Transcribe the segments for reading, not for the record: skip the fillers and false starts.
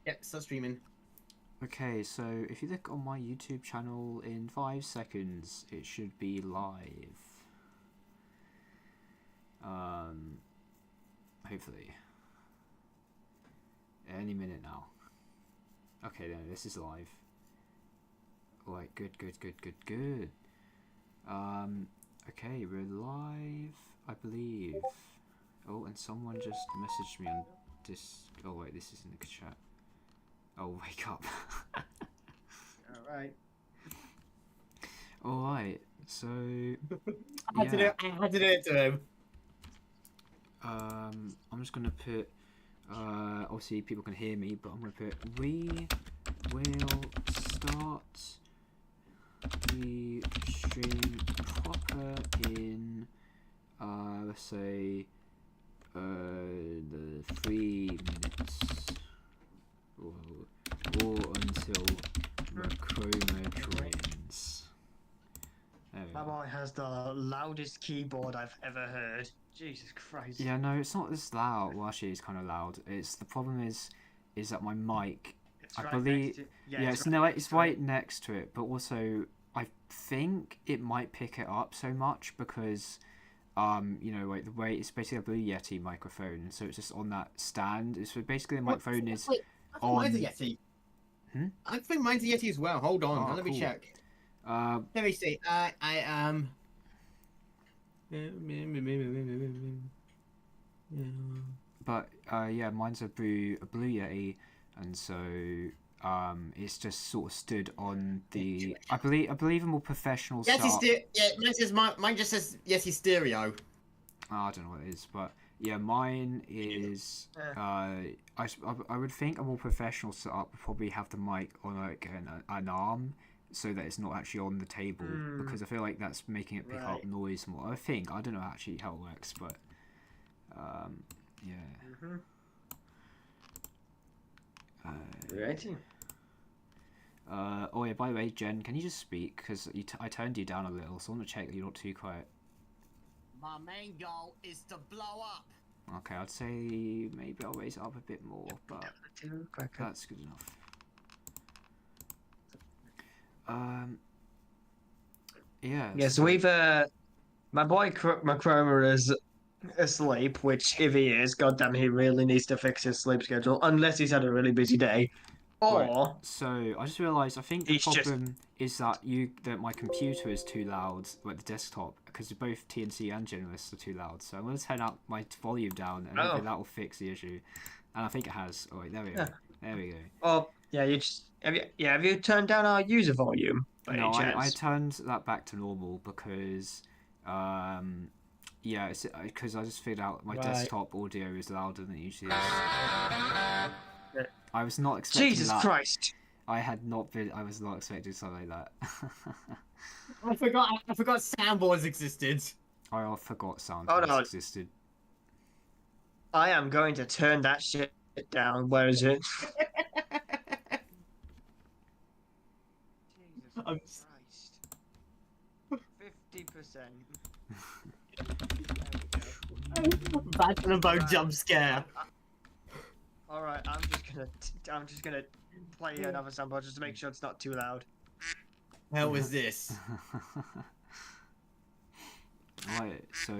Yep, start streaming. Okay, so if you look on my YouTube channel in 5 seconds, it should be live. Hopefully. Any minute now. Okay, then this is live. Alright, good. Okay, we're live, I believe. Oh, and someone just messaged me on this. Oh, wait, this is in the chat. Oh, wake up. Alright, so. I had to do it to him. I'm just gonna put. Obviously, people can hear me, but I'm gonna put. We will start the stream proper in. Let's say. The 3 minutes. Or until Chroma joins. My boy has the loudest keyboard I've ever heard. Jesus Christ. Yeah, no, it's not this loud. Well, actually, it's kind of loud. It's the problem is that my mic. It's I right believe. next to, It's right next to it, but also I think it might pick it up so much because, like the way it's basically a Blue Yeti microphone, so it's just on that stand. So basically, the microphone is on. Mine's a Yeti. I think mine's a Yeti as well. Hold on, let me check. Let me see. I am. But yeah, mine's a blue Yeti, and so it's just sort of stood on the. I believe a more professional. Mine just says Yeti stereo. I don't know what it is, but yeah, mine is. I would think a more professional setup would probably have the mic on like an arm, so that it's not actually on the table, because I feel like that's making it pick up noise more. I think I don't know actually how it works, but yeah. Ready? Oh yeah, by the way, Jen, can you just speak? Because I turned you down a little, so I want to check that you're not too quiet. My main goal is to blow up. Okay, I'd say maybe I'll raise it up a bit more, but that's good enough. Yeah. Yeah, so we've my boy Macroma is asleep, which if he is, goddamn, he really needs to fix his sleep schedule, unless he's had a really busy day. Or right. So I just realised I think the problem is that my computer is too loud, like the desktop, because both TNC and Generalist are too loud. So I'm going to turn up my volume down, and hopefully that will fix the issue. And I think it has. Oh wait, there we go. There we go. Oh yeah, have you turned down our user volume? No, I turned that back to normal because, yeah, because I just figured out my desktop audio is louder than it usually is. I was not expecting Jesus Christ! I was not expecting something like that. I forgot soundboards existed. I forgot soundboards existed. I am going to turn that shit down. Where is it? Jesus Christ. 50%. Back in a bow jump scare. Alright, I'm just gonna play another sample just to make sure it's not too loud. Hell is this? Right, so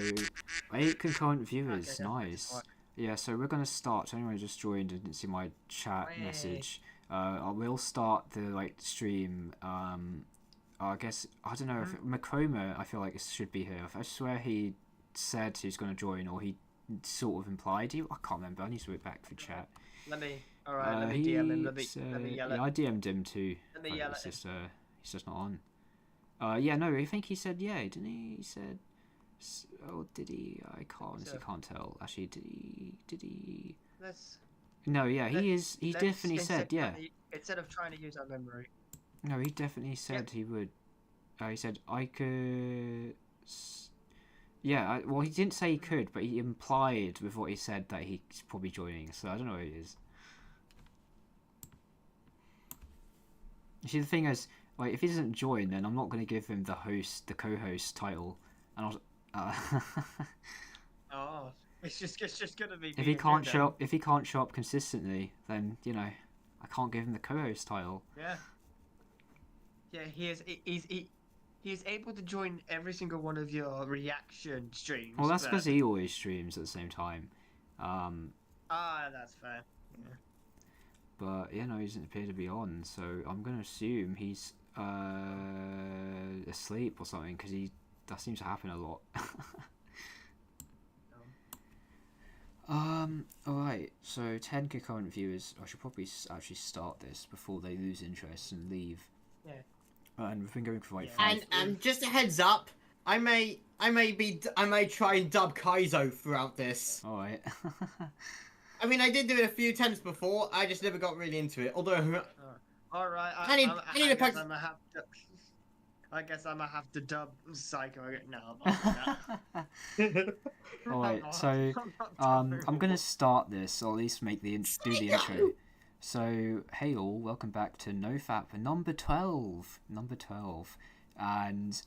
8 concurrent viewers, nice. Yeah, so we're gonna start. So anyone just joined and didn't see my chat message. I will start the stream. I guess I don't know if Macroma. I feel like it should be here. I swear he said he's gonna join, or he sort of implied he. I can't remember. I need to look back for chat. Let me DM him. Let me yell it. Yeah, I DM'd him too. Let me yell at him. He's just not on. Yeah, no, I think he said yeah, didn't he? He said. Oh, did he? I can't tell. Actually, did he? No, yeah, he definitely said yeah. Instead of trying to use our memory. No, he definitely said he would. He said I could. Yeah, well, he didn't say he could, but he implied with what he said that he's probably joining. So I don't know who he is. See, the thing is, like, if he doesn't join, then I'm not going to give him the co-host title, and it's just gonna be. If he can't show up consistently, then I can't give him the co-host title. Yeah. Yeah, he is able to join every single one of your reaction streams. Well, that's but- because he always streams at the same time. That's fair. Yeah. But yeah, no, he doesn't appear to be on, so I'm gonna assume he's asleep or something, because that seems to happen a lot. Alright, so 10 concurrent viewers. I should probably actually start this before they lose interest and leave. Yeah. And we've been going for like 5. And just a heads up, I may try and dub Kaizo throughout this. Alright. I mean, I did do it a few times before. I just never got really into it. Although, All right. I guess I'm gonna have to dub Psycho. No. Alright, so I'm gonna start this, or at least make do the intro. So, hey all, welcome back to NoFap number 12. And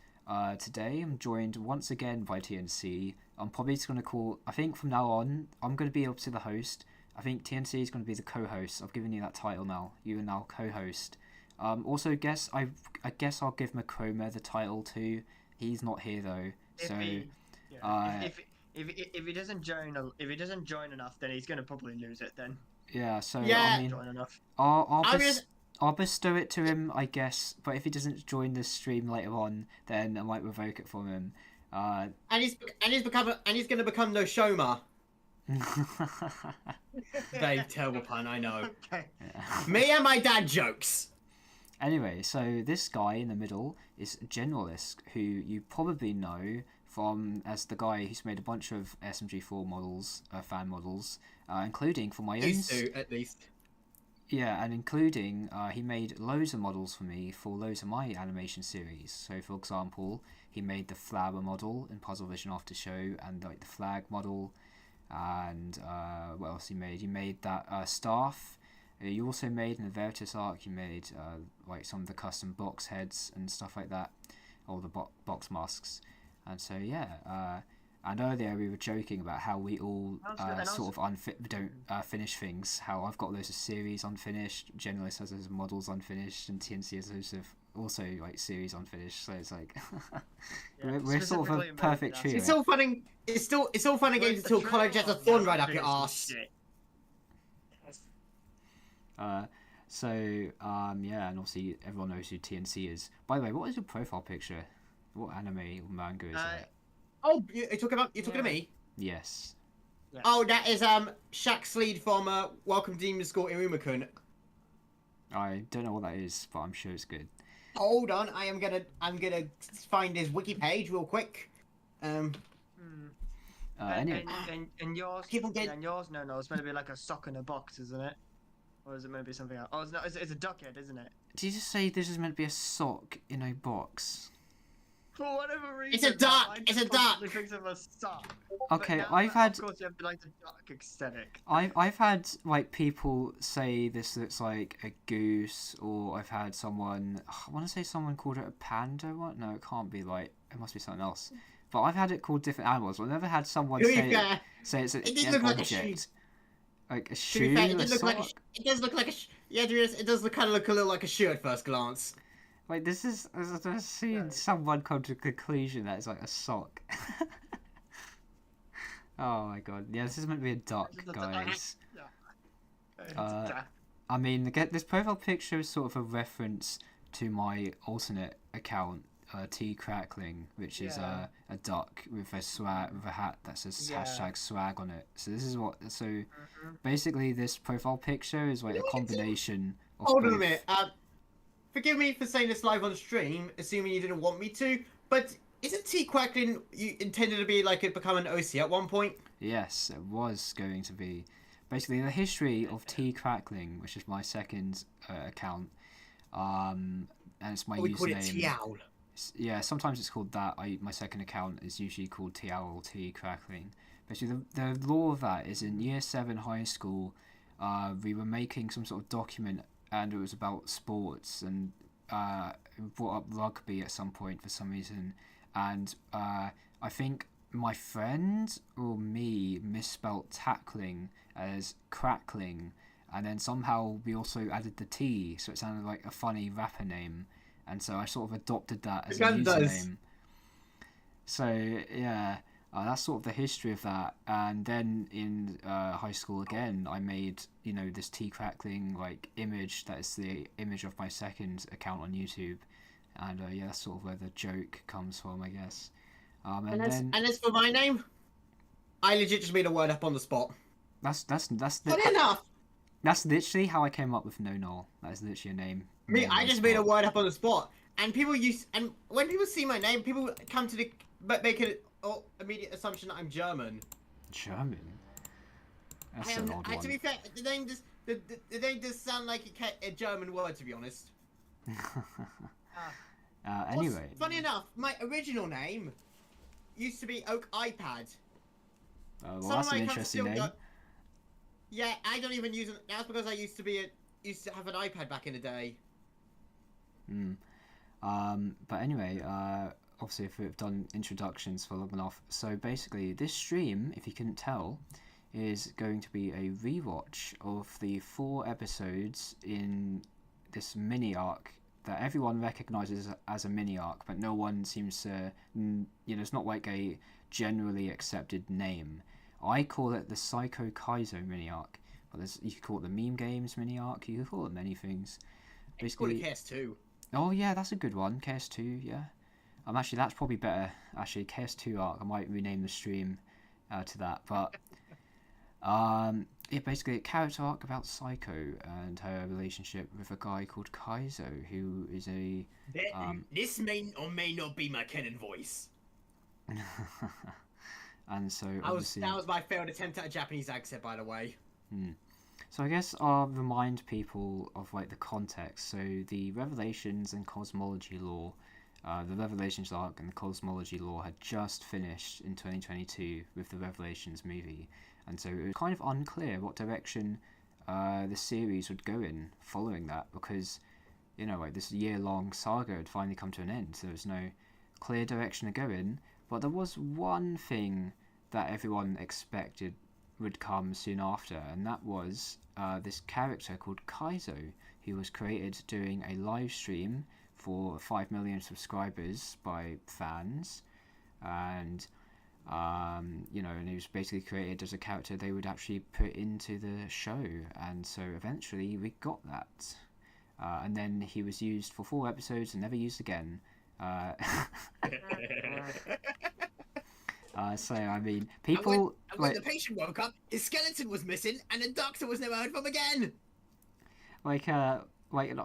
today I'm joined once again by TNC. I'm probably just going to call, I think from now on, I'm going to be up to the host. I think TNC is going to be the co-host. I've given you that title now. You are now co-host. Also, I guess I'll give Macroma the title too. He's not here though, so... If he doesn't join enough, then he's gonna probably lose it then. Yeah, so yeah. I mean, I'll bestow it to him, I guess. But if he doesn't join this stream later on, then I might revoke it from him. And he's gonna become no Shoma. Very terrible pun, I know. Okay. Yeah. Me and my dad jokes. Anyway, so this guy in the middle is Generalist, who you probably know from as the guy who's made a bunch of SMG4 models, fan models, including for my own. Used to, at least. Yeah, and including he made loads of models for me for loads of my animation series. So, for example, he made the flower model in Puzzle Vision After Show, and like the flag model, and what else he made? He made that staff. You also made in the Veritas arc. You made like some of the custom box heads and stuff like that, or the box masks. And so yeah, and earlier we were joking about how we all sort of don't finish things. How I've got loads of series unfinished, Generalist has loads of models unfinished, and TNC has loads of also like series unfinished. So it's like we're sort of a perfect trio. It's all fun and games until college has a thorn right up your arse. Yeah, and obviously everyone knows who TNC is. By the way, what is your profile picture? What anime or manga is it? Oh, you're talking to me? Yes. Yeah. Oh, that is Shaq's lead from Welcome to Demon School Iruma-kun. I don't know what that is, but I'm sure it's good. Hold on, I'm gonna find his wiki page real quick. Anyway. And yours? Keep on getting... And yours? No, it's meant to be like a sock in a box, isn't it? Or is it meant to be something else? Oh, it's a duck head, isn't it? Did you just say this is meant to be a sock in a box? For whatever reason, it's a duck. It's a duck. Thinks of a sock. Okay, I've had. Of course, you have to like the duck aesthetic. I've had like people say this looks like a goose, or I've had someone. I want to say someone called it a panda. What? No, it can't be. Like it must be something else. But I've had it called different animals. I've never had someone say it's an object. Like a shoe. It does look like a. Yeah, it does kind of look a little like a shoe at first glance. Like this is, I've seen someone come to a conclusion that it's like a sock. Oh my god! Yeah, this is meant to be a duck, guys. I mean, this profile picture is sort of a reference to my alternate account, T Crackling, which is a duck with a hat that says #swag on it. So this is what. So basically, this profile picture is like a combination of. Hold on a minute. Forgive me for saying this live on stream, assuming you didn't want me to, but isn't T Quackling you intended to be like become an OC at one point? Yes, it was going to be. Basically, the history of T Crackling, which is my second account, and it's my username. We call it T-Owl. Yeah, sometimes it's called that. My second account is usually called T-Owl or T Crackling. Basically, the law of that is in year 7 high school, we were making some sort of document. And it was about sports, and brought up rugby at some point for some reason. And I think my friend or me misspelt tackling as crackling, and then somehow we also added the T, so it sounded like a funny rapper name, and so I sort of adopted that as a username. So yeah, that's sort of the history of that. And then in high school again, I made this tea crackling like image that is the image of my second account on YouTube, and yeah, that's sort of where the joke comes from, I guess. And as for my name, I legit just made a word up on the spot. That's Funny enough. That's literally how I came up with No Null. That is literally a name. Me, I just made a word up on the spot, and when people see my name, people come to make an immediate assumption that I'm German. German. That's an odd one. To be fair, the name does sound like a German word, to be honest. Anyway. Funny enough, my original name used to be Oak iPad. Well, that's an interesting name. Yeah, I don't even use it. That's because I used to have an iPad back in the day. But anyway, obviously if we've done introductions for long enough, so basically this stream, if you couldn't tell, is going to be a rewatch of the 4 episodes in this mini arc that everyone recognizes as a mini arc, but no one seems to, it's not like a generally accepted name. I call it the Saiko-Kaizo mini arc, but you could call it the meme games mini arc. You could call it many things. Basically, call it KS2. Oh yeah, that's a good one. KS2, yeah. Actually, that's probably better. Actually, KS2 arc. I might rename the stream to that. But yeah, basically a character arc about Saiko and her relationship with a guy called Kaizo, who is a. This may or may not be my canon voice. And so obviously that was my failed attempt at a Japanese accent, by the way. So I guess I'll remind people of like the context. So the Revelations and Cosmology lore, the Revelations arc and the Cosmology lore had just finished in 2022 with the Revelations movie, and so it was kind of unclear what direction the series would go in following that, because like this year-long saga had finally come to an end. So there was no clear direction to go in, but there was one thing that everyone expected would come soon after, and that was this character called Kaizo, who was created during a live stream for 5 million subscribers by fans, and and he was basically created as a character they would actually put into the show, and so eventually we got that, and then he was used for 4 episodes and never used again. So I mean, people. And when the patient woke up, his skeleton was missing, and the doctor was never heard from again. Like I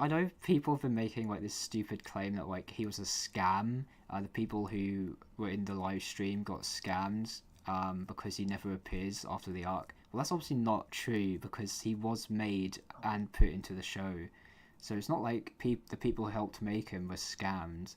know people have been making like this stupid claim that like he was a scam. The people who were in the live stream got scammed because he never appears after the arc. Well, that's obviously not true, because he was made and put into the show. So it's not like the people who helped make him were scammed.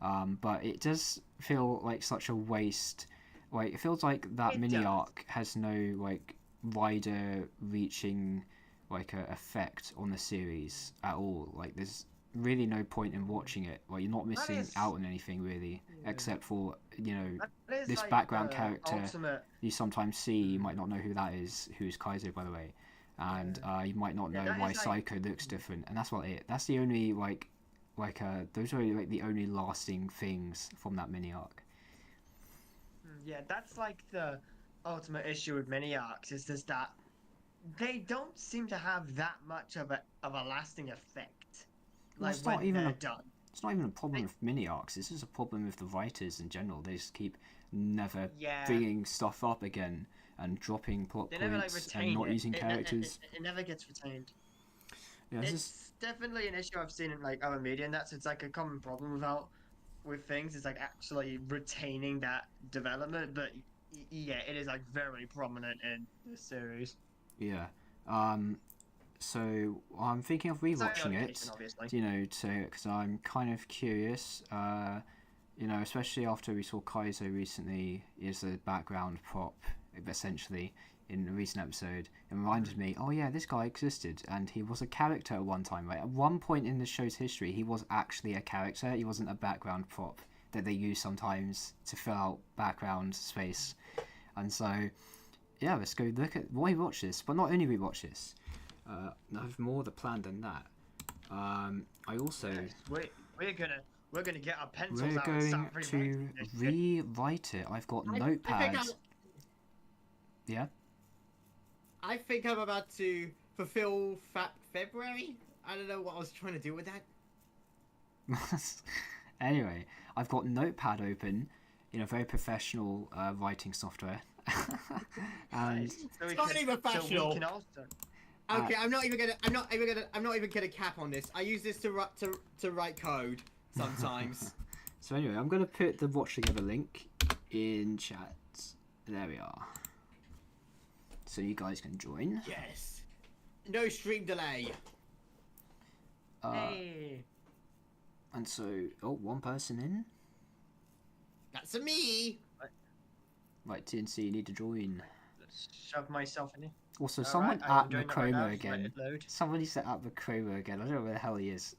But it does feel like such a waste. Like, it feels like that mini arc has no like wider reaching like effect on the series at all. Like, there's really no point in watching it. Like, you're not missing out on anything really, except for this like background character you sometimes see. You might not know who that is. Who's Kaizo, by the way, and you might not know why Saiko looks different. And that's what it. That's the only those are like the only lasting things from that mini arc. Yeah, that's like the ultimate issue with mini arcs, is just that they don't seem to have that much of a lasting effect. Well, it's not even a problem with mini arcs. This is a problem with the writers in general. They just keep never bringing stuff up again and dropping plot points and not using characters. It never gets retained. Yeah, it's definitely an issue I've seen in like other media, and it's like a common problem with things. It's like actually retaining that development, but yeah, it is like very prominent in this series. Yeah. So I'm thinking of rewatching it. Because I'm kind of curious. Especially after we saw Kaizo recently is a background prop, essentially, in a recent episode. It reminded me, oh yeah, this guy existed, and he was a character at one time, right? At one point in the show's history, he was actually a character. He wasn't a background prop that they use sometimes to fill out background space. And so, yeah, let's go look at why watch this, but not only rewatch this. I have more the plan than that. I also We're gonna get our pencils we're out and going start to rewriting this shit. rewrite it. I've got notepads. Yeah. I think I'm about to fulfill February. I don't know what I was trying to do with that. Anyway, I've got Notepad open, very professional writing software. And It's not even professional. So we can also... Okay, I'm not even gonna cap on this. I use this to write code sometimes. So anyway, I'm gonna put the watch together link in chat. There we are. So you guys can join. Yes. No stream delay. Hey. And so, one person in. That's a me. Right, TNC, you need to join. Let's shove myself in here. Also, All someone right, I am at doing that right now, Macromo just let again. it load. Somebody set up Macromo again. I don't know where the hell he is.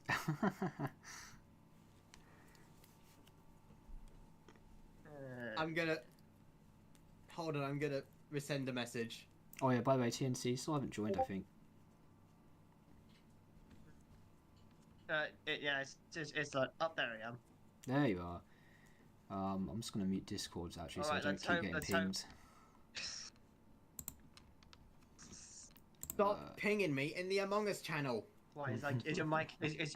I'm gonna hold on. I'm gonna resend a message. Oh yeah, by the way, TNC still haven't joined, I think. It's like up there I am. There you are. I'm just gonna mute Discords actually, so I Alright, don't let's keep hope- getting let's hope. pinged. Stop pinging me in the Among Us channel. Why is like is your mic is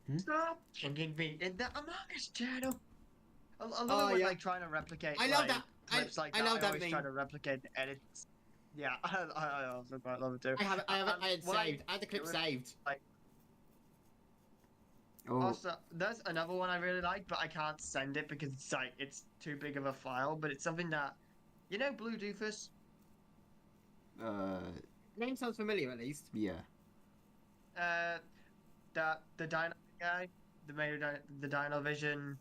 Hmm? Stop pinging me in the Among Us channel. A lot Oh, of it yeah. like trying to replicate. I love like, that. Clips like I that. love I that always meme. try to replicate the edits. Yeah, I also quite love it too. I had it What saved. I had the clip it was- saved. Oh, Also, there's another one I really like, but I can't send it because it's too big of a file. But it's something that, Blue Doofus. Name sounds familiar, at least. yeah. The Dino guy, the mayor, the Dino Vision,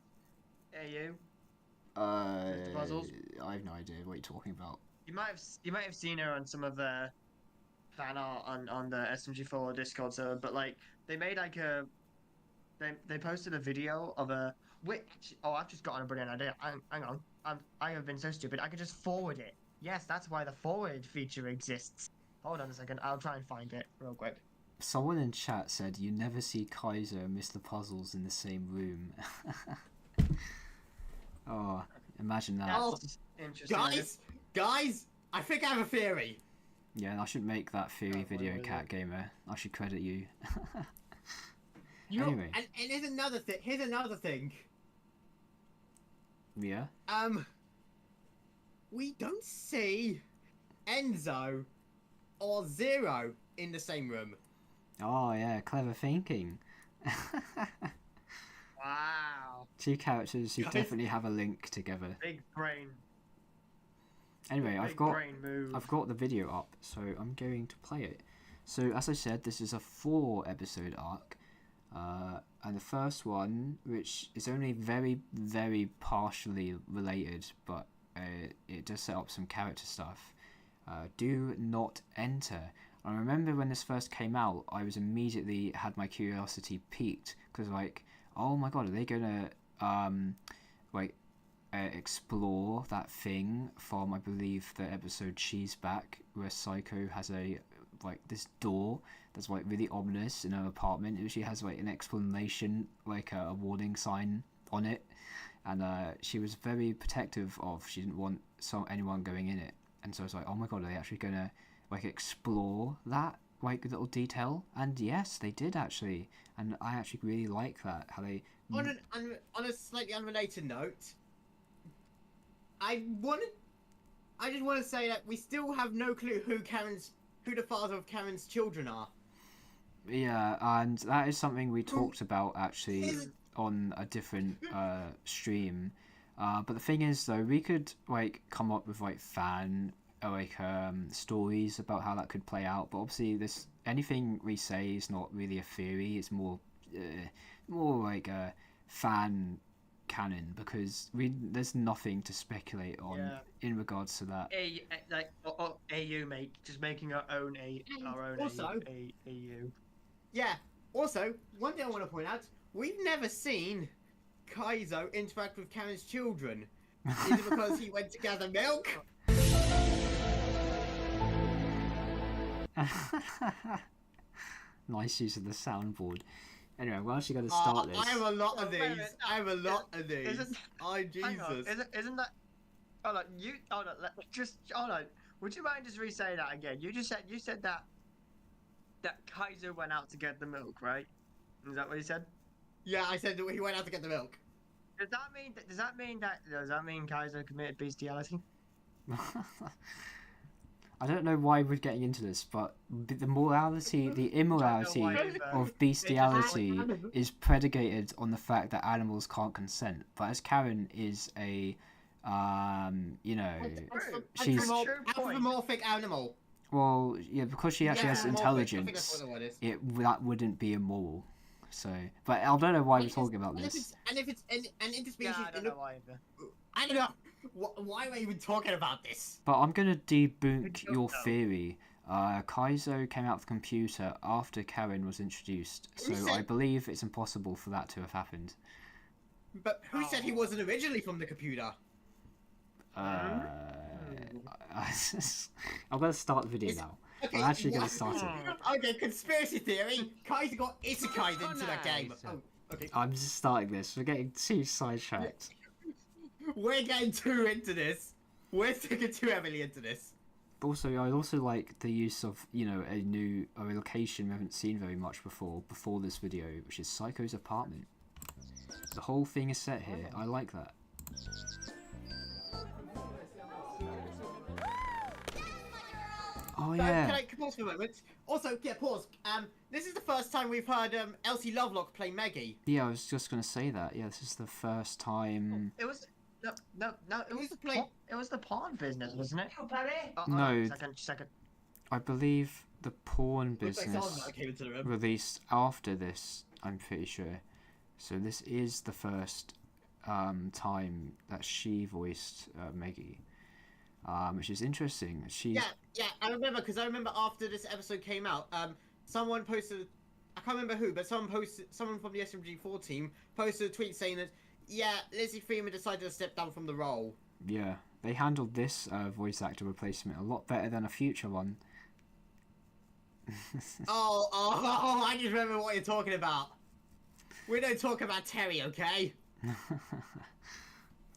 AU. Mr. Puzzles? I have no idea what you're talking about. You might have seen her on some of the fan art on the SMG4 Discord server, but like they made like they posted a video of a which I've just gotten a brilliant idea. Hang on, I have been so stupid. I could just forward it. Yes, that's why the forward feature exists. Hold on a second, I'll try and find it real quick. Someone in chat said you never see Kaizo and Mr. Puzzles in the same room. Oh, imagine that. Oh, That's interesting. Guys, I think I have a theory. Yeah, I should make that theory Oh, video, wait. Cat Gamer. I should credit you. You know, Anyway. and here's another thing. Here's another thing. Yeah? We don't see Enzo or Zero in the same room. Oh, yeah, clever thinking. Wow, Two characters who Guys. definitely have a link together. big brain. Anyway, Big I've got brain move. the video up, so I'm going to play it. So, as I said, this is a 4-episode arc. And the first one, which is only very, very partially related, but it does set up some character stuff. Do not enter. I remember when this first came out, I was immediately had my curiosity piqued because, like, oh my god, are they gonna explore that thing from, I believe, the episode She's Back, where Saiko has this door that's really ominous in her apartment. It usually has an explanation, a warning sign on it, and she was very protective of. She didn't want anyone going in it, and so I was like, oh my god, are they actually gonna explore that little detail? And yes, they did actually, and I actually really like that how they. On a slightly unrelated note, I just want to say that we still have no clue who the father of Karen's children are. Yeah, and that is something we talked about actually on a different stream. But the thing is, though, we could come up with fan stories about how that could play out. But obviously, anything we say is not really a theory. It's more like a fan canon because there's nothing to speculate on in regards to that. AU making our own Also- AU. Yeah. Also, one thing I want to point out: we've never seen Kaizo interact with Karen's children. Is it because he went to gather milk? Nice use of the soundboard. Anyway, we're actually going to start this. I have a lot of Wait a these. minute, I have a lot of these. Isn't- Oh, Hang on, Jesus. isn't that? Hold on, hold on. Just hold on. Would you mind just re-saying that again? You said that Kaizo went out to get the milk, right? Is that what you said? Yeah, I said that he went out to get the milk. Does that mean Kaizo committed bestiality? I don't know why we're getting into this, but the morality, the immorality of bestiality is predicated on the fact that animals can't consent. But as Karen is a, you know, she's Anthropomorphic animal. well, yeah, because she actually has anthropomorphic, I think intelligence, that's what the word is. that wouldn't be immoral. So, but I don't know why we're talking about this. And if it's an interspecies, Yeah, I don't know why either. I don't know. Why am I even talking about this? But I'm gonna debunk your theory. Kaizo came out of the computer after Karen was introduced, so I believe it's impossible for that to have happened. But who said he wasn't originally from the computer? I'm gonna start the video now. Okay, I'm actually gonna start it. Okay, conspiracy theory. Kaizo got isekai'd into that game. Oh, okay. I'm just starting this. We're getting too sidetracked. We're getting too into this. We're taking too heavily into this. But also, I also like the use of, you know, a location we haven't seen very much before this video, which is Saiko's apartment. The whole thing is set here. I like that. Oh yeah. Can I pause for a moment? Also, yeah, pause. This is the first time we've heard Elsie Lovelock play Maggie. Yeah, I was just gonna say that. Yeah, this is the first time. It was no. It was the pawn business, wasn't it? No. Second. I believe the porn Looks like business someone came into the room. released after this. I'm pretty sure. So this is the first time that she voiced Maggie. Which is interesting. Yeah, I remember because I remember after this episode came out, someone posted, I can't remember who, but someone from the SMG4 team posted a tweet saying that, yeah, Lizzie Freeman decided to step down from the role. Yeah, they handled this voice actor replacement a lot better than a future one. I just remember what you're talking about. We don't talk about Terry, okay?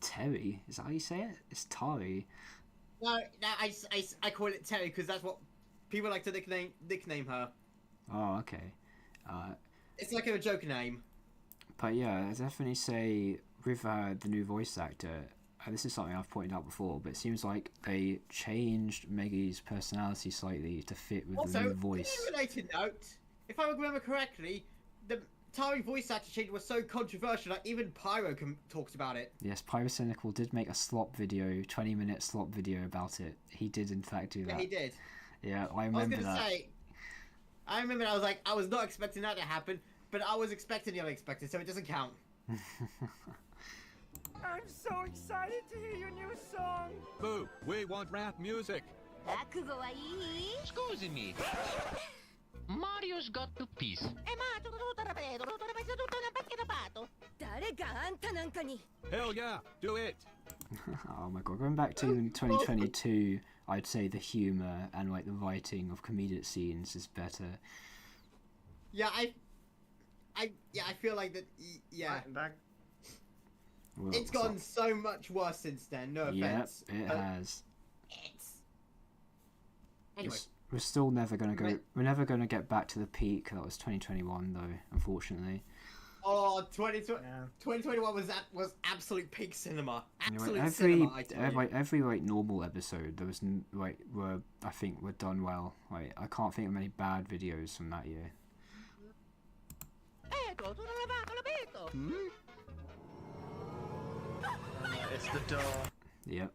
Terry? Is that how you say it? It's Tari. No, I call it Terry because that's what people like to nickname her. Oh, okay. It's like a joke name. But yeah, I definitely say with the new voice actor, this is something I've pointed out before, but it seems like they changed Maggie's personality slightly to fit with the new voice. Also, on a related note, if I remember correctly, the Tari voice actor change was so controversial that even Pyro talks about it. Yes, Pyrocynical did make a slop video, 20-minute slop video about it. He did in fact do that. Yeah, he did. Yeah, I remember that. I remember I was like, I was not expecting that to happen, but I was expecting the unexpected, so it doesn't count. I'm so excited to hear your new song. Boo, we want rap music. Excuse me. Mario's got to piece. Hell yeah, do it. Oh my god, going back to 2022, I'd say the humour and like the writing of comedic scenes is better. Yeah, I feel like that. Yeah, Back. Well, it's gotten so much worse since then. No Yep, offense. it has. Anyway, We're still never gonna go. We're never gonna get back to the peak that was 2021, though. Unfortunately. oh, 2021 was absolute peak cinema. Absolute Anyway, cinema. I tell you. every like normal episode, there was I think were done well. Like I can't think of many bad videos from that year. It's the door. Yep.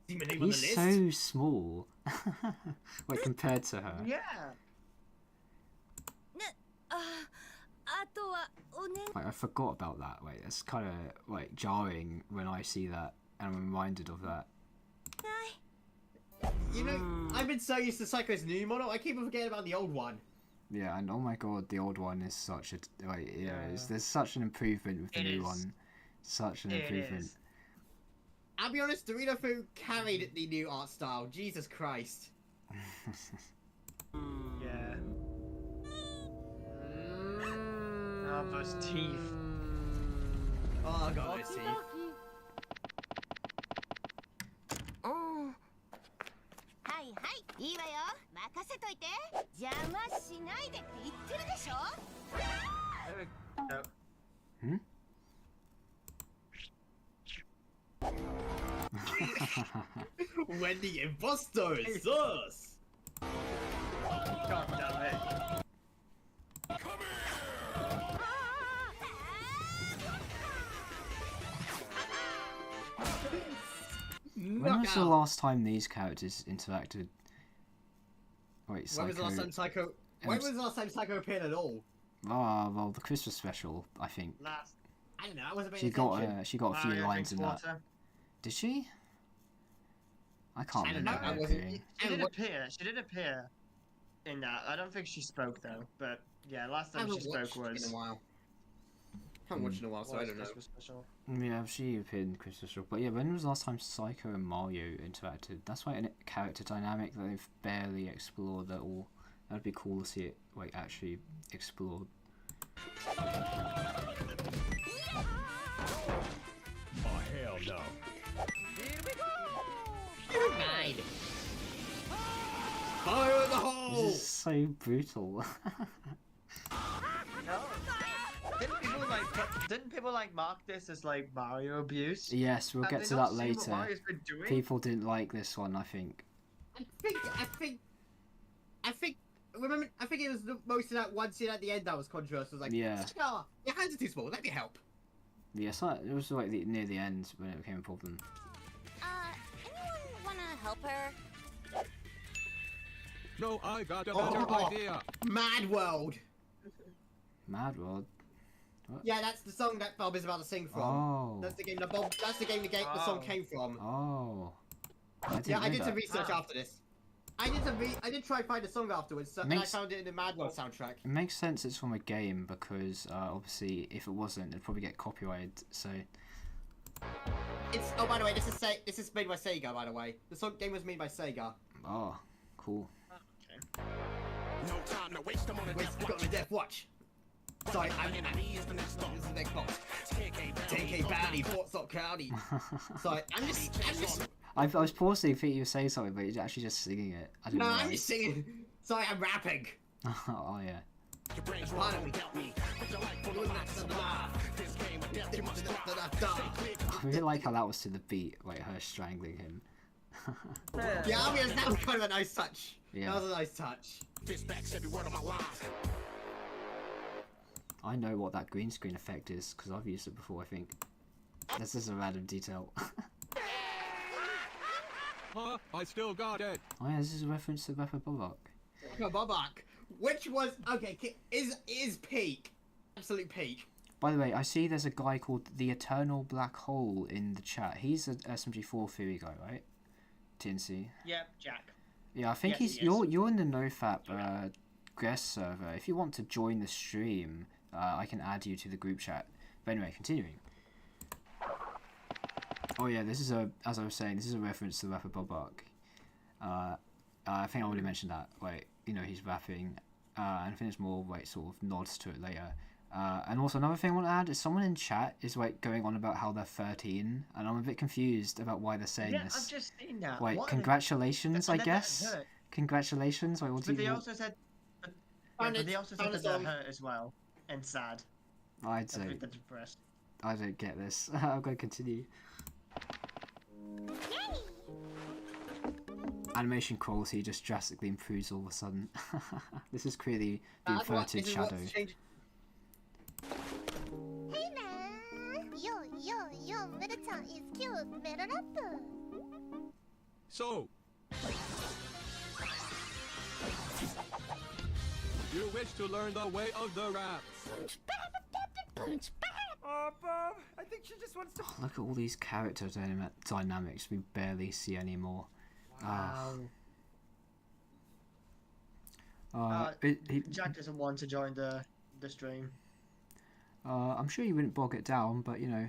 See my name on the He's list? so small. Like compared to her. Yeah. Like I forgot about that. Like it's kind of like jarring when I see that and I'm reminded of that. You know, I've been so used to Psycho's new model, I keep on forgetting about the old one. Yeah, and oh my god, the old one is such a there's such an improvement with the new one. Such an improvement. I'll be honest, Dorito Fu carried the new art style. Jesus Christ. Yeah. Oh, those teeth. Oh, God, those teeth. はいはいいいわよ任せといて邪魔しないでって言ってるでしょ No. When the imposter is us. God damn it. When was the last time these characters interacted? Wait, Psycho... When was the last time Psycho... When was the last time Psycho appeared at all? Ah, well, the Christmas special, I think. Last. I don't know, I wasn't She paying attention. got a few Mario lines in drinks that. water. Did she? I can't I don't remember know, I her wasn't- appearing. She did appear. She did appear in that. I don't think she spoke though. But yeah, last I time she haven't spoke watched was. in a while. Haven't watched in a while, so I don't know. Christmas special. Yeah, she appeared in Christmas special. But yeah, when was the last time Psycho and Mario interacted? That's like a character dynamic that they've barely explored at all. That'd be cool to see it like actually explored. Oh, hell no. Nine. Fire in the hole! This is so brutal. No. Didn't people like mark this as like Mario abuse? Yes, we'll Have get they to not that seen what later. Mario's been doing? People didn't like this one, I think. I think it was the most of that one scene at the end that was controversial. It was like, Yeah. Scar, your hands are too small, let me help. Yes, it was like near the end when it became a problem. anyone wanna help her? No, I got a better idea. Mad World. Mad World. Yeah, that's the song that Bob is about to sing from. Oh. That's the game that Bob. That's the game the song came from. Oh. Yeah, I did know some that. research after this. I did try to find the song afterwards, and I found it in the Mad World soundtrack. It makes sense it's from a game because obviously if it wasn't, it'd probably get copyrighted. So It's by the way, this is made by Sega. By the way, the game was made by Sega. oh, cool. No time to waste. I'm on a Got a death watch. Sorry, this is the next box. 10K bounty, Fort Stock County. Sorry, I'm just. I was pausing thinking you were saying something, but you're actually just singing it. I didn't No, realize. I'm just singing. Sorry, I'm rapping. Oh yeah. Pardon me. I really like how that was to the beat, like her strangling him. Yeah, I mean, that was kind of a nice touch. Yeah. That was a nice touch. I know what that green screen effect is because I've used it before. I think. This is a random detail. Huh? I still got it. Oh yeah, this is a reference to Beppa Bobok. Bobak, which was okay, is peak, absolute peak. By the way, I see there's a guy called the Eternal Black Hole in the chat. He's an SMG4 theory guy, right? TNC. Yep, Jack. Yeah, I think Yes, he is. you're in the NoFap guest server. If you want to join the stream, I can add you to the group chat. But anyway, continuing. Oh yeah, this is as I was saying, this is a reference to the rapper Bobak. I think I already mentioned that. Like, you know, he's rapping, and I think there's more like sort of nods to it later. And also another thing I want to add is someone in chat is like going on about how they're 13, and I'm a bit confused about why they're saying Yeah, this. I've just seen that. Like, What congratulations, I and then that guess. hurt. Congratulations. Like, what do But they you? also said. Found But it- they also found said a that song. they're hurt as well and sad. I'd I say think they're depressed. I don't get this. I'm going to continue. Animation quality just drastically improves all of a sudden. This is clearly the That's what- inverted this is what's shadow. changed- Hey man! Yo, Meta-chan is cute, Meta Rap! So. You wish to learn the way of the rap. Oh, Bob, I think she just wants to. Look at all these character dynamics we barely see anymore. Wow. Jack doesn't want to join the stream. I'm sure you wouldn't bog it down, but you know,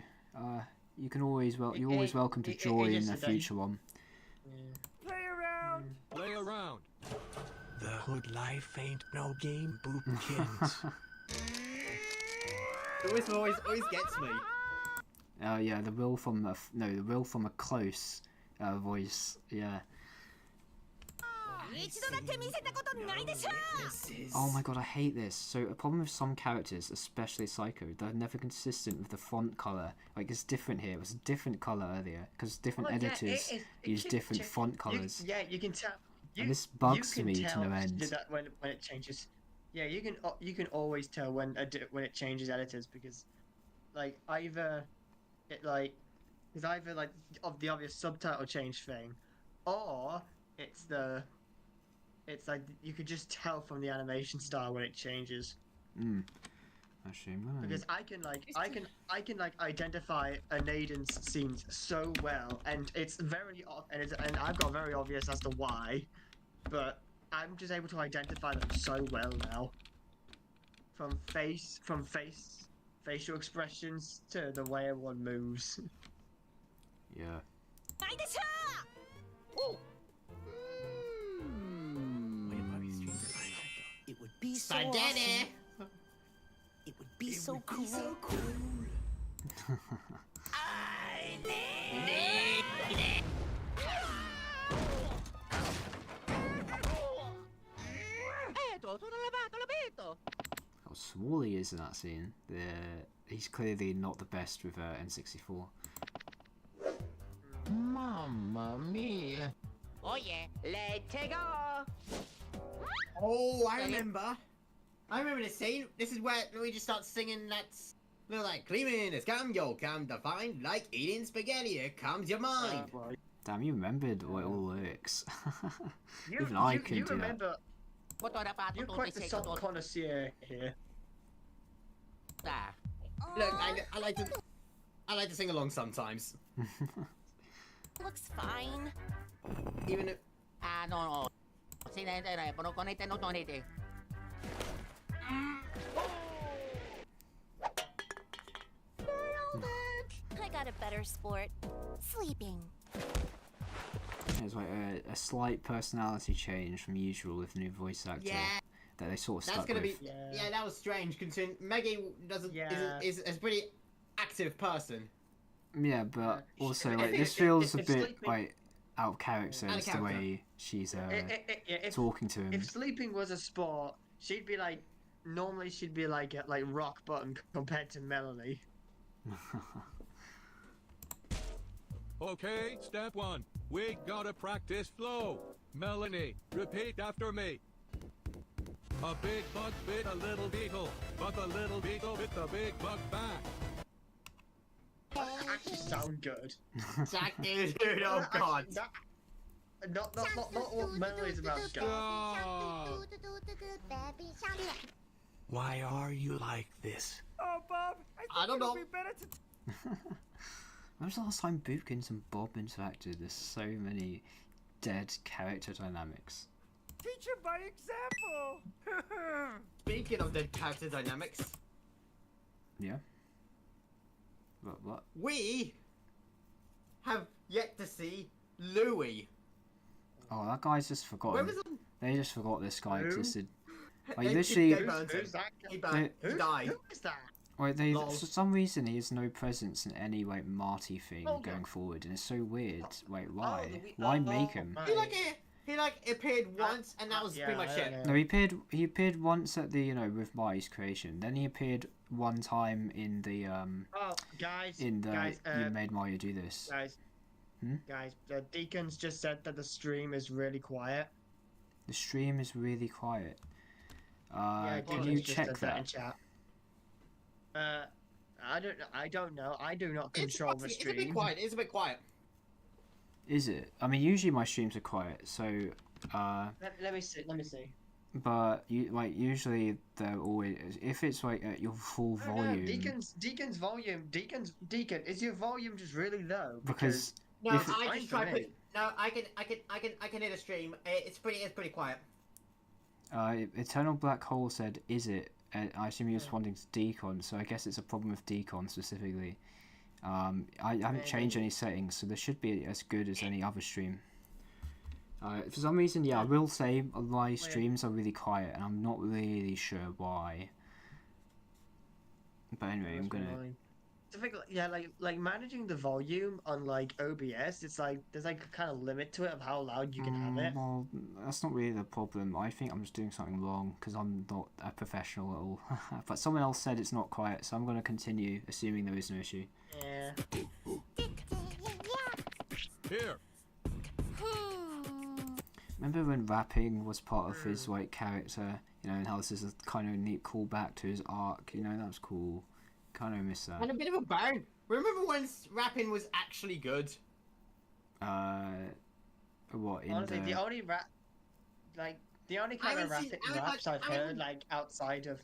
You can always you're It- always it- welcome to it- it join just a said that- future one. Play around. Play around. The hood life ain't no game, boopkins. The whistle always gets me. Yeah, the Will from a close voice. Yeah. 一度だけ見せたことないでしょ Oh my god, I hate this. So a problem with some characters, especially Saiko, they're never consistent with the font color. Like it's different here. It was a different color earlier because different Oh, yeah, editors it use can different change. font colors. Yeah, you can tell. And this bugs you can me to tell no end. that when it changes. Yeah, you can always tell when it changes editors because, like it's either like of the obvious subtitle change thing, or it's like you could just tell from the animation style when it changes. Actually, I'm gonna... Because I can identify a Naiden's scenes so well, and it's very and I've got very obvious as to why, but I'm just able to identify them so well now. From facial expressions to the way everyone moves. Yeah. ないでしょ It would be so Spaghetti. awesome. It would be so cool. How small he is in that scene. He's clearly not the best with N64. Mamma mia. Oh yeah, let's go! Oh, I remember. I remember this scene. This is where Luigi starts singing that little like cleaning is cambio, come to find like eating spaghetti. Here comes your mind. Damn, you remembered all lyrics. You, Even I you couldn't do remember. You're quite the song connoisseur here. Look, I like to sing along sometimes, Looks fine. even if. No. Pero con este no tonete. I got a better sport. Sleeping. There's like a slight personality change from usual with the new voice actor Yeah, that they sort of that's stuck gonna with. be. Yeah. Yeah, that was strange. Considering Maggie Yeah. is a pretty active person. Yeah, but Yeah. also If like it- this if- feels a if bit sleeping- like out of character Out of as the character. way she's If talking to him. if sleeping was a sport, she'd be like like rock bottom compared to Melanie. Okay, step one. We gotta practice flow. Melanie, repeat after me. A big bug bit a little beetle, but the little beetle bit the big bug back. Actually sound good. Jack, dude, oh god. Not what Melanie's about to go. Ah. Why are you like this? Oh, Bob, I think don't it'll know. be better to When was the last time Bookins and Bob interacted? There's so many dead character dynamics. teach him by example. Speaking of the character dynamics, Yeah. What? we have yet to see Louis. Oh, that guy's just Where forgotten. was it? They just forgot this guy Who? existed. Like They literally, burnt him. Who's that guy? He died. Who is that? like they Lol. for some reason he has no presence in any like Marty thing Oh, going yeah. forward, and it's so weird. Wait, Oh, why? the Why make him? right. He appeared once, and that was Yeah, pretty much I it. don't No, he appeared once at the with Marty's creation. Then he appeared one time in the Oh, guys, you made Mario do this. guys, Hmm? guys. The Deacons just said that the stream is really quiet. The stream is really quiet. Yeah, Can Deacons you just check said that in that? chat. I don't know. I do not control the It's a stream. bit quiet. It's a bit quiet. Is it? I mean, usually my streams are quiet, so Let me see. Let me see. but usually they're always if it's like at your full No, volume Deacon's volume. Deacon, is your volume just really low? because No, If it- I Fine just for try. me. No, I can hear the stream. It's pretty quiet. Eternal Black Hole said, "Is it?" I assume he was responding to Decon, so I guess it's a problem with Decon specifically. I haven't changed any settings, so this should be as good as any other stream. For some reason, yeah, I will say my streams are really quiet, and I'm not really sure why. But anyway, I'm gonna. I think, yeah, like managing the volume on like OBS, it's like there's like a kind of limit to it of how loud you can have it. Well, that's not really the problem. I think I'm just doing something wrong because I'm not a professional at all. But someone else said it's not quiet, so I'm gonna continue assuming there is no issue. Yeah. Here. Remember when rapping was part of his like character, you know, and how this is a kind of neat callback to his arc, you know, that was cool. Kind of miss that. And a bit of a burn. Remember when rapping was actually good? What in Honestly, the the only rap, like the only kind of raps I've heard like outside of,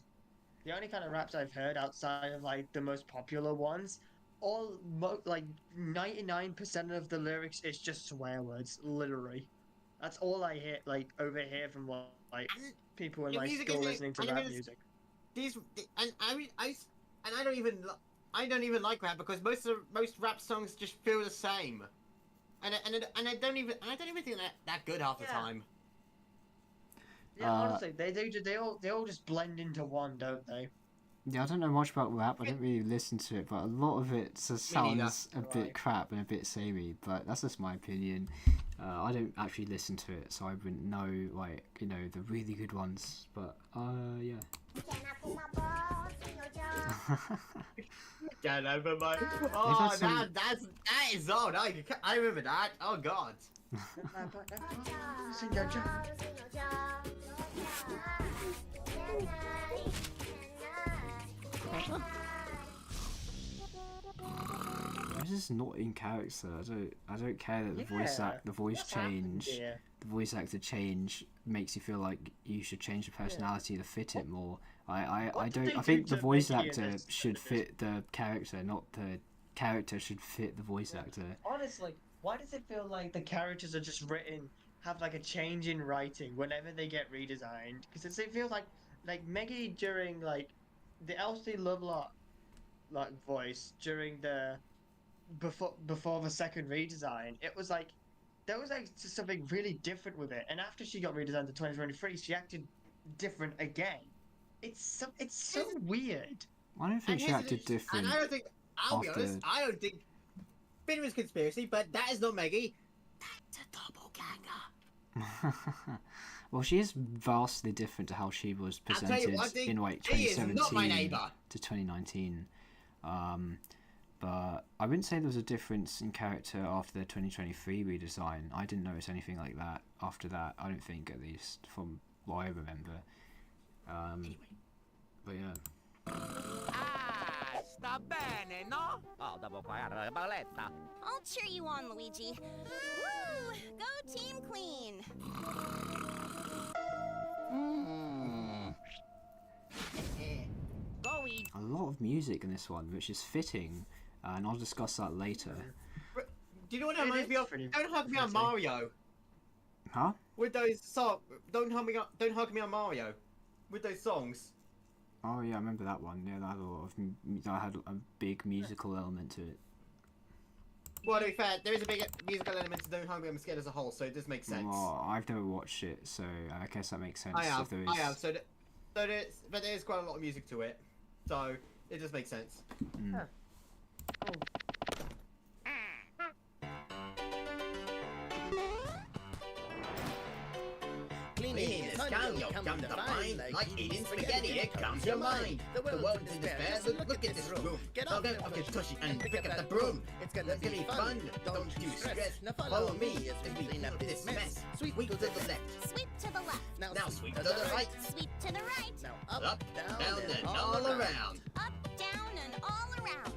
the only kind of raps I've heard outside of like the most popular ones, like 99% of the lyrics is just swear words, literally. That's all I hear, like over here from like people in my school listening to rap music. I don't even like rap because most rap songs just feel the same, and I don't even think they're that good half the time. Yeah, honestly, they all just blend into one, don't they? Yeah, I don't know much about rap. I don't really listen to it, but a lot of it just sounds a bit crap and a bit samey. But that's just my opinion. I don't actually listen to it, so I wouldn't know, like, you know, the really good ones. But yeah. Get over my. Oh, that is old. I remember that. Oh God. This is not in character. I don't care that the voice actor change makes you feel like you should change the personality to fit it more. I think the voice actor should fit the character, not the character should fit the voice actor. Honestly, why does it feel like the characters are just have like a change in writing whenever they get redesigned? Because it feels like Meggy during like the Elsie Lovelock like voice during the before the second redesign, it was like there was like something really different with it, and after she got redesigned to 2023, she acted different again. It's so weird. I don't think she acted different. And I don't think, I'll be honest, I don't think bit of a conspiracy, but that is not Meggy. That's a doppelganger. Well, she is vastly different to how she was presented in like 2017 to 2019. But I wouldn't say there was a difference in character after the 2023 redesign. I didn't notice anything like that after that. I don't think, at least from what I remember. But yeah. Ah, sta bene, no? Oh, devo pagare la balletta. I'll cheer you on, Luigi. Woo! Go Team Clean! A lot of music in this one, which is fitting, and I'll discuss that later. Do you know what that reminds me of? Don't Hug Me on Mario. Huh? With those songs, Don't Hug Me on Mario. With those songs. Oh yeah, I remember that one. Yeah, that had a big musical element to it. Well, to be fair, there is a big musical element to Don't Hug Me, I'm Scared as a whole, so it does make sense. Well, I've never watched it, so I guess that makes sense. I have. But there's quite a lot of music to it, so it just makes sense. Mm. Oh. Cleaning is come, you'll come to find. Like eating spaghetti, it comes your mind. The world is in despair, so look at this room. Get up, get tushy, and pick up the broom. It's gonna be fun, don't you stress. Follow me as we clean up this mess. Sweep to the left. Sweep to the left. Now sweep to the right. Sweep to the right. Now Up, down, and all around. Up, down, and all around.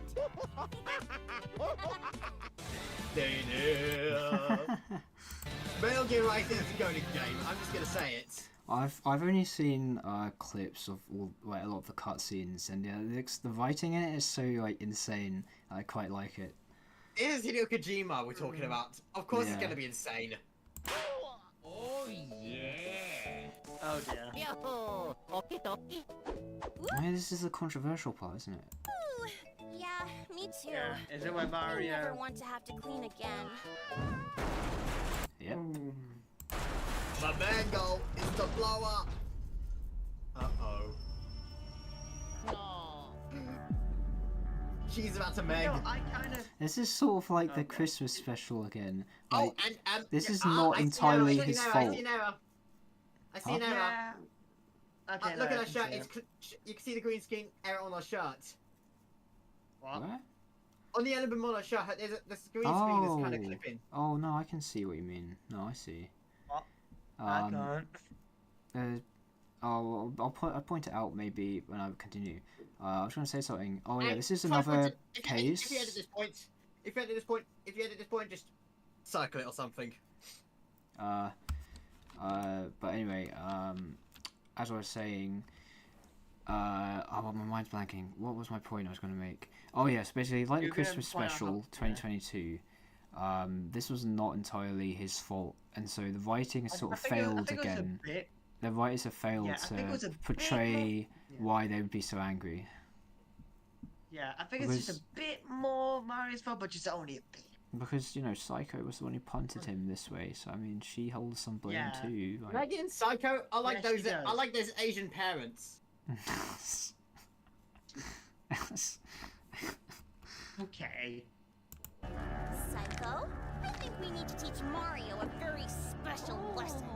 Metal Gear Rising is a good game. I'm just gonna say it. I've only seen clips of a lot of the cutscenes, and the writing in it is so like insane. I quite like it. It is Hideo Kojima we're talking about. Of course, it's gonna be insane. Oh yeah. Oh dear. I mean, this is a controversial part, isn't it? Ooh, yeah, Me too. Yeah, is it where I never Mario? want to have to clean again. Yep. My mango is the blow up. Uh-oh. She's about to meg. No, I kind of. This is sort of like the Christmas special again. Like, Oh, and this is yeah, not I see entirely an error, his I fault. see an error. I see an error. Yeah. Okay. Look no, at I her can shirt. see It's it. you can see the green screen error on her shirt. What? Where? On the element on her shirt, there's this green screen that's kind of Oh. clipping. Oh no, I can see what you mean. No, I see. What? I Um, can't. I'll point it out maybe when I continue. I was going to say something. Oh yeah, And this is try to another point it- case. If you edit this point, just circle it or something. But anyway, as I was saying, oh, my mind's blanking. What was my point I was going to make? Oh yes, basically like the You're gonna Christmas point out special how- 2022. This was not entirely his fault, and so the writing has sort of I think it failed was again. a bit. The writers have failed Yeah, I think it was a to bit portray more- why they would be so angry. Yeah, I think it's just a bit more Mario's fault, but just only a bit. Because, you know, Psycho was the one who punted him this way, so I mean, she holds some blame Yeah. too. Like... Like in Psycho, I like Yes, she those. I does. like those Asian parents. Okay. Psycho, I think we need to teach Mario a very special lesson.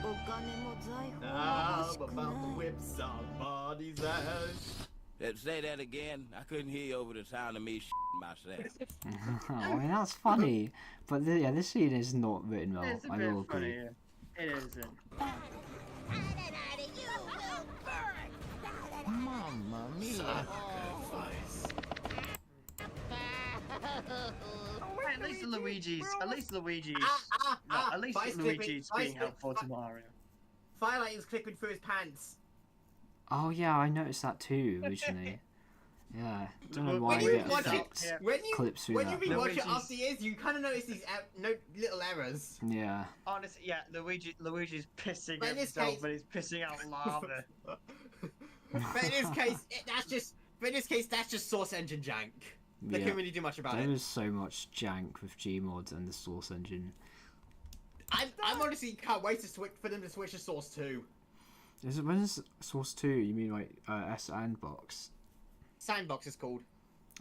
I'm about to whip somebody's ass. Say that again. I couldn't hear you over the sound of me myself. I mean, that's funny, but yeah, this scene is not written well. It's a I bit will funny. agree. Yeah. It isn't. Mamma mia. At least Luigi's. At least Luigi's. At least Vice Luigi's clipping, being Vice helpful to Mario. Firelight is clipping through his pants. Oh yeah, I noticed that too originally. Yeah, don't know why When you it watch it, affects when you clips through when you that. rewatch Luigi's- it after years, you kind of notice these little errors. Yeah. Honestly, yeah, Luigi's pissing But in this himself, case- but he's pissing out lava. But in this case, that's just source engine jank. They Yeah. can't really do much about There it. is so much jank with Gmod and the Source Engine. I'm honestly can't wait to for them to switch to Source 2. When is Source 2? You mean like Sandbox? Sandbox is called.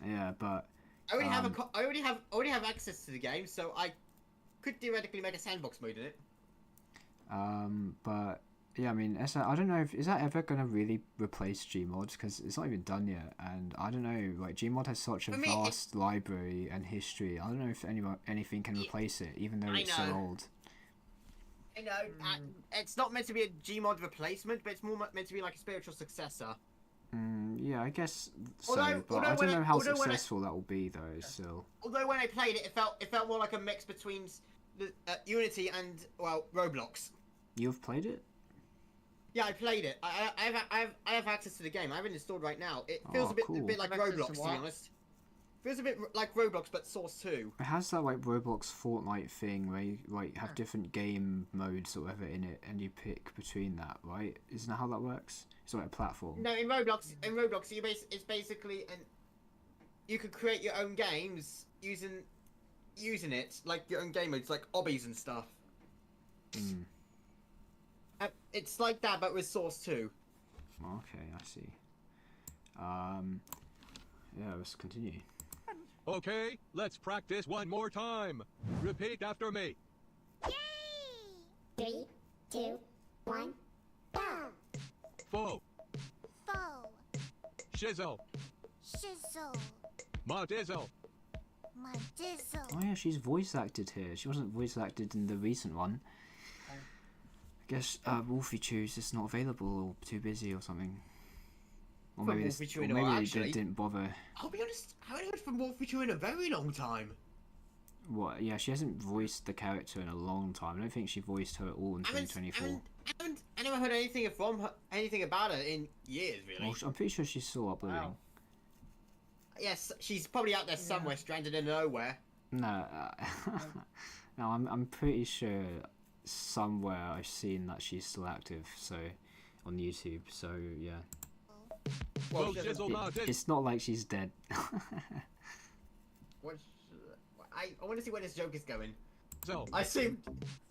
Yeah, but I already have access to the game, so I could theoretically make a sandbox mode in it. but yeah, I mean, I don't know if is that ever gonna really replace Gmod, because it's not even done yet, and I don't know, like Gmod has such a For me, vast library and history. I don't know if anything can replace it, even though I it's so know. old. You know, it's not meant to be a Gmod replacement, but it's more meant to be like a spiritual successor. Yeah, I guess so, Although- but although I when don't I- know how although when I- successful that will be though. Still, Although when I played it, it felt more like a mix between the Unity and Roblox. you've played it? Yeah, I played it. I have access to the game. I have it installed right now. It feels Oh, a bit cool. like Have access to Roblox, to be what? honest. Feels a bit like Roblox, but Source 2. It has that like Roblox Fortnite thing where you like have different game modes or whatever in it, and you pick between that, right? Isn't that how that works? It's like a platform. No, in Roblox, it's basically you could create your own games using it, like your own game modes, like obbies and stuff. Mm. It's like that, but with Source 2. Okay, I see. Yeah, let's continue. Okay, let's practice one more time. Repeat after me. Yay! 3, 2, 1, go! Fo, Foe, shizzle, shizzle, ma dizzle. my dizzle. Oh yeah, she's voice acted here. She wasn't voice acted in the recent one. I guess Wolfie Chew's just not available or too busy or something. Or From maybe, Wolfie Chew, or no, maybe they actually- didn't bother. I'll be honest, I haven't heard from Wolfie Chew in a very long time. What? Yeah, she hasn't voiced the character in a long time. I don't think she voiced her at all in 2024. I never heard anything about her in years, really. Well, I'm pretty sure she's still uploading. Wow. Yes, she's probably out there somewhere, stranded in nowhere. No, no, I'm pretty sure somewhere I've seen that she's still active. So on YouTube. So yeah. Well, shizzle ma It's not like she's dead. What? I want to see where this joke is going. So, I assume.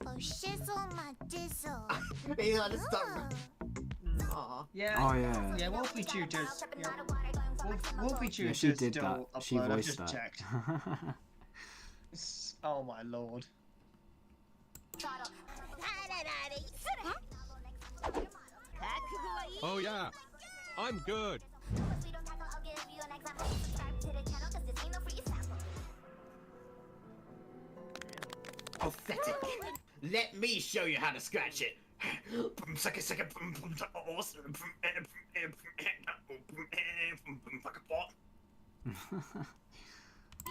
Oh, shizzle my dizzle. He's like, just stop. Aw. Yeah. Oh yeah. Yeah, Wolfie Chew just. Yeah. Wolfie Chew Yeah, she just did still that. She upload, I've voiced just that. checked. Oh my lord. oh yeah, I'm good. Pathetic. Let me show you how to scratch it.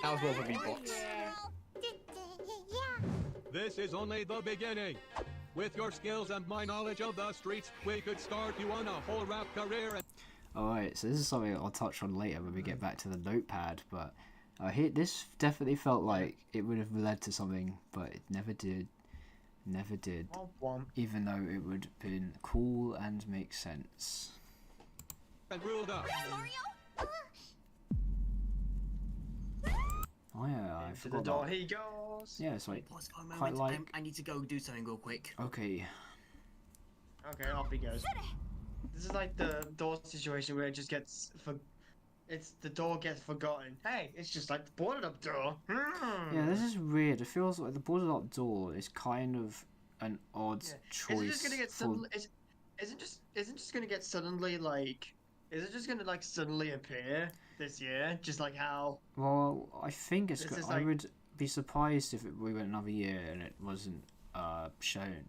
That was more of a beatbox. This is only the beginning. With your skills and my knowledge of the streets, we could start you on a whole rap career. Alright, so this is something I'll touch on later when we get back to the notepad, but this definitely felt like it would have led to something, but it never did. Never did. Even though it would have been cool and make sense. And ruled up. Oh yeah, I To the forgot door about... he goes. Yeah, it's like, Pause for a quite moment. like... I need to go do something real quick. Okay. Okay, off he goes. This is like the door situation where it just gets the door gets forgotten. Hey, it's just like the boarded up door. Yeah, this is weird. It feels like the boarded up door is kind of an odd choice. Is it just gonna get suddenly? Isn't just gonna get suddenly like? Is it just gonna like suddenly appear this year? Just like how? Well, I think it's. This is I like- would be surprised if we went another year and it wasn't shown.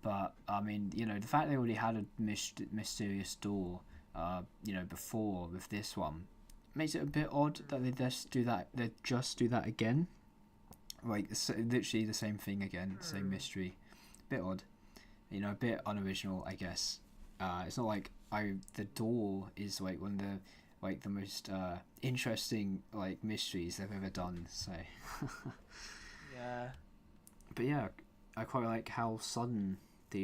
But I mean, you know, the fact they already had a mysterious door, you know, before with this one, makes it a bit odd that they just do that. They just do that again, like literally the same thing again, same mystery. Bit odd, you know, a bit unoriginal, I guess. It's not like the door is like one of the most interesting like mysteries they've ever done. So Yeah. but yeah, I quite like how sudden the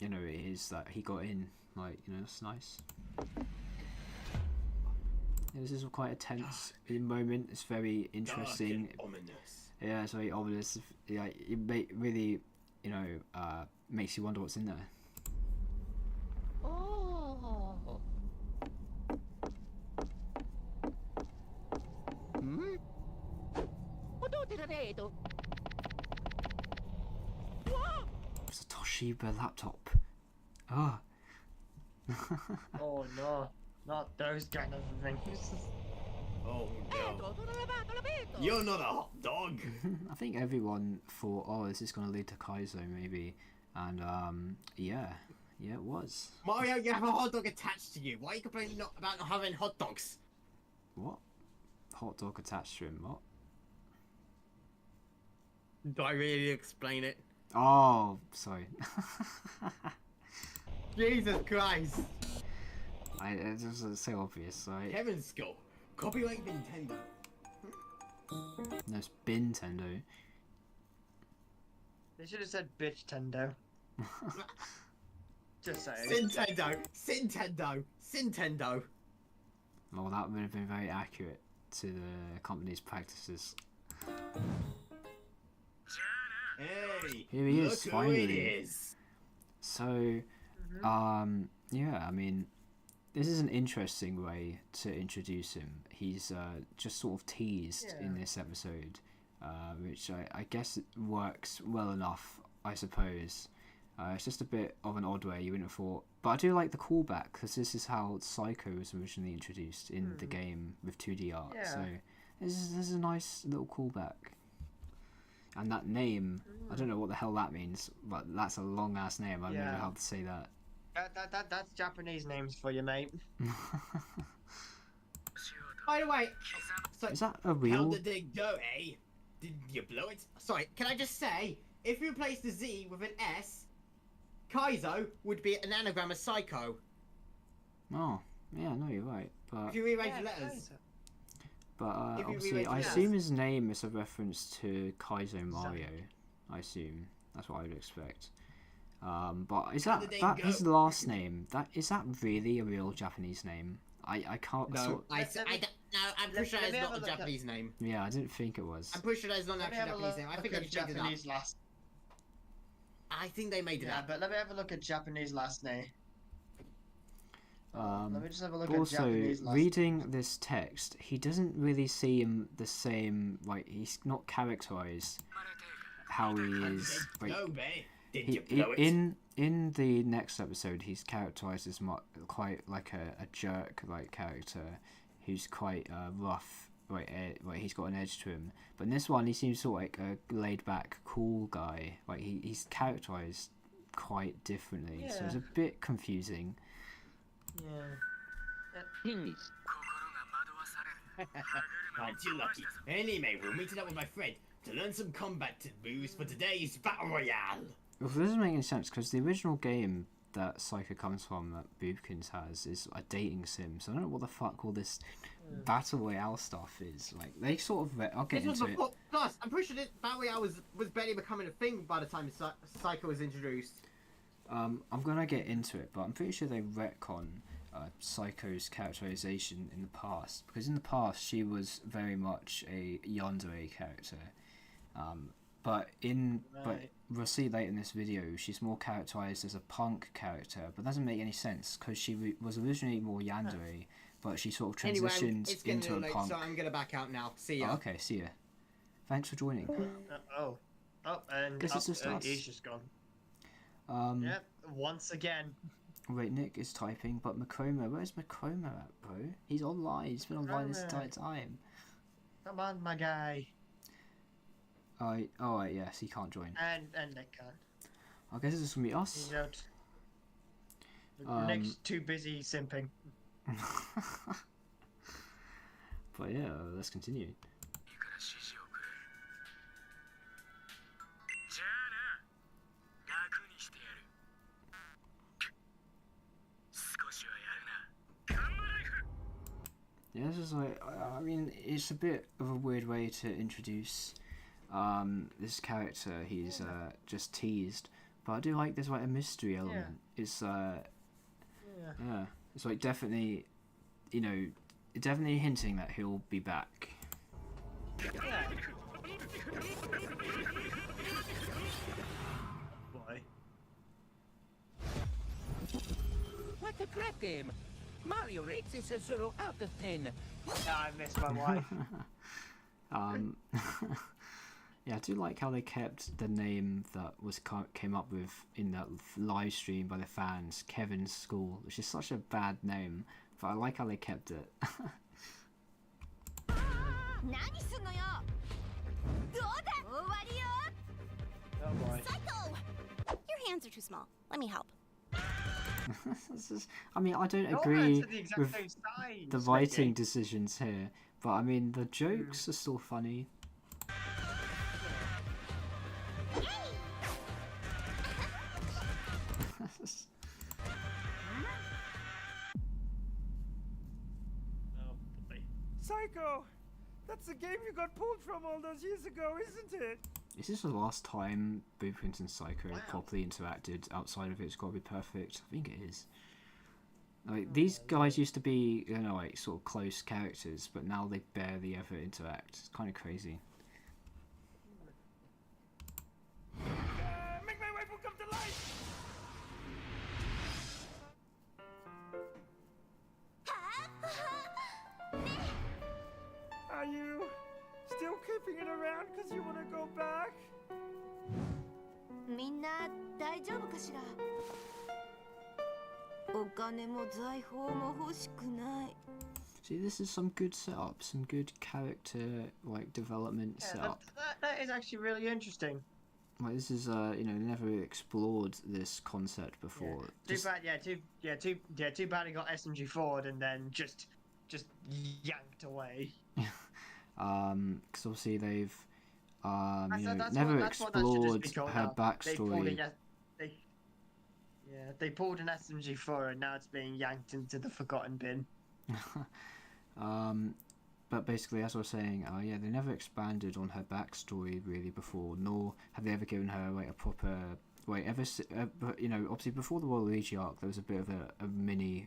you know, it is that he got in. Like, you know, it's nice. Yeah, this is quite a tense moment. It's very interesting. Ominous. Yeah, it's very ominous. Yeah, it really, you know, makes you wonder what's in there. Oh. Hmm? It's a Toshiba laptop. Oh. Oh no, not those kind of things. Oh no. You're not a hot dog. I think everyone thought, oh, this is going to lead to Kaizo maybe, and yeah, it was. Mario, you have a hot dog attached to you. Why are you complaining about not having hot dogs? What? Hot dog attached to him? What? Do I really explain it? Oh, sorry. Jesus Christ. It's just so obvious, right? Kevin's skull. Copyright Nintendo. No, it's Bintendo. They should have said bitch Tendo. Just saying. Sintendo. Well, that would have been very accurate to the company's practices. Hey, Here he is, look who finally. it is. So, yeah, I mean, this is an interesting way to introduce him. He's just sort of teased in this episode, which I guess works well enough, I suppose. It's just a bit of an odd way, you wouldn't have thought. But I do like the callback, because this is how Saiko was originally introduced in the game with 2D art. Yeah. So this is a nice little callback. And that name, I don't know what the hell that means, but that's a long ass name. I don't know how to say that. That's Japanese names for you, mate. By the way, so Is that a how real? did it go, eh? Did you blow it? Sorry, can I just say, if you replace the Z with an S, Kaizo would be an anagram of Psycho. Oh, yeah, no, you're right. But If you rearrange the letters. If you obviously, rearrange I the assume letters. his name is a reference to Kaizo Mario. I assume that's what I would expect. But is How that did they his go? last name? Is that really a real Japanese name? I can't. No, I'm pretty sure let it's me have not a a look at- Japanese name. Yeah, I didn't think it was. I'm pretty sure that's not an Let me actual have a Japanese look name. I think at they just made it up. Japanese last. I think they made it Yeah, up. but let me have a look at Japanese last name. Let me just have a look at Also, Japanese last reading this text, he doesn't really seem the same. Like he's not characterized how he is. Like, No, man. Did he, you blow it? in the next episode, he's characterized as quite like a jerk like character, who's quite rough. Like he's got an edge to him. But in this one, he seems sort of like a laid back, cool guy. Like he's characterized quite differently, so it's a bit confusing. Yeah. Aren't you lucky? Anyway, we're meeting up with my friend to learn some combat moves for today's battle royale. Well, this doesn't make any sense because the original game that Psycho comes from, that Boobkins has, is a dating sim. So I don't know what the fuck all this battle royale stuff is. Like they sort of, I'll get This was into it. before. Plus, I'm pretty sure this battle royale was barely becoming a thing by the time Psycho was introduced. I'm gonna get into it, but I'm pretty sure they retcon Psycho's characterization in the past, because in the past she was very much a yandere character, but we'll see later in this video she's more characterized as a punk character, but that doesn't make any sense because she was originally more yandere, but she sort of transitioned it's getting into a late, punk. so I'm gonna back out now. See ya. Oh, okay, see ya. Thanks for joining. And Guess it's just us. he's just gone. Yep, once again. Wait, Nick is typing, but Makoma, where's Makoma at, bro? He's online, he's been online this entire time. Come on, my guy. Oh, right, yes, he can't join. And Nick can't. I guess it's gonna be us. Nick's too busy simping. But yeah, let's continue. Yeah, this is like, I mean, it's a bit of a weird way to introduce this character. He's just teased, but I do like there's like a mystery element. It's yeah, it's like definitely, you know, definitely hinting that he'll be back. Boy. What a crap game! Mario rates this a 0 out of 10. I miss my wife. Yeah, I do like how they kept the name that was came up with in that live stream by the fans, Kevin's School, which is such a bad name, but I like how they kept it. Oh boy. Psycho! Your hands are too small. Let me help. I mean, I don't Your agree hands are the exact with same size, the writing decisions here, but I mean, the jokes are still funny. Oh boy. Psycho! That's the game you got pulled from all those years ago, isn't it? Is this the last time Blueprint and Psycho properly interacted outside of It's Gotta Be Perfect? I think it is. Like, these guys used to be, you know, like, sort of close characters, but now they barely ever interact. It's kind of crazy. Make my wife come to life! Are you still keeping it around because you want to go back? みんな大丈夫かしらお金も財宝も欲しくない See, this is some good setup, some good character, like, development setup. That is actually really interesting. Like, this is, you know, never explored this concept before. Too bad he got SMG forward and then just yanked away. Because obviously they've, you know, That's never what that should explored just be called her now. backstory. They pulled an SMG4 and now it's being yanked into the forgotten bin. But basically, as I was saying, yeah, they never expanded on her backstory really before, nor have they ever given her like a proper like you know, obviously before the Waluigi arc, there was a bit of a mini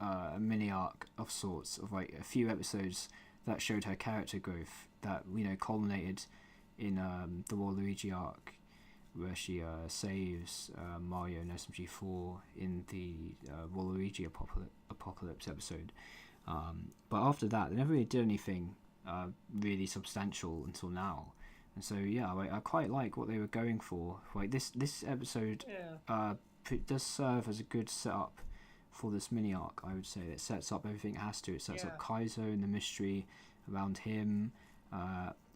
arc of sorts of like a few episodes that showed her character growth that, you know, culminated in the Waluigi arc, where she saves Mario and SMG4 in the Waluigi Apocalypse episode. But after that, they never really did anything really substantial until now. And so yeah, like, I quite like what they were going for. Like this episode does serve as a good setup for this mini arc. I would say it sets up everything it has to. It sets up Kaizo and the mystery around him.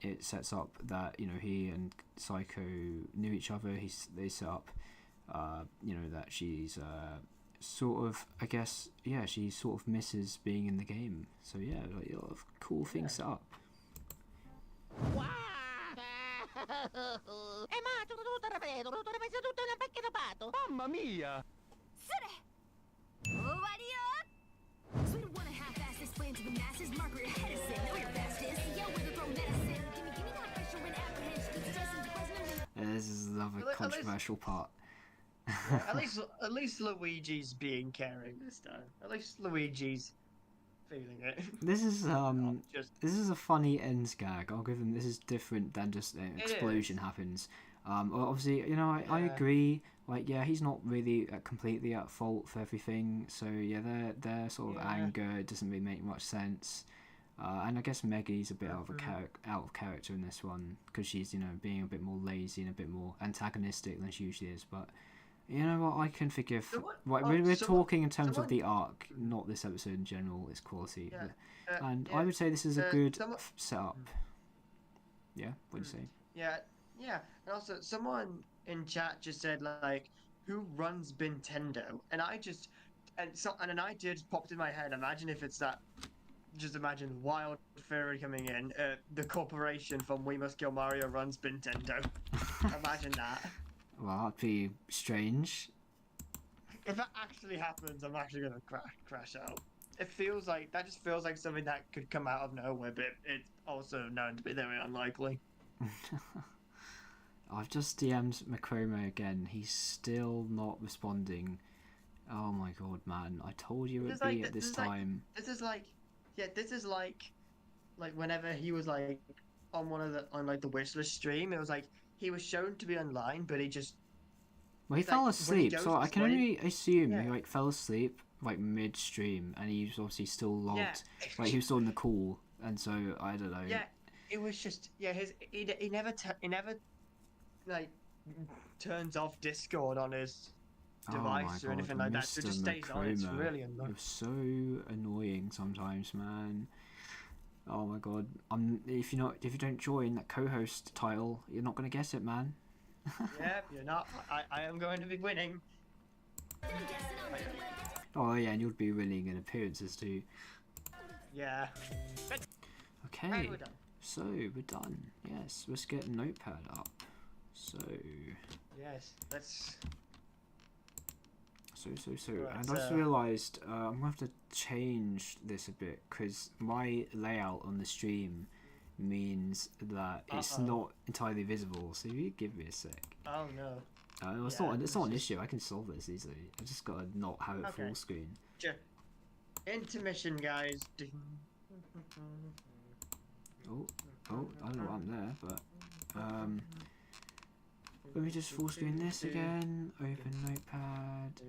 It sets up that, you know, he and Saiko knew each other. They set up, you know, that she's sort of, I guess, yeah, she sort of misses being in the game. So yeah, like, a lot of cool things set up. Mamma mia! This is another controversial part. At least Luigi's being caring this time. At least Luigi's feeling it. This is this is a funny end gag. I'll give him. This is different than just an explosion happens. Obviously, you know, I agree. Like, yeah, he's not really completely at fault for everything. So yeah, their sort of anger doesn't really make much sense. And I guess Maggie's a bit out of character in this one, because she's, you know, being a bit more lazy and a bit more antagonistic than she usually is. But you know what, I can forgive. We're talking in terms of the arc, not this episode in general. Its quality, and I would say this is a good setup. Yeah, what do you say? Yeah. And also, someone in chat just said, like, who runs Nintendo? And an idea just popped in my head. Imagine if it's that. Just imagine Wild Fury coming in. The corporation from We Must Kill Mario runs Nintendo. Imagine that. Well, that'd be strange. If that actually happens, I'm actually gonna crash out. It feels like that. Just feels like something that could come out of nowhere, but it's also known to be very unlikely. I've just DM'd Macrome again. He's still not responding. Oh my god, man! I told you it'd be at this time. This is like whenever he was like on the wishlist stream, it was like he was shown to be online, but he just. Well, he fell asleep, so I can only assume he like fell asleep like mid-stream, and he was obviously still logged. Yeah. Like he was still in the call, and so I don't know. Yeah, it was just he never like turns off Discord on his device or anything like that. So it just stays on. It's really annoying. You're so annoying sometimes, man. Oh my god! If you don't join that co-host title, you're not gonna get it, man. Yep, you're not. I am going to be winning. Oh yeah, and you'll be winning in appearances too. Yeah. Okay. Right, we're done. So we're done. Yes, let's get Notepad up. So. Yes, let's. So. Right, and I just realised I'm gonna have to change this a bit, because my layout on the stream means that it's not entirely visible. So if you give me a sec. Oh no. It's not an issue. I can solve this easily. I just gotta not have it full screen. Sure. Intermission, guys. Oh, I don't know why I'm there, but let me just full screen this again. Open Notepad,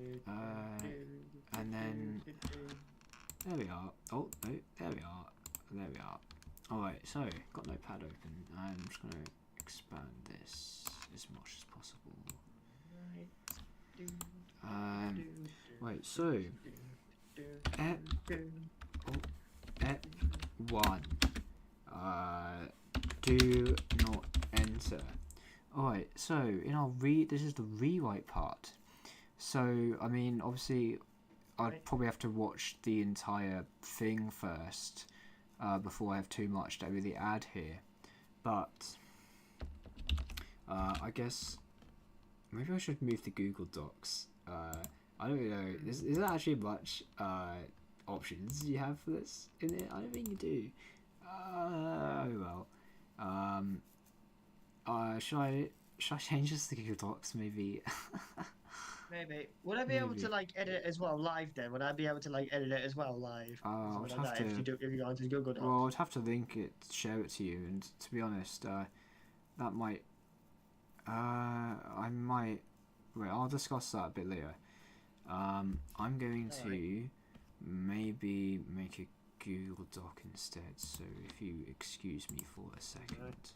and then there we are. Oh no, there we are. Alright, so got Notepad open. I'm just gonna expand this as much as possible. Wait, so Ep 1. Do not enter. Alright, so in our this is the rewrite part. So I mean, obviously I'd probably have to watch the entire thing first before I have too much to really add here, but I guess maybe I should move to Google Docs. I don't know, is there actually much options you have for this in it? I don't think you do. Oh well. Should should I change this to Google Docs? Maybe. Maybe. Would I be able to Maybe. like edit it as well live then? Would I be able to like edit it as well live? I'd Something have like that, to. if you go onto Google Docs. Well, I'd have to link it, share it to you, and to be honest, that might. I might. Wait, I'll discuss that a bit later. I'm going to maybe make a Google Doc instead. So if you excuse me for a second.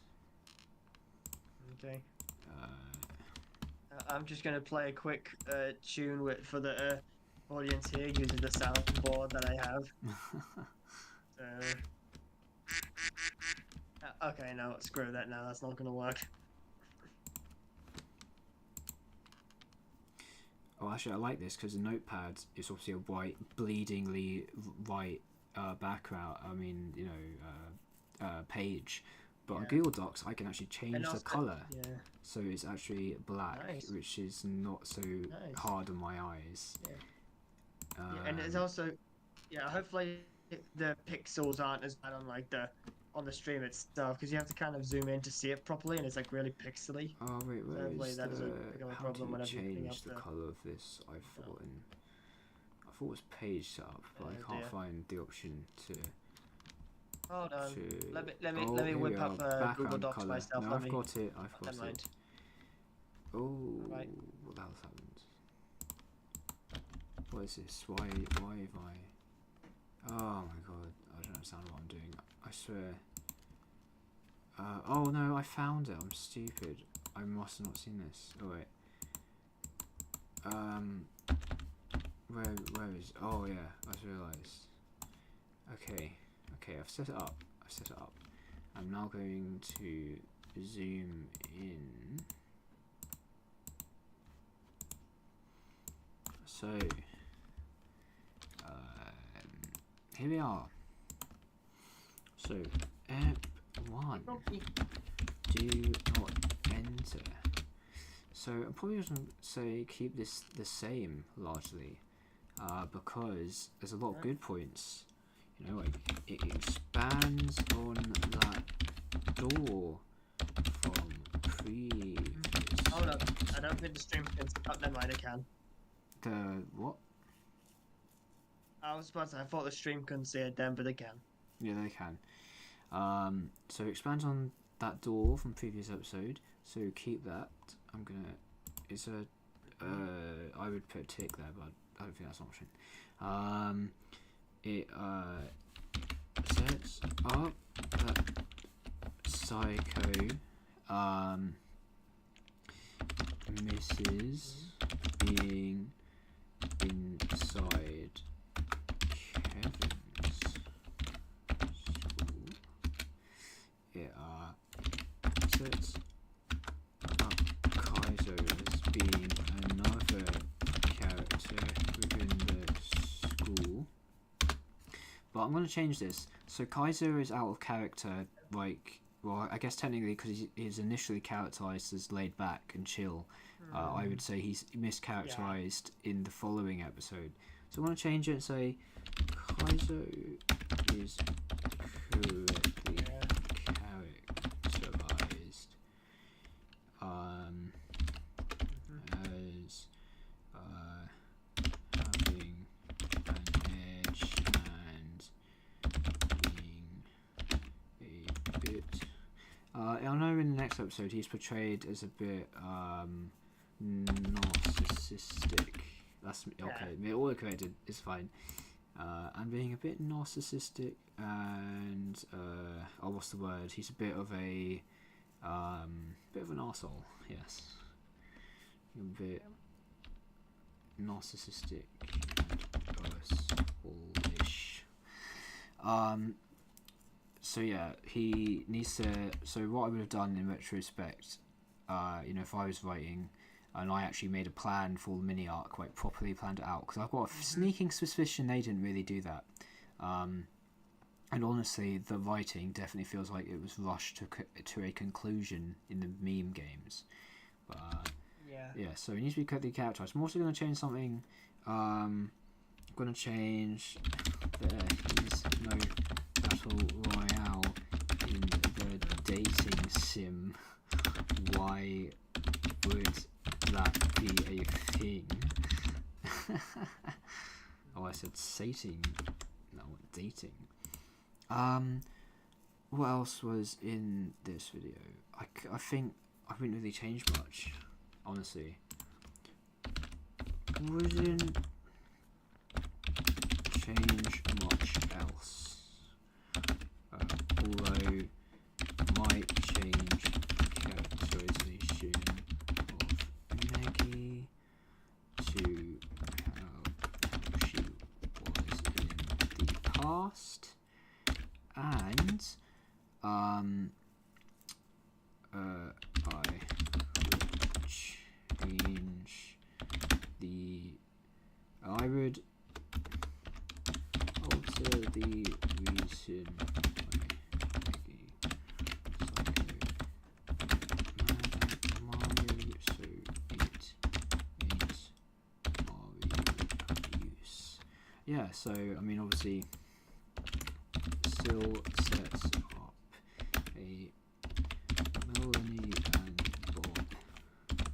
Okay. I'm just gonna play a quick tune for the audience here using the soundboard that I have. Okay, no, screw that now. That's not gonna work. Oh, actually, I like this because the notepad is obviously a white, bleedingly white background. I mean, you know, page. But on Google Docs, I can actually change the color, so it's actually black, which is not so hard on my eyes. And it's also, hopefully the pixels aren't as bad on like on the stream itself, because you have to kind of zoom in to see it properly, and it's like really pixely. Oh wait, where is that the? How do you change the color of this? I thought it was page setup, but I can't find the option to. Hold on. Let me whip up Google Docs color. myself. No, I've got it. Oh, right. What else happened? What is this? Why have I? Oh my god! I don't understand what I'm doing. I swear. Oh no! I found it. I'm stupid. I must have not seen this. Oh wait. Where is? Oh yeah, I just realised. Okay, I've set it up. I'm now going to zoom in. So, here we are. So, app 1. Do not enter. So I'm probably just going to say keep this the same largely, because there's a lot of good points. You know, like it expands on that door from previous. Hold up, I don't think the stream can. Oh, never mind, I can. The what? I was about to say, I thought the stream couldn't see it then, but they can. Yeah, they can. So it expands on that door from previous episode. So keep that. I'm gonna. It's a. I would put a tick there, but I don't think that's an option. It sets up that Saiko misses being inside Kevin's school. It sets up Kaizo as being another character within the school. But I'm going to change this. So Kaizo is out of character, like, well, I guess technically because he's initially characterized as laid back and chill. I would say he's mischaracterized in the following episode. So I'm going to change it and say Kaizo is correctly characterized as having an edge and being a bit. I know in the next episode he's portrayed as a bit narcissistic. That's okay. All corrected. It's fine. And being a bit narcissistic and oh, what's the word? He's a bit of an arsehole. Yes. A bit narcissistic and arsehole-ish. So yeah, he needs to. So what I would have done in retrospect, you know, if I was writing, and I actually made a plan for the mini arc, like properly planned it out, because I've got a sneaking suspicion they didn't really do that. And honestly, the writing definitely feels like it was rushed to a conclusion in the meme games. But yeah, so it needs to be correctly characterized. I'm also going to change something. I'm going to change. There is no battle royale in the dating sim why would that be a thing? Oh, I said sating. No, dating. What else was in this video? I think I wouldn't really change much, honestly. Wouldn't change much else. Although might change characterization of Maggie to how she was in the past, and I would alter the reason Mario, so it is Mario abuse. Yeah, so I mean obviously still sets up a Melanie and Bob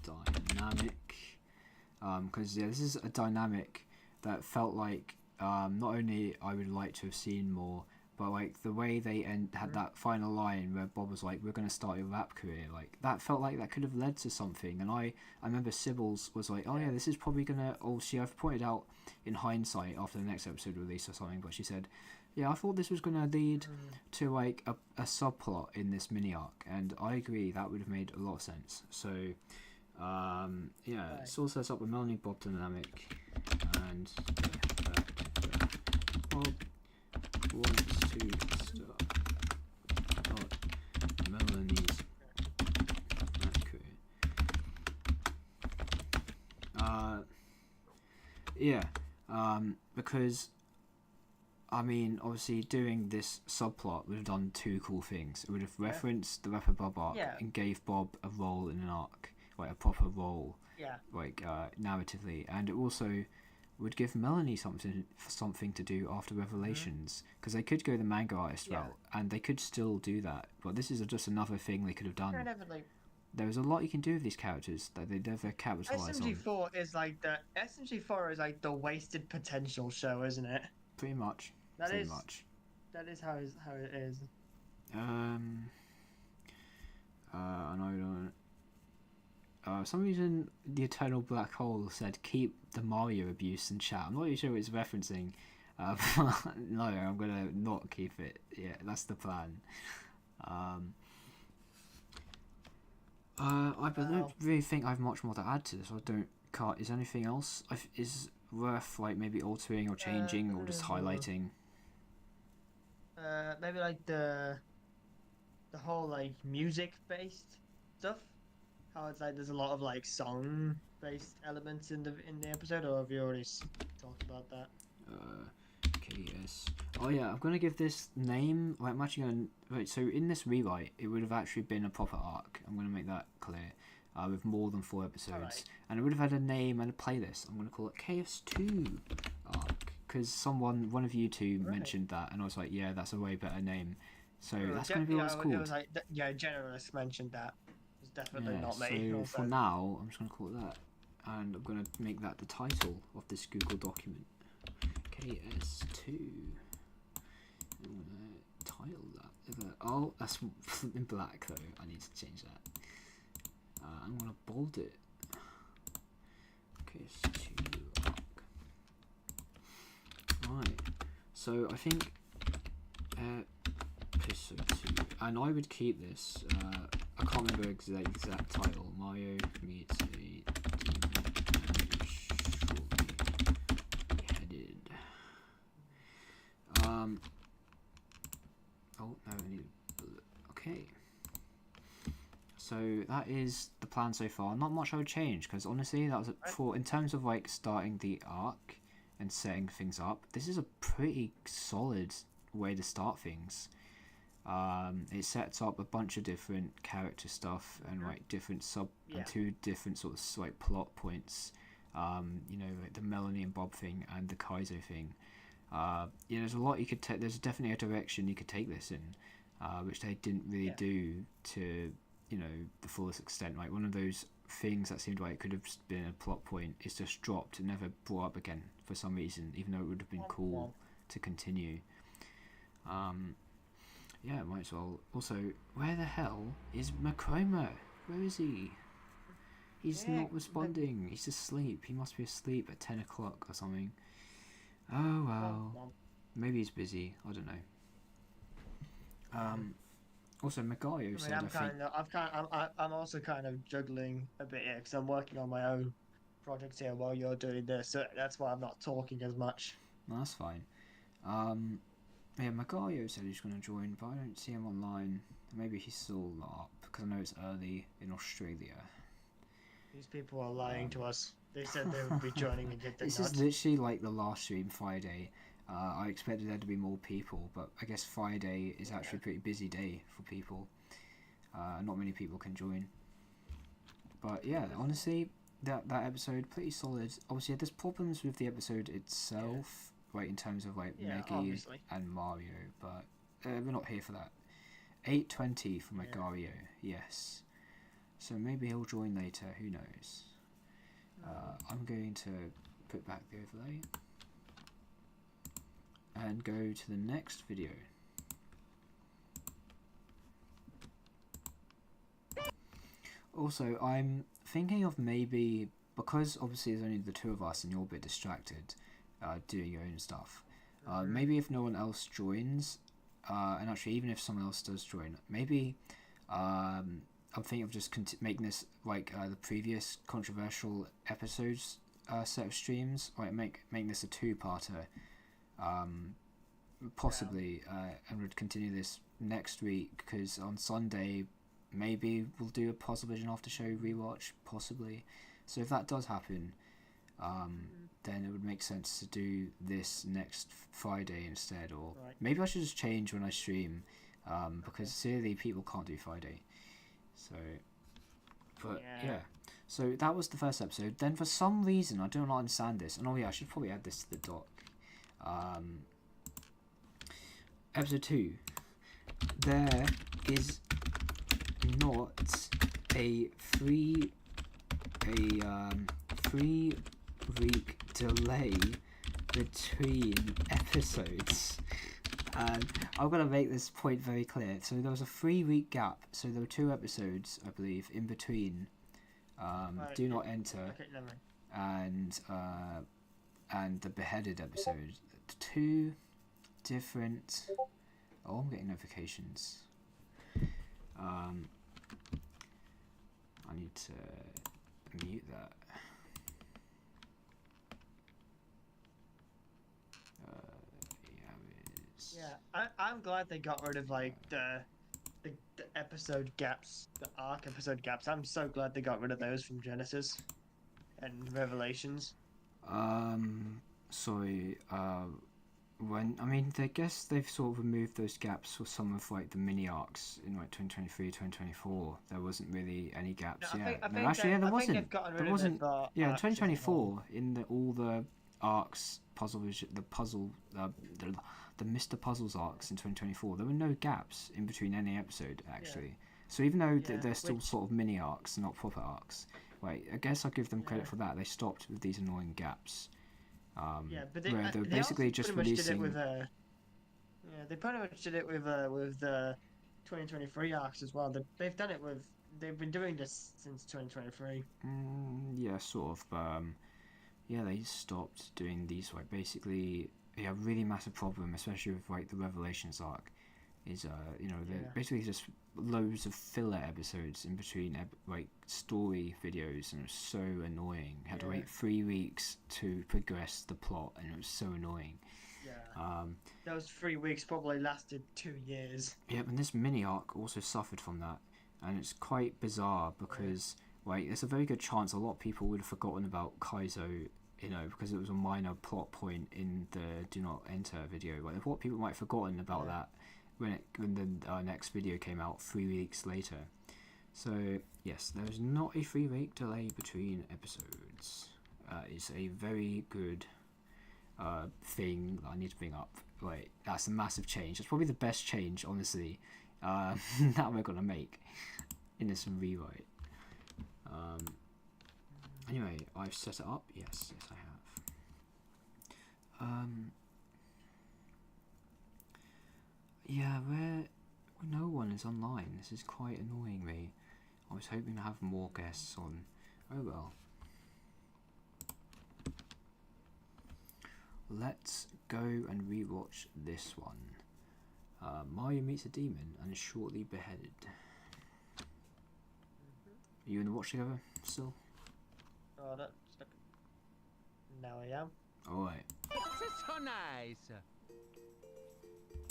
dynamic, because yeah, this is a dynamic that felt like not only I would like to have seen more, but like the way they had that final line where Bob was like, "We're going to start your rap career," like that felt like that could have led to something. And I remember Sybil's was like, "Oh yeah, this is probably gonna," oh I've pointed out in hindsight after the next episode release or something, but she said, "Yeah, I thought this was gonna lead to like a subplot in this mini arc," and I agree, that would have made a lot of sense. So yeah, it still sets up a Melanie Bob dynamic, and Bob wants to start Melanie's rap career. Yeah, because I mean, obviously, doing this subplot would have done two cool things. It would have referenced the Rapper Bob arc and gave Bob a role in an arc, like a proper role, like narratively, and it also would give Melanie something to do after Revelations, because they could go the manga artist route, and they could still do that. But this is just another thing they could have done. There was a lot you can do with these characters that they never capitalize on. SMG4 is like the wasted potential show, isn't it? Pretty much. That is how it is. And I don't. For some reason, the Eternal Black Hole said keep the Mario abuse in chat. I'm not really sure what it's referencing. No, I'm gonna not keep it. Yeah, that's the plan. I don't really think I have much more to add to this. Is there anything else is worth like maybe altering or changing or just highlighting? Maybe like the whole like music based stuff. How it's like there's a lot of like song based elements in the episode, or have you already talked about that? KS. Oh yeah, I'm gonna give this name. Like, I'm actually gonna wait. So in this rewrite, it would have actually been a proper arc. I'm gonna make that clear. With more than 4 episodes, and it would have had a name and a playlist. I'm gonna call it KS2 arc, because one of you two mentioned that, and I was like, yeah, that's a way better name. So that's gonna be what it's called. It was like, Generalist mentioned that. It's definitely not me. So for now, I'm just gonna call it that, and I'm gonna make that the title of this Google document. KS2. I'm gonna title that. Oh, that's in black though. I need to change that. I'm gonna bold it. KS2 arc. Right. So I think episode 2, and I would keep this. I can't remember the exact title. Mario meets a demon and shortly beheaded. Oh no, I need. Okay. So that is the plan so far. Not much I would change, because honestly, that was in terms of like starting the arc and setting things up. This is a pretty solid way to start things. It sets up a bunch of different character stuff and like different and 2 different sort of like plot points. You know, like the Melanie and Bob thing and the Kaizo thing. There's a lot you could take. There's definitely a direction you could take this in, which they didn't really do to. the fullest extent. Like one of those things that seemed like it could have been a plot point is just dropped and never brought up again for some reason, even though it would have been cool to continue. Yeah, might as well. Also, where the hell is Macroma? Where is he? He's not responding. He's asleep. He must be asleep at 10 o'clock or something. Oh well. Maybe he's busy. I don't know. Also, Magayo said, I'm also kind of juggling a bit here because I'm working on my own projects here while you're doing this. So that's why I'm not talking as much. No, that's fine. Yeah, Magayo said he's going to join, but I don't see him online. Maybe he's still not up because I know it's early in Australia. These people are lying to us. They said they would be joining and get the This is literally like the last stream Friday. I expected there to be more people, but I guess Friday is actually a pretty busy day for people. Not many people can join. But yeah, honestly, that episode pretty solid. Obviously, there's problems with the episode itself, right, in terms of like Meggy obviously. and Mario, but we're not here for that. 8:20 for Magario, yes. So maybe he'll join later. Who knows? I'm going to put back the overlay and go to the next video. Also, I'm thinking of maybe, because obviously there's only the two of us and you're a bit distracted doing your own stuff, maybe if no one else joins, and actually even if someone else does join, maybe I'm thinking of just making this like the previous controversial episodes set of streams, like making this a two-parter, possibly, and we'd continue this next week, because on Sunday maybe we'll do a Puzzle Vision after show rewatch, possibly. So if that does happen, then it would make sense to do this next Friday instead, or maybe I should just change when I stream, because clearly people can't do Friday. So, but yeah. So that was the first episode. Then for some reason, I don't understand this, and I should probably add this to the doc. Episode 2. There is not a 3 week delay between episodes. And I'm going to make this point very clear. So there was a 3 week gap. So there were 2 episodes, I believe, in between. Do Not Enter and the Beheaded episode. 2 different. Oh, I'm getting notifications. I need to mute that. I'm glad they got rid of like the episode gaps, the arc episode gaps. I'm so glad they got rid of those from Genesis and Revelations. Sorry. I guess they've sort of removed those gaps for some of like the mini arcs in like 2023, 2024. There wasn't really any gaps. There wasn't. There wasn't. Yeah, in 2024, in all the arcs, the Mr. Puzzles arcs in 2024, there were no gaps in between any episode actually. So even though they're still sort of mini arcs, not proper arcs, right? I guess I'll give them credit for that. They stopped with these annoying gaps. But they were basically just releasing. They pretty much did it with the 2023 arcs as well. They've done it with. They've been doing this since 2023. Yeah, sort of. They stopped doing these. Like basically, a really massive problem, especially with like the Revelations arc, is basically just loads of filler episodes in between like story videos, and it was so annoying. You had to wait 3 weeks to progress the plot, and it was so annoying. Those 3 weeks probably lasted 2 years. Yep, and this mini arc also suffered from that, and it's quite bizarre because there's a very good chance a lot of people would have forgotten about Kaizo, because it was a minor plot point in the Do Not Enter video. Like, what people might have forgotten about that when the next video came out 3 weeks later. So yes, there is not a 3 week delay between episodes. It's a very good thing that I need to bring up. Like, that's a massive change. It's probably the best change, honestly, that we're gonna make. innocent rewrite. Anyway, I've set it up. Yes, I have. Yeah, no one is online. This is quite annoying me. I was hoping to have more guests on. Oh well. Let's go and rewatch this one. Mario meets a demon and is shortly beheaded. Are you in the watch together still? Oh, that's... Now I am. Alright. It's so nice.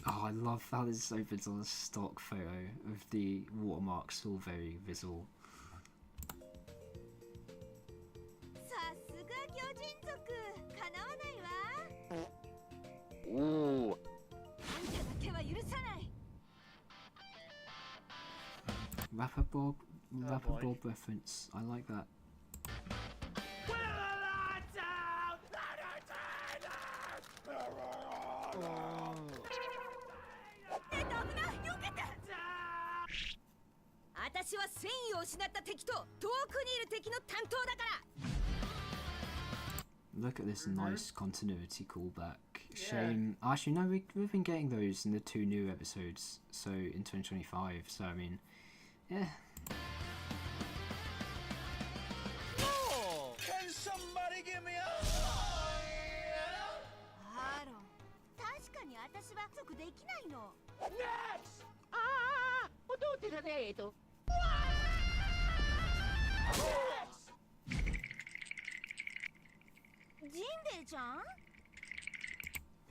Oh, I love how this opens on a stock photo of the watermark still very visible. さすが魚人族かなわないわおお。あんただけは許さない Rapper Bob boy. reference. I like that. Oh. 危ない避けて私は戦意を失った敵と遠くにいる敵の担当だから Look at this nice continuity callback. Yeah. Shame. Actually, no, we've been getting those in the 2 new episodes, so in 2025. So I mean, yeah. Can somebody give me a アーロン確かに私は属できないの Next! Ah! Udutira dito. ジンベエちゃん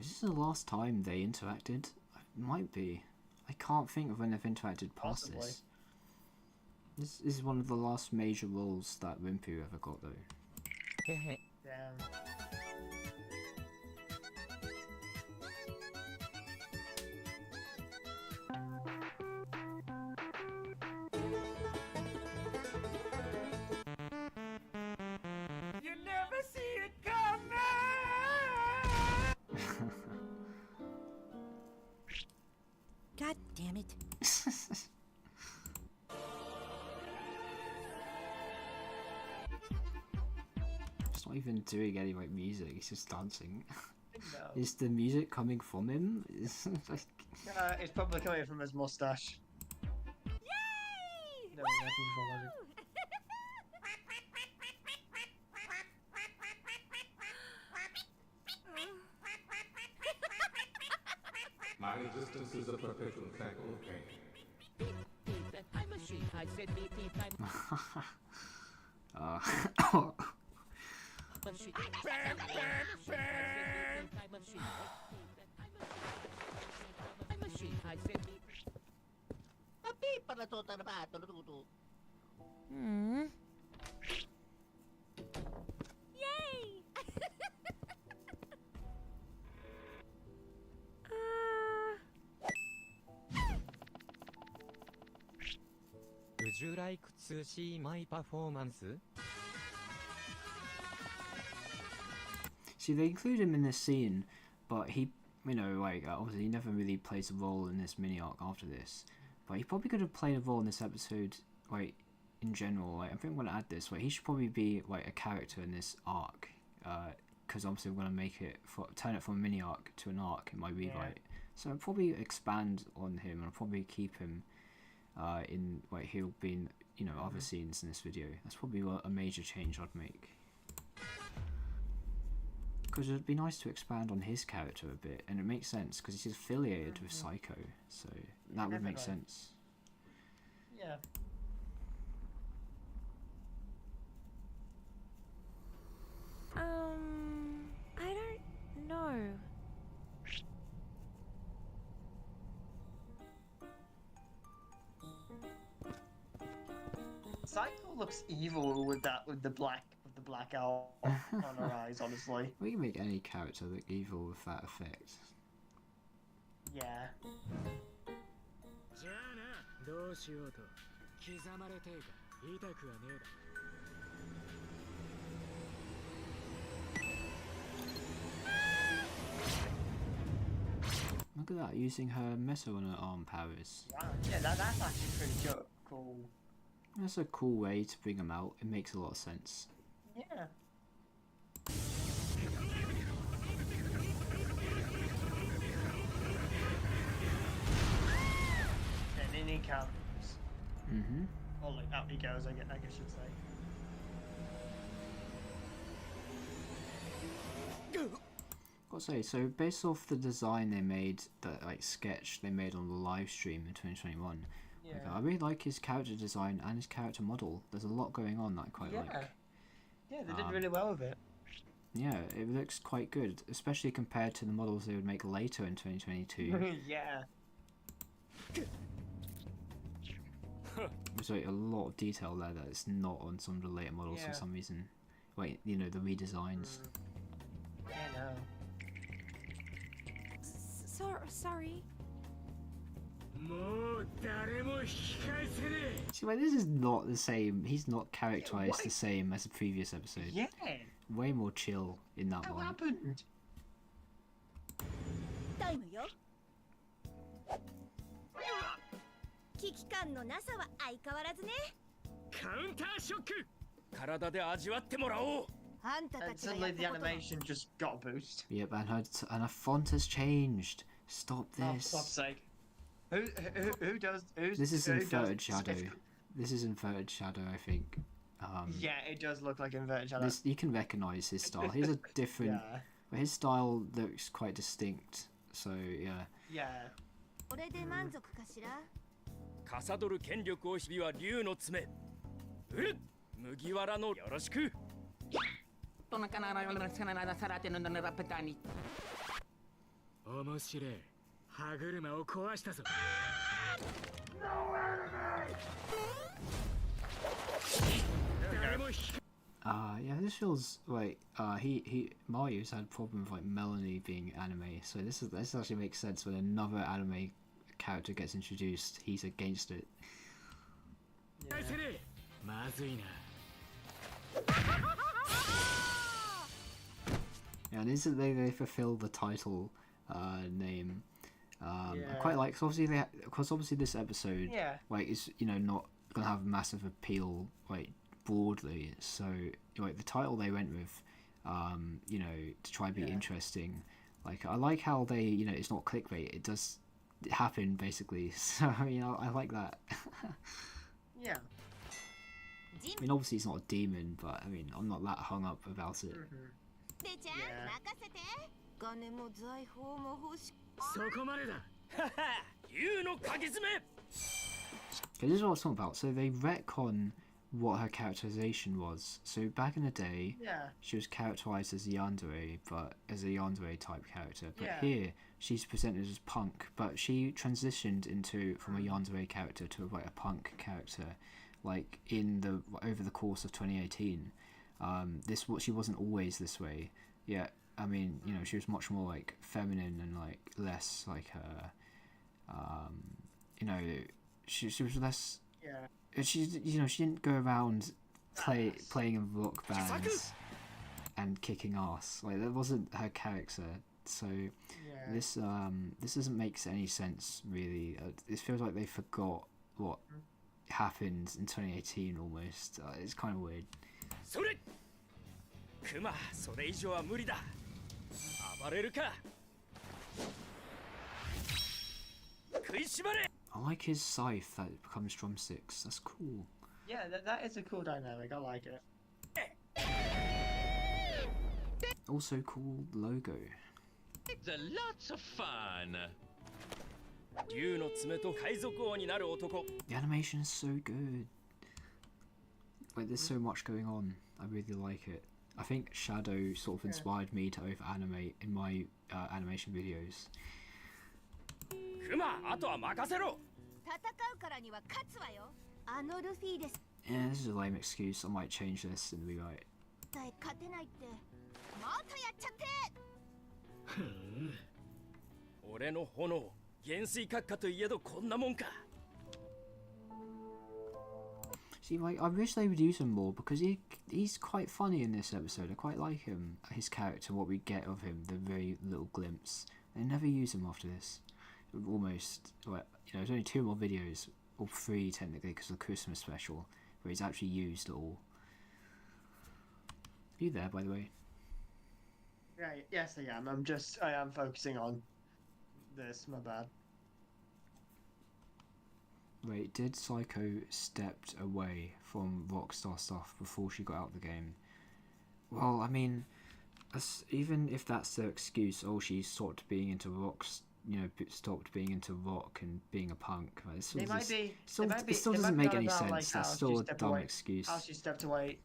Is this the last time they interacted? It might be. I can't think of when they've interacted past Possibly. this. This is one of the last major roles that Rimpu ever got, though. Damn. You never see it coming! God damn it He's not even doing any like music, he's just dancing. No. Is the music coming from him? It's like... It's probably coming from his mustache. Yay! No, nothing for logic. My existence is a perpetual cycle of pain. I'm a sheep. I said beep beep. I'm Uh, a sheep. I'm a sheep. I'm a sheep. I said beep. A beep para to trabaho. Hmm. Yay! Would you like to see my performance? See, they include him in this scene, but he, you know, like, obviously he never really plays a role in this mini arc after this. But he probably could have played a role in this episode, like, in general. Like, I think I'm going to add this, like, he should probably be, like, a character in this arc. Because obviously I'm going to make it, turn it from a mini arc to an arc in my rewrite. So I'll probably expand on him, and I'll probably keep him in, like, he'll be in, you know, other scenes in this video. That's probably a major change I'd make. Because it'd be nice to expand on his character a bit, and it makes sense because he's affiliated with Saiko, so that would make sense. Yeah. I don't know. Saiko looks evil with the black owl on her eyes, honestly. We can make any character look evil with that effect. Yeah. じゃあな、どうしようと刻まれてえが痛くはねえだ。Look at that, using her metal on her arm powers. Wow. Yeah, that's actually pretty cool. That's a cool way to bring them out. It makes a lot of sense. Yeah. And in he comes. Mm-hmm. Or like out he goes, I guess I should say. Gotta say, so based off the design they made, that like sketch they made on the live stream in 2021, Yeah. like, I really like his character design and his character model. There's a lot going on that I quite like. Yeah, they did really well with it. Yeah, it looks quite good, especially compared to the models they would make later in 2022. Yeah. There's like a lot of detail there that is not on some of the later models for Yeah. some reason. Wait, you know, the redesigns. Yeah, no. Sorry. See, like, this is not the same. He's not characterized the same as the previous episode. Yeah. Way more chill in that What one. happened? タイムよ。危機感のなさは相変わらずね。カウンターショック。体で味わってもらおう。あんたた And ちがや suddenly っ the たことは animation just got a boost. Yep, and her font has changed. Stop Oh, for this. God's sake. Who does? This is who does inverted shadow. Swift- This is inverted shadow, I think. Yeah, it does look like inverted shadow. This, you can recognize his style. He's a different. Yeah. But his style looks quite distinct. So yeah. Yeah. これで満足かしら。かさどる権力を日々は竜の爪。うる麦わらのよろしく。面白い。歯車を壊したぞ。Yeah, this feels like Mario's had a problem with like Melanie being anime, so this actually makes sense when another anime character gets introduced, he's against it. Yeah, and isn't they fulfill the title name? I quite like, because obviously this episode, Yeah. like, is, you know, not gonna have massive appeal like broadly, so like the title they went with, you know, to try and be interesting. Like, I like how they, you know, it's not clickbait, it does happen basically, so you know, I like that. Yeah. I mean, obviously it's not a demon, but I mean, I'm not that hung up about it. でちゃん、任せて。金も財宝も欲し。そこまでだ。竜の鍵爪。 Okay, this is what it's talking about. So they retcon what her characterization was. So back in the day, Yeah. she was characterized as a yandere, but as a yandere type character. But Yeah. here, she's presented as punk, but she transitioned from a yandere character to like a punk character, like over the course of 2018. She wasn't always this way. Yeah, I mean, you know, she was much more like feminine and like less like you know, she was less. Yeah. She didn't go around playing in rock bands and kicking ass. Like, that wasn't her character. So this doesn't make any sense really. It feels like they forgot what happened in 2018 almost. It's kind of weird. それ。クマ、それ以上は無理だ。暴れるか。食いしばれ。 I like his scythe that becomes drumsticks. That's cool. Yeah, that is a cool dynamic. I like it. Also cool logo. It's a lots of fun. 竜の爪と海賊王になる男。 The animation is so good. Like, there's so much going on. I really like it. I think Shadow sort of inspired me to over animate in my animation videos. クマ、あとは任せろ。戦うからには勝つわよ。あのルフィです。 Yeah, this is a lame excuse. I might change this in the rewrite. 勝てないって。もっとやっちゃって。俺の炎、減水閣下といえどこんなもんか。 See, like, I wish they would use him more because he's quite funny in this episode. I quite like him, his character, what we get of him, the very little glimpse. They never use him after this. Almost, like, you know, there's only 2 more videos, or 3 technically, because of the Christmas special. where he's actually used at all. Are you there, by the way? Right, yes I am. I am focusing on this, my bad. Wait, did Psycho stepped away from Rockstar stuff before she got out of the game? Well, I mean, even if that's the excuse, oh, she stopped being into stopped being into rock and being a punk. Like, it still doesn't make any sense. Like, that's still a dumb excuse. How she stepped away.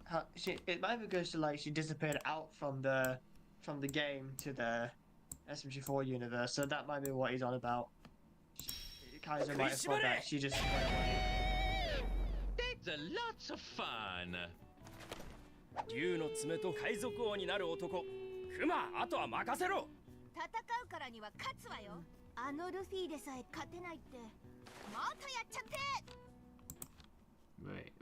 It might be goes to like she disappeared out from the game to the SMG4 universe. So that might be what he's on about. Kaizo might have thought that she just went away. That's a lots of fun. 竜の爪と海賊王になる男クマあとは任せろ戦うからには勝つわよあのルフィでさえ勝てないってもっとやっちゃって Wait.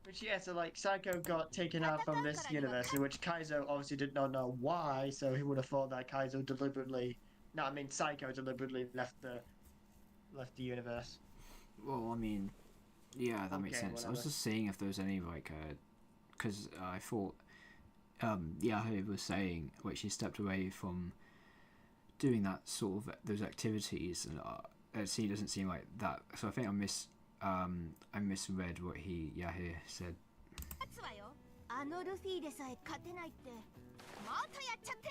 Which yeah, so like Saiko got taken out from this universe, in which Kaizo obviously did not know why, so he would have thought that Saiko deliberately left the universe. Well, I mean, yeah, that makes sense. Whatever. I was just seeing if there was any like, because I thought, yeah, I was saying like she stepped away from doing that sort of those activities, and it doesn't seem like that. So I think I misread what he here said. 勝つわよあのルフィでさえ勝てないってもっとやっちゃって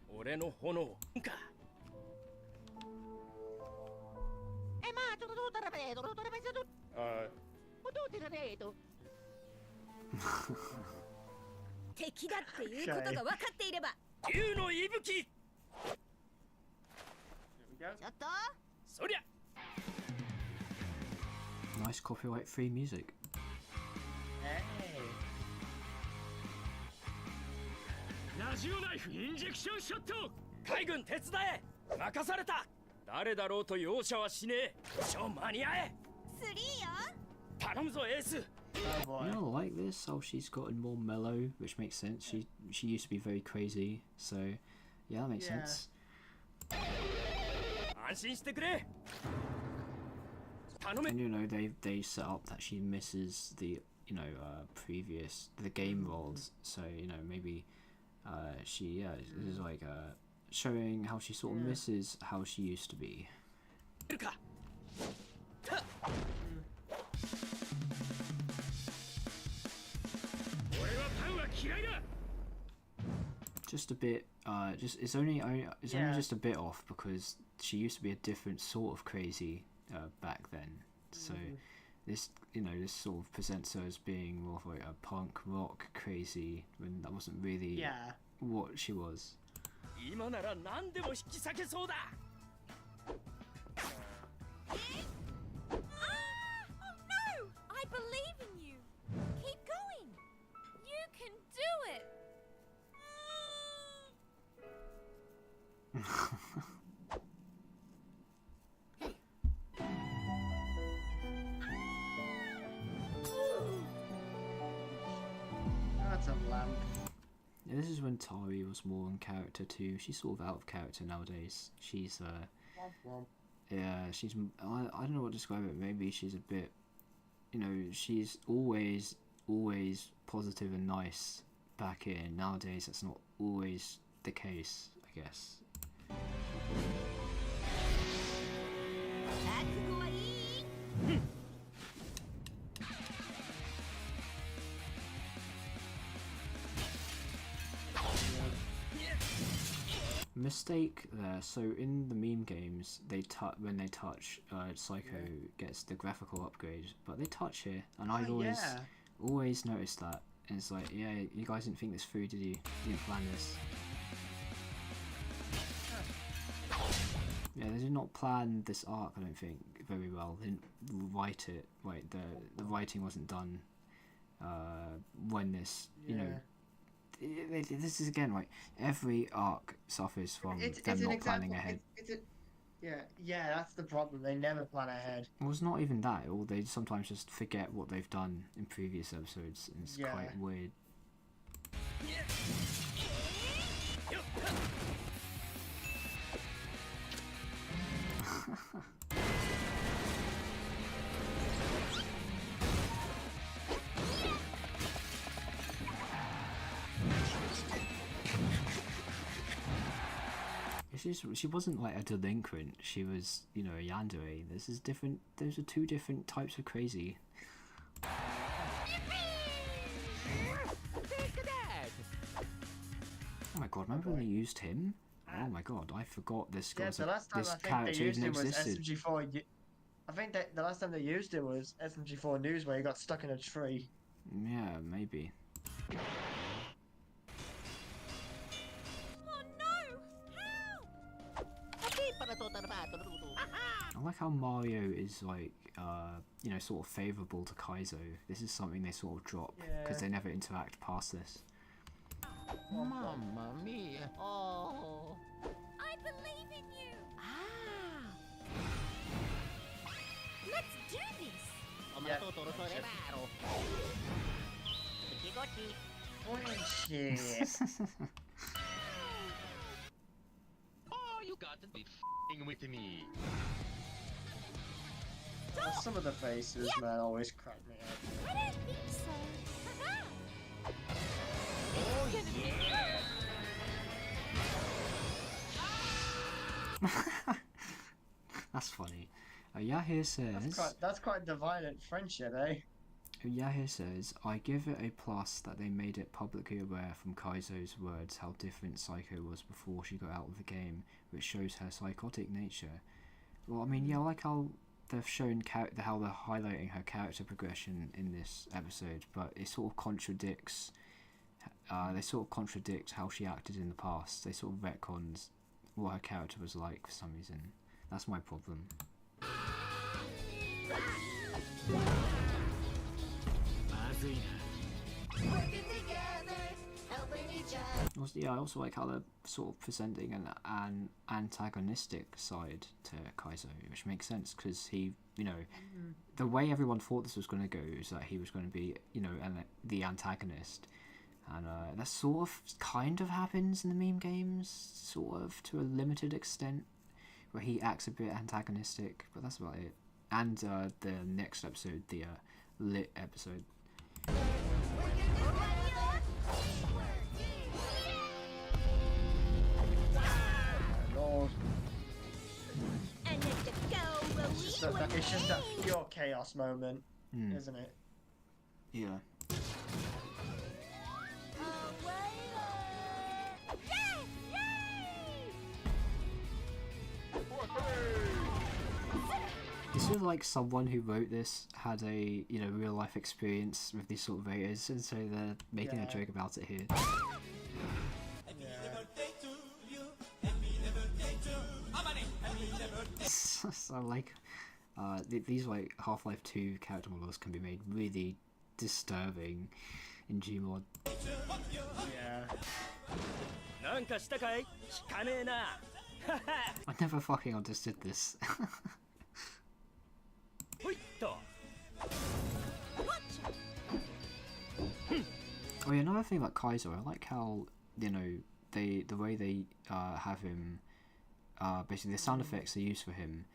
俺の炎か 敵だっていうことが分かっていれば竜の息吹ちょっとそりゃ Nice copyright-free music. Hey. ラジオナイフインジェクションショット海軍手伝え任された誰だろうと容赦はしねえ超間に合えスリーよ頼むぞエース Oh boy. You know, like this, how she's gotten more mellow, which makes sense. She used to be very crazy, so yeah, that makes sense. 安心してくれ頼め And you know, they set up that she misses the previous game worlds, so you know maybe she is like showing how she sort of misses how she used to be. るか Just a bit, it's only just a bit off because she used to be a different sort of crazy back then. So this sort of presents her as being more of like a punk rock crazy when that wasn't really what she was. 今なら何でも引き裂けそうだ Oh no! I believe in you! Keep going! You can do it! That's a lamp. Yeah, this is when Tari was more in character too. She's sort of out of character nowadays. She's yeah, she's I don't know what to describe it. Maybe she's a bit, she's always positive and nice back in. Nowadays that's not always the case, I guess. 覚悟はいい Mistake there. So in the meme games, when they touch, Psycho gets the graphical upgrade, but they touch here, and I've always noticed that. And it's like, yeah, you guys didn't think this through, did you? You didn't plan this. Yeah, they did not plan this arc, I don't think, very well. They didn't write it. Right, the writing wasn't done when this, this is again like every arc suffers from them not planning ahead. Yeah, that's the problem. They never plan ahead. Well, it's not even that. Or they sometimes just forget what they've done in previous episodes, and it's quite weird. she wasn't like a delinquent. She was, you know, a yandere. This is different. Those are two different types of crazy. Oh my god! Remember when they used him? Oh my god! I forgot this guy. Yeah, the last time this I think they character used even him was existed. SMG4. I think that the last time they used it was SMG4 News, where he got stuck in a tree. Yeah, maybe. Oh no! I like how Mario is like, you know, sort of favourable to Kaizo. This is something they sort of drop because they never interact past this. Mamma mia. Oh. I believe in you. Ah. Let's do this. Oh, you got to be f***ing with me. Some of the faces, man, always crack me up. I don't think so. Oh yeah. That's funny. Yahir says. That's quite the violent friendship, eh? Yahir says, I give it a plus that they made it publicly aware from Kaizo's words how different Saiko was before she got out of the game, which shows her psychotic nature. Well, I mean, yeah, I like how they've shown how they're highlighting her character progression in this episode, but it sort of contradicts. They sort of contradict how she acted in the past. They sort of retcons what her character was like for some reason. That's my problem. Also, yeah, I also like how they're sort of presenting an antagonistic side to Kaizo, which makes sense because he, you know, the way everyone thought this was going to go is that he was going to be, you know, the antagonist, and that sort of kind of happens in the meme games, sort of to a limited extent, where he acts a bit antagonistic, but that's about it. And the next episode, the lit episode. Lord. And let the go, It's just that pure chaos moment, isn't it? Yeah. It feels like someone who wrote this had a, you know, real life experience with these sort of raiders, and so they're making a joke about it here. So like, these like Half-Life 2 character models can be made really disturbing in Gmod. Yeah. I never fucking understood this. Oh yeah, another thing about Kaizo, I like how, you know, the way they have him, basically the sound effects they use for him,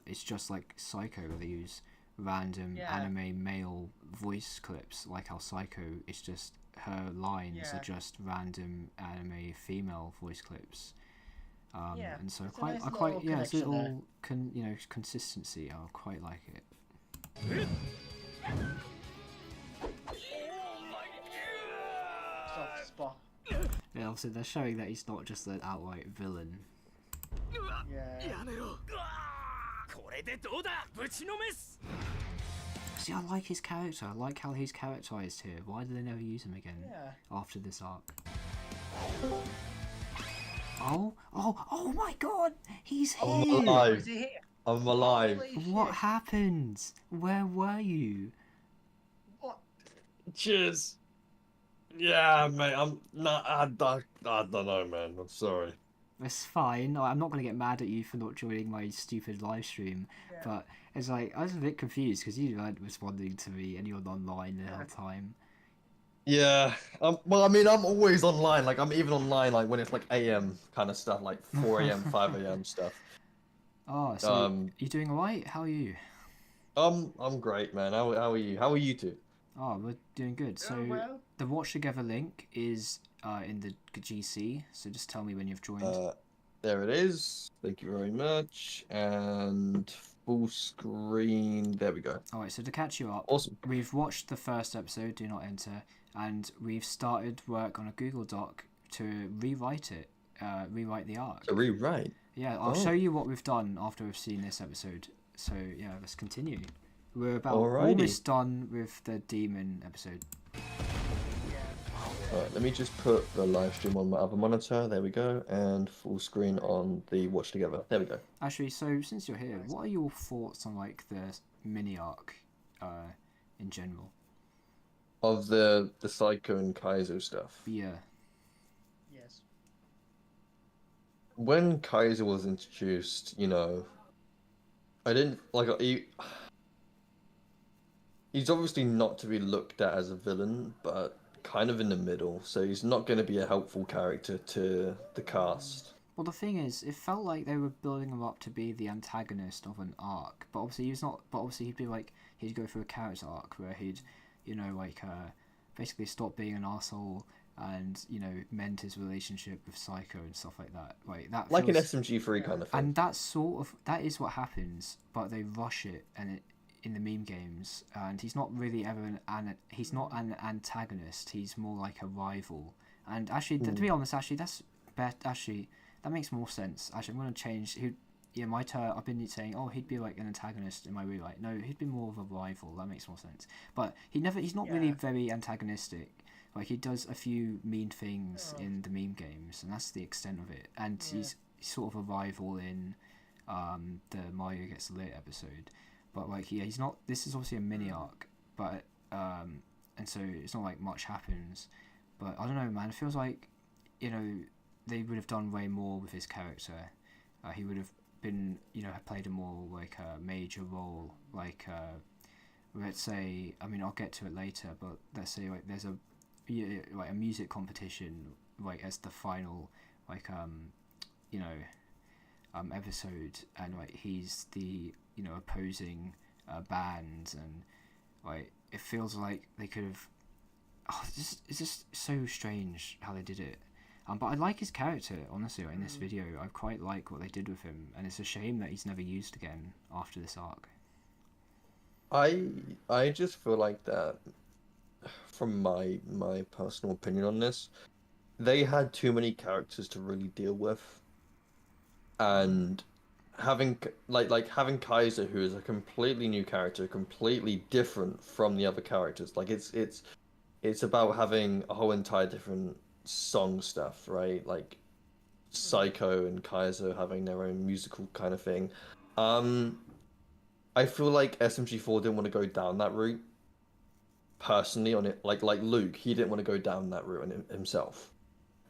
it's just like Saiko, where they use random anime male voice clips, like how Saiko is just, her lines are just random anime female voice clips. And so I quite it's a little you know, consistency. I quite like it. Soft spot. Yeah, also they're showing that he's not just an outright villain. Yeah. See, I like his character. I like how he's characterized here. Why do they never use him again after this arc? Oh my god! He's here! I'm alive. Is he here? I'm alive. What happened? Where were you? What? Cheers. Yeah, mate. I'm not. I don't know, man. I'm sorry. It's fine. I'm not going to get mad at you for not joining my stupid live stream, but it's like, I was a bit confused because you weren't responding to me and you're online the whole time. Yeah. Well, I mean, I'm always online. Like, I'm even online like when it's like AM kind of stuff, like 4 AM, 5 AM stuff. Oh, so you doing alright? How are you? I'm great, man. How are you? How are you two? Oh, we're doing good. So the Watch Together link is in the GC. So just tell me when you've joined. There it is. Thank you very much. And full screen. There we go. Alright, so to catch you up, Awesome. we've watched the first episode, Do Not Enter, and we've started work on a Google Doc to rewrite it, rewrite the arc. To rewrite? Yeah, I'll show you what we've done after we've seen this episode. So, yeah, let's continue. We're about almost done with the demon episode. Alright, let me just put the live stream on my other monitor. There we go. And full screen on the watch together. There we go. Actually, so since you're here, what are your thoughts on like the mini arc in general? Of the Saiko and Kaizo stuff. Yeah. Yes. When Kaizo was introduced, you know, I didn't like he's obviously not to be looked at as a villain, but kind of in the middle, so he's not going to be a helpful character to the cast. Well, the thing is, it felt like they were building him up to be the antagonist of an arc, but obviously he's not. But obviously he'd be like, he'd go through a character arc where he'd, you know, like basically stop being an arsehole and, you know, mend his relationship with Saiko and stuff like that. Like that. Like an SMG3 kind of thing. And that is what happens, but they rush it in the meme games, and he's not really ever he's not an antagonist. He's more like a rival. And actually, to be honest, actually that makes more sense. Actually, I'm gonna change. My turn. I've been saying, oh, he'd be like an antagonist in my rewrite. No, he'd be more of a rival. That makes more sense. But he's not really very antagonistic. Like, he does a few mean things in the meme games, and that's the extent of it. And he's sort of a rival in the Mario Gets Lit episode. But like, yeah, he's not. This is obviously a mini arc, but and so it's not like much happens. But I don't know, man. It feels like, you know, they would have done way more with his character. He would have been, you know, played a more like a major role. Like, let's say, I mean, I'll get to it later, but let's say like there's a music competition, like as the final, like you know, episode, and like he's the, you know, opposing band, and like it feels like they could have. Oh, it's just so strange how they did it. But I like his character, honestly. In this video, I quite like what they did with him, and it's a shame that he's never used again after this arc. I just feel like that, from my personal opinion on this, they had too many characters to really deal with, and having having Kaiser, who is a completely new character, completely different from the other characters. Like it's about having a whole entire different song stuff, right? Like Saiko and Kaiser having their own musical kind of thing. I feel like SMG4 didn't want to go down that route. Personally, on it, like Luke, he didn't want to go down that route himself.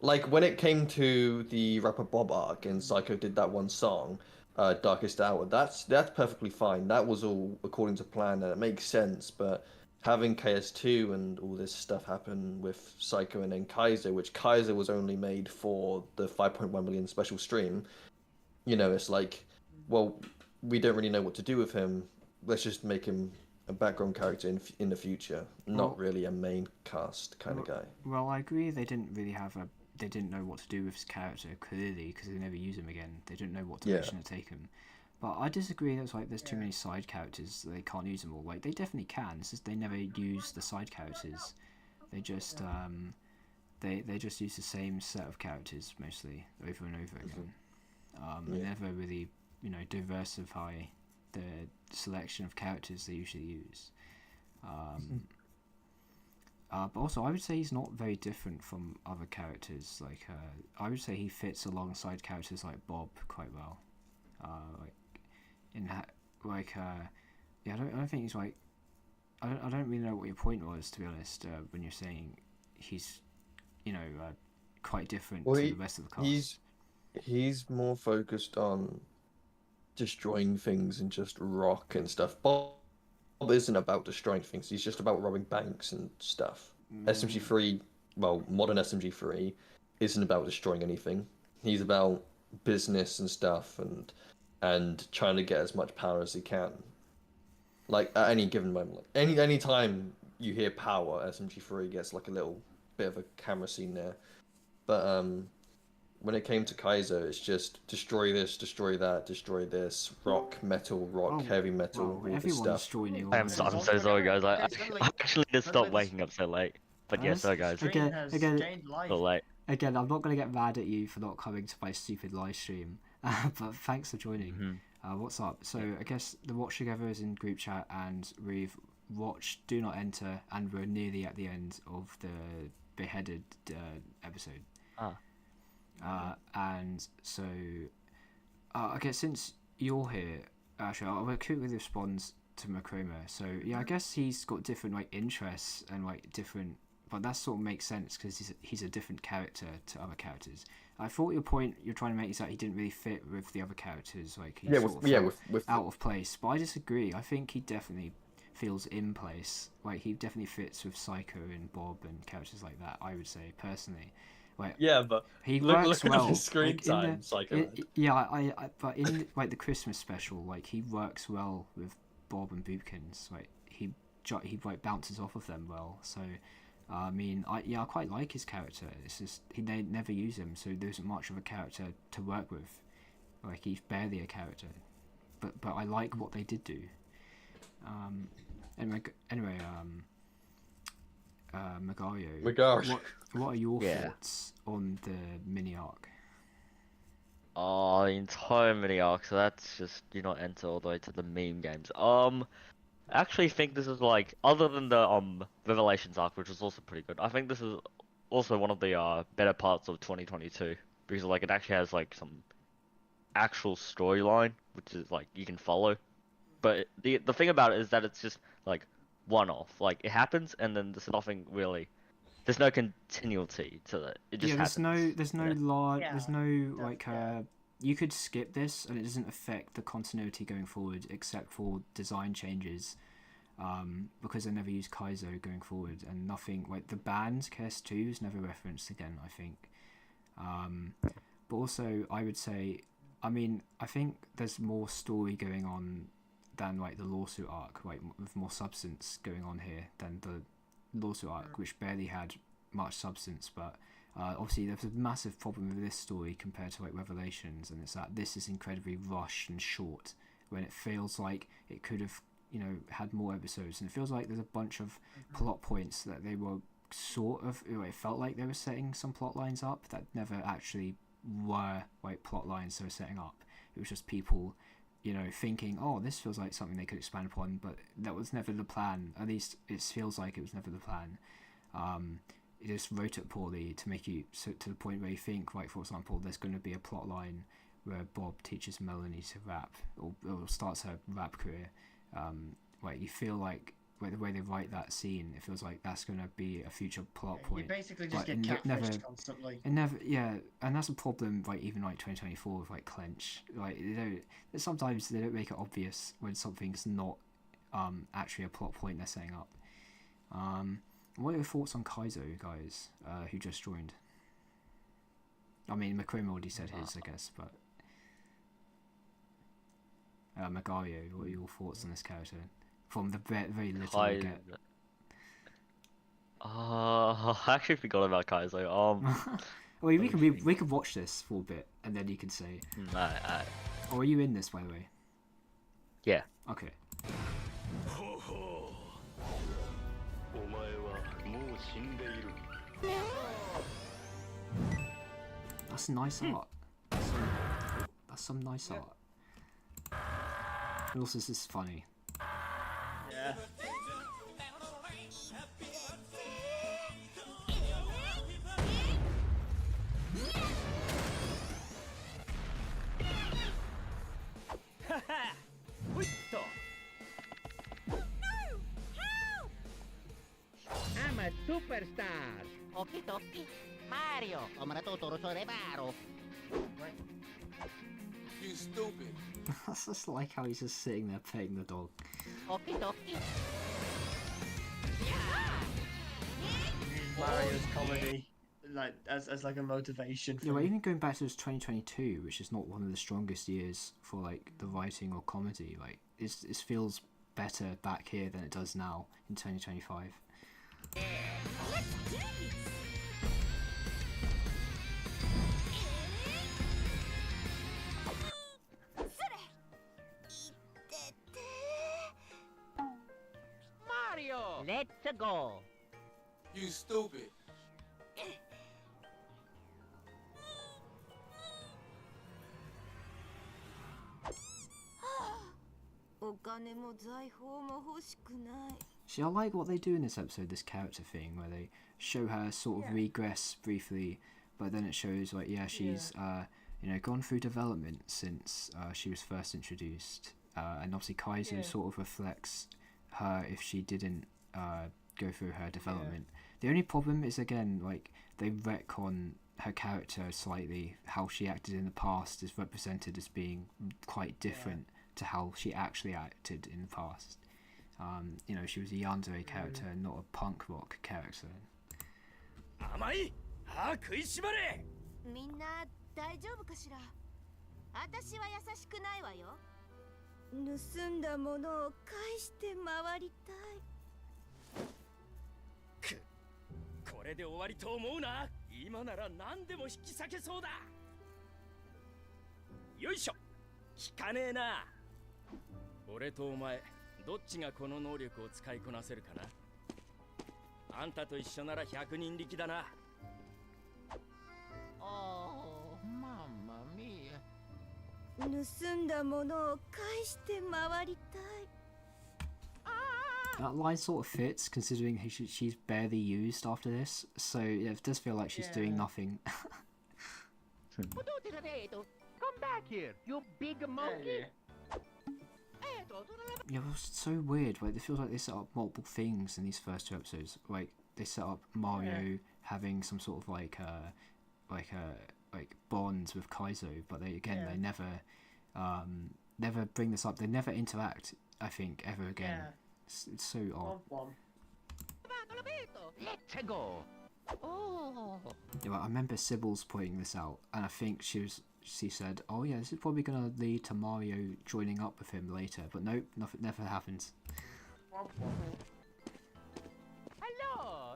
Like when it came to the Rapper Bob arc and Saiko did that one song, Darkest Hour, that's perfectly fine. That was all according to plan and it makes sense. But having KS2 and all this stuff happen with Saiko and then Kaizo, which Kaizo was only made for the 5.1 million special stream, you know, it's like, well, we don't really know what to do with him. Let's just make him a background character in the future, not really a main cast kind of guy. Well, I agree. They didn't really they didn't know what to do with his character, clearly, because they never use him again. They didn't know what direction to take him. But I disagree. There's too many side characters. They can't use them all. Like, they definitely can. It's just they never use the side characters. They just they just use the same set of characters mostly over and over again. They never really, you know, diversify the selection of characters they usually use. But also, I would say he's not very different from other characters. Like, I would say he fits alongside characters like Bob quite well. Yeah, I don't think he's like. I don't really know what your point was, to be honest. When you're saying he's, you know, quite different to the rest of the cast. He's more focused on destroying things and just rock and stuff. Bob isn't about destroying things. He's just about robbing banks and stuff. SMG3, well, modern SMG3 isn't about destroying anything. He's about business and stuff and trying to get as much power as he can. Like at any given moment, like any time you hear power, SMG3 gets like a little bit of a camera scene there. But when it came to Kaizo, it's just destroy this, destroy that, destroy this, rock, metal, rock, heavy metal, all this everyone's stuff. joining. I'm so sorry, guys. I actually need to stop waking up so late. But yeah, sorry, guys. Again, So late. Again, I'm not gonna get mad at you for not coming to my stupid live stream, but thanks for joining. What's up? So I guess the Watch Together is in group chat, and we've watched Do Not Enter, and we're nearly at the end of the beheaded episode. And so I guess since you're here, actually, I'll quickly respond to Macroma. So yeah, I guess he's got different like interests and like different, but that sort of makes sense because he's a different character to other characters. I thought your point you're trying to make is that he didn't really fit with the other characters, like he with out of place. But I disagree. I think he definitely feels in place. Like he definitely fits with Saiko and Bob and characters like that. I would say personally. Like, yeah, but he look works at well. his screen like, time, Saiko. But in like the Christmas special, like he works well with Bob and Boopkins. Like he like bounces off of them well. So I mean, I quite like his character. It's just they never use him, so there isn't much of a character to work with. Like he's barely a character, but I like what they did do. Anyway, Magario. What are your thoughts on the mini arc? Oh, the entire mini arc. So that's just Do Not Enter all the way to the meme games. I actually think this is like, other than the Revelations arc, which was also pretty good. I think this is also one of the better parts of 2022 because like it actually has like some actual storyline, which is like you can follow. But the thing about it is that it's just like one-off. Like it happens, and then there's nothing really. There's no continuity to it. It just happens. There's no like you could skip this and it doesn't affect the continuity going forward except for design changes, because they never use Kaizo going forward, and nothing like the band KS2 is never referenced again, I think. But also I would say, I mean, I think there's more story going on than like the lawsuit arc, like with more substance going on here than the lawsuit arc, which barely had much substance. But obviously there's a massive problem with this story compared to like Revelations, and it's that this is incredibly rushed and short when it feels like it could have, you know, had more episodes, and it feels like there's a bunch of plot points that they were sort of, it felt like they were setting some plot lines up that never actually were like plot lines they were setting up. It was just people, you know, thinking, oh, this feels like something they could expand upon, but that was never the plan. At least it feels like it was never the plan. It just wrote it poorly to make you, so to the point where you think, like, for example, there's going to be a plot line where Bob teaches Melanie to rap, or starts her rap career. Like, you feel like, the way they write that scene, it feels like that's going to be a future plot point. You basically just get catfished constantly. And that's a problem. Like even like 2024 with like Clench, like sometimes they don't make it obvious when something's not actually a plot point they're setting up. What are your thoughts on Kaizo, guys, who just joined? I mean, Macroma already said his, I guess, but Magario, what are your thoughts on this character? From the very little you get. I actually forgot about Kaizo. Well, we could watch this for a bit, and then you can say. Oh, are you in this, by the way? Yeah. Okay. That's nice art. That's some nice art. And also, this is funny. Yeah. I'm a superstar. Okie dokie. Mario, I'm gonna totoro sorebaro. You stupid. That's just like how he's just sitting there petting the dog. Okie dokie. Mario's comedy, like as like a motivation. Yeah, but even going back to 2022, which is not one of the strongest years for like the writing or comedy, like it feels better back here than it does now in 2025. Let's do this. Let's go. You stupid. お金も財宝も欲しくない。 See, I like what they do in this episode, this character thing, where they show her sort of regress briefly, but then it shows like, yeah, she's you know, gone through development since she was first introduced, and obviously Kaizo sort of reflects her if she didn't go through her development. The only problem is, again, like, they retcon her character slightly. How she acted in the past is represented as being quite different to how she actually acted in the past. You know, she was a yandere character, not a punk rock character. 甘い。ああ、食いしばれ。みんな大丈夫かしら。私は優しくないわよ。盗んだものを返して回りたい。これで終わりと思うな。今なら何でも引き裂けそうだ。よいしょ。効かねえな。俺とお前、どっちがこの能力を使いこなせるかな。あんたと一緒なら100人力だな。Oh, mamma mia. 盗んだものを返して回りたい。 That line sort of fits, considering she's barely used after this, so yeah, it does feel like she's doing nothing. Come back here, you big monkey. Yeah, it's so weird. Like, it feels like they set up multiple things in these first two episodes. Like, they set up Mario having some sort of like bonds with Kaizo, but they never bring this up. They never interact, I think, ever again. It's so odd. Let's go. Oh. Yeah, well, I remember Sybil's pointing this out, and I think she said, "Oh yeah, this is probably gonna lead to Mario joining up with him later." But nope, nothing never happens. Hello.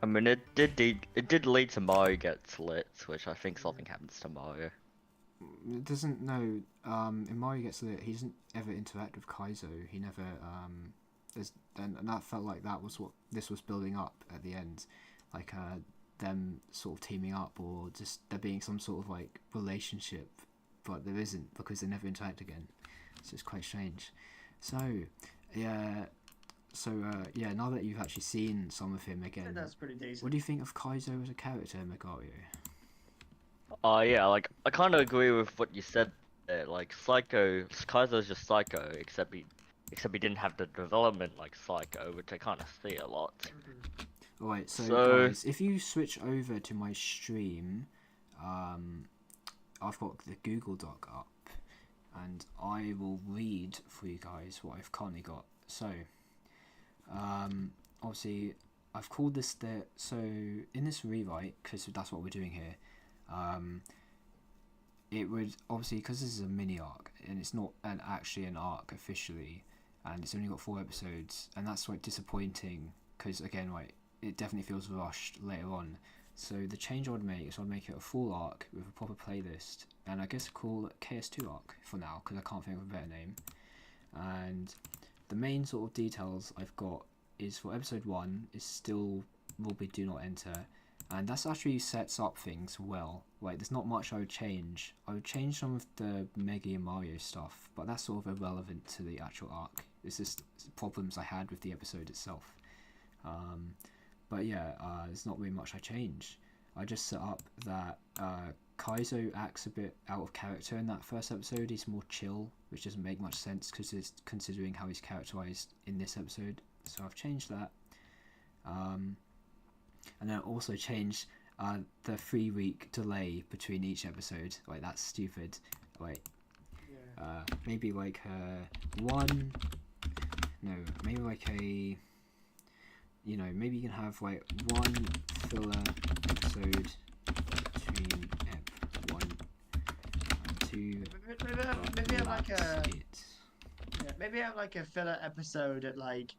I mean, it did lead to Mario gets lit, which I think something happens to Mario. It doesn't know. In Mario Gets Lit, he doesn't ever interact with Kaizo. He never. And that felt like that was what this was building up at the end, like them sort of teaming up, or just there being some sort of like relationship, but there isn't because they never interact again. So it's quite strange. So yeah. So yeah, now that you've actually seen some of him again, That's pretty decent. what do you think of Kaizo as a character in Megario? Yeah, like I kind of agree with what you said there. Like Kaizo's just Psycho, except he didn't have the development like Psycho, which I kind of see a lot. Alright, so guys, if you switch over to my stream, I've got the Google Doc up, and I will read for you guys what I've currently got. So, obviously, I've called this so in this rewrite, because that's what we're doing here, it would, obviously, because this is a mini arc, and it's not actually an arc officially, and it's only got 4 episodes, and that's like disappointing, because again, like, it definitely feels rushed later on. So the change I would make is I'd make it a full arc with a proper playlist, and I guess call it KS2 arc for now, because I can't think of a better name. And the main sort of details I've got is for episode 1 is still will be Do Not Enter, and that's actually sets up things well. Like, there's not much I would change. I would change some of the Meggy and Mario stuff, but that's sort of irrelevant to the actual arc. It's just problems I had with the episode itself. But yeah, there's not really much I change. I just set up that Kaizo acts a bit out of character in that first episode. He's more chill, which doesn't make much sense because it's considering how he's characterized in this episode. So I've changed that. And then also changed the 3-week delay between each episode. Like, that's stupid. Like, maybe like maybe like a, you know, maybe you can have like 1 filler episode between ep 1 and 2. Maybe have like a filler episode at like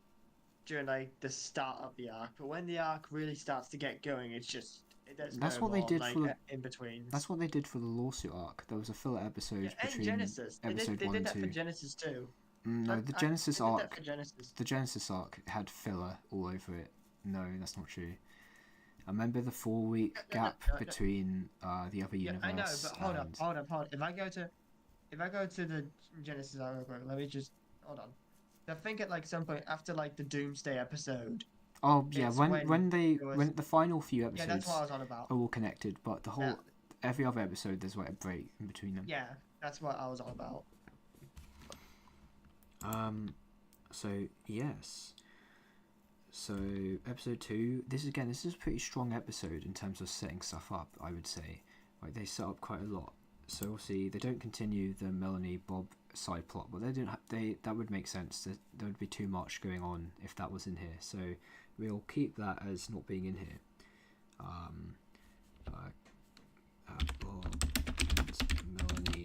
during like the start of the arc, but when the arc really starts to get going, it does what they did like, for in between. That's what they did for the lawsuit arc. There was a filler episode between Genesis. episode they 1 did and that 2. for Genesis too. No, the Genesis I did that arc. for Genesis. The Genesis arc had filler all over it. No, that's not true. I remember the 4-week gap between the other universe. I know, but hold up. If I go to the Genesis arc, let me just hold on. I think at like some point after like the Doomsday episode. Oh yeah, when the final few episodes. Yeah, that's what I was on about. Are all connected, but the whole every other episode there's like a break in between them. Yeah, that's what I was on about. So yes. So episode 2, this is a pretty strong episode in terms of setting stuff up, I would say. Like they set up quite a lot. So obviously they don't continue the Melanie Bob side plot, but that would make sense. There would be too much going on if that was in here. So we'll keep that as not being in here. Bob and Melanie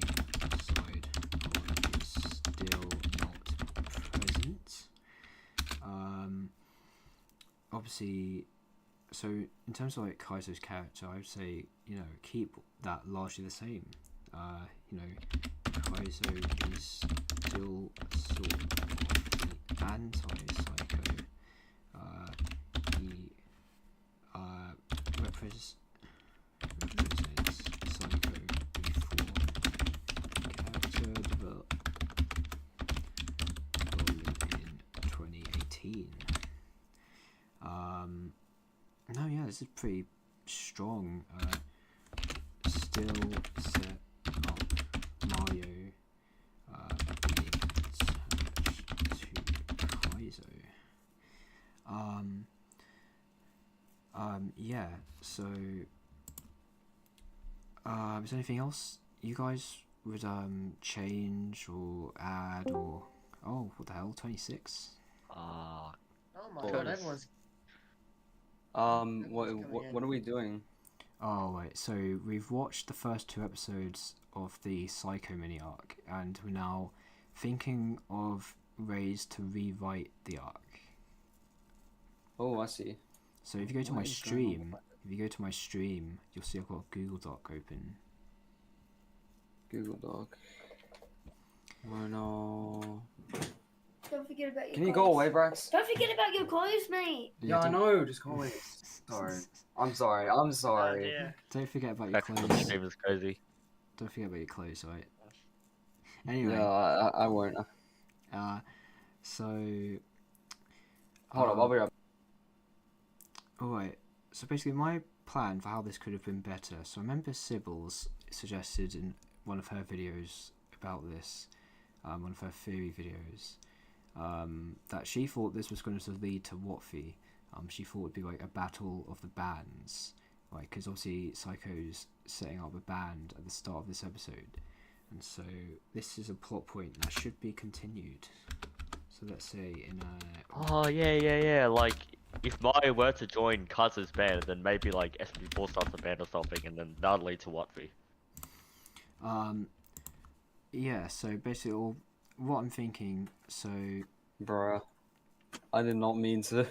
side plot is still not present. Obviously, so in terms of like Kaizo's character, I would say, keep that largely the same. Kaizo is still sort of the anti-Saiko. He represents Saiko before character development in 2018. No, yeah, this is pretty strong. Still set up Mario being attached to Kaizo. Yeah, so is there anything else you guys would change or add or what the hell, 26? Oh my god, everyone's what are we doing? Oh wait, so we've watched the first 2 episodes of the Psycho mini arc, and we're now thinking of ways to rewrite the arc. Oh, I see. So if you go to my stream, you'll see I've got a Google Doc open. Google Doc. Oh no. Don't forget about your Can you go away, Brax? Don't forget about your clothes, mate. Yeah, I know. Just go away. Sorry. I'm sorry. Don't forget about your clothes. The stream is crazy. Don't forget about your clothes, right? Anyway. No, I won't. So. Hold on, I'll be right. Alright, so basically my plan for how this could have been better. So I remember Sybil's suggested in one of her videos about this, one of her theory videos, that she thought this was going to lead to Watfi. She thought it would be like a battle of the bands, right? Because obviously Saiko's setting up a band at the start of this episode, and so this is a plot point that should be continued. So let's say in a... Oh yeah. Like if Mario were to join Kaizo's band, then maybe like SB4 starts a band or something, and then that'll lead to Watfi. Yeah. So basically, what I'm thinking. So. Bruh. I did not mean to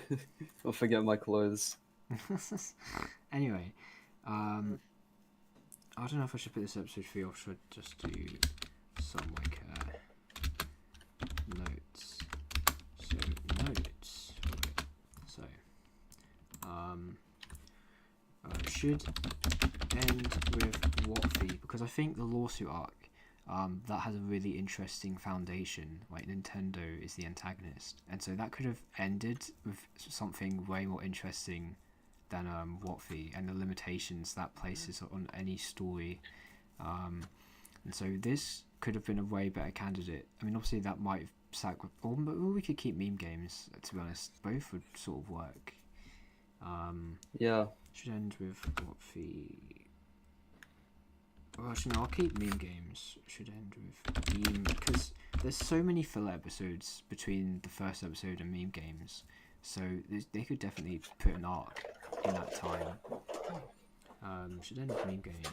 forget my clothes. Anyway, I don't know if I should put this episode 3 off. Should I just do some like notes? So notes. So should end with Watfi, because I think the lawsuit arc that has a really interesting foundation. Like Nintendo is the antagonist, and so that could have ended with something way more interesting than Watfi and the limitations that places on any story. And so this could have been a way better candidate. I mean, obviously that might have or we could keep meme games. To be honest, both would sort of work. Yeah. Should end with Watfi. Well, actually, no, I'll keep meme games. Should end with meme, because there's so many filler episodes between the first episode and meme games, so they could definitely put an arc in that time. Should end with meme games.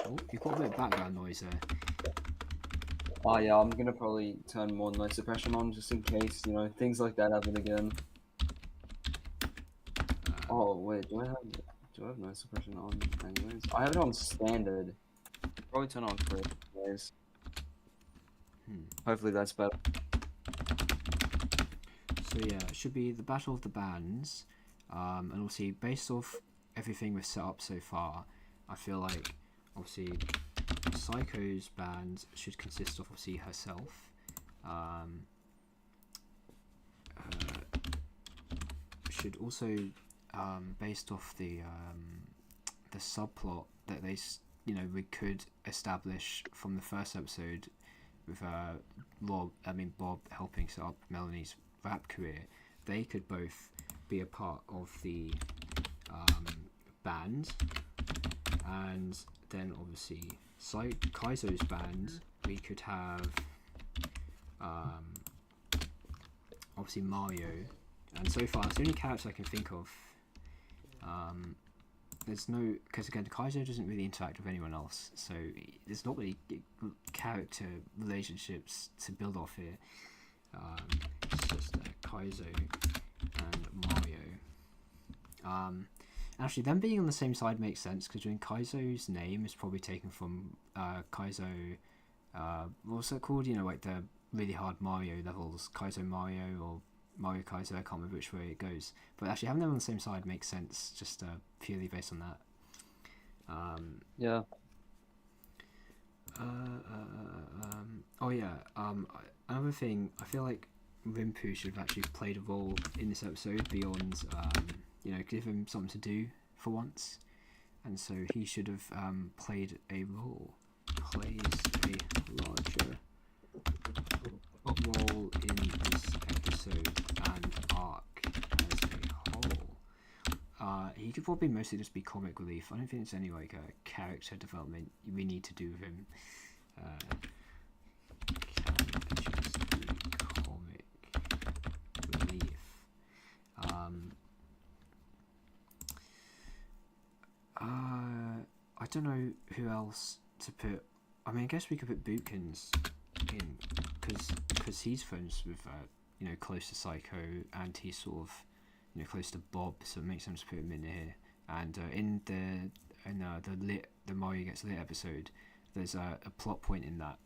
Oh, you've got a bit of background noise there. Oh yeah, I'm gonna probably turn more noise suppression on just in case, things like that happen again. Oh wait, do I have noise suppression on anyways? I have it on standard. Probably turn on for anyways. Hopefully that's better. So yeah, it should be the Battle of the Bands, and obviously based off everything we've set up so far, I feel like obviously Saiko's band should consist of obviously herself, should also based off the subplot that we could establish from the first episode with Bob helping set up Melanie's rap career, they could both be a part of the band, and then obviously Kaizo's band, we could have obviously Mario, and so far it's the only character I can think of. There's no, because again Kaizo doesn't really interact with anyone else, so there's not really character relationships to build off here. It's just Kaizo and Mario. Actually, them being on the same side makes sense, because Kaizo's name is probably taken from Kaizo. What's that called? Like the really hard Mario levels, Kaizo Mario or Mario Kaizo. I can't remember which way it goes. But actually, having them on the same side makes sense, just purely based on that. Yeah. Oh yeah. Another thing, I feel like Rimpu should have actually played a role in this episode beyond, give him something to do for once, and so he should have played a role, plays a larger role in this episode and arc as a whole. He could probably mostly just be comic relief. I don't think there's any like character development we need to do with him. I don't know who else to put. I mean, I guess we could put Bootkins in, because he's friends with, close to Saiko, and he's sort of, close to Bob, so it makes sense to put him in here. And in the Mario Gets Lit episode, there's a plot point in that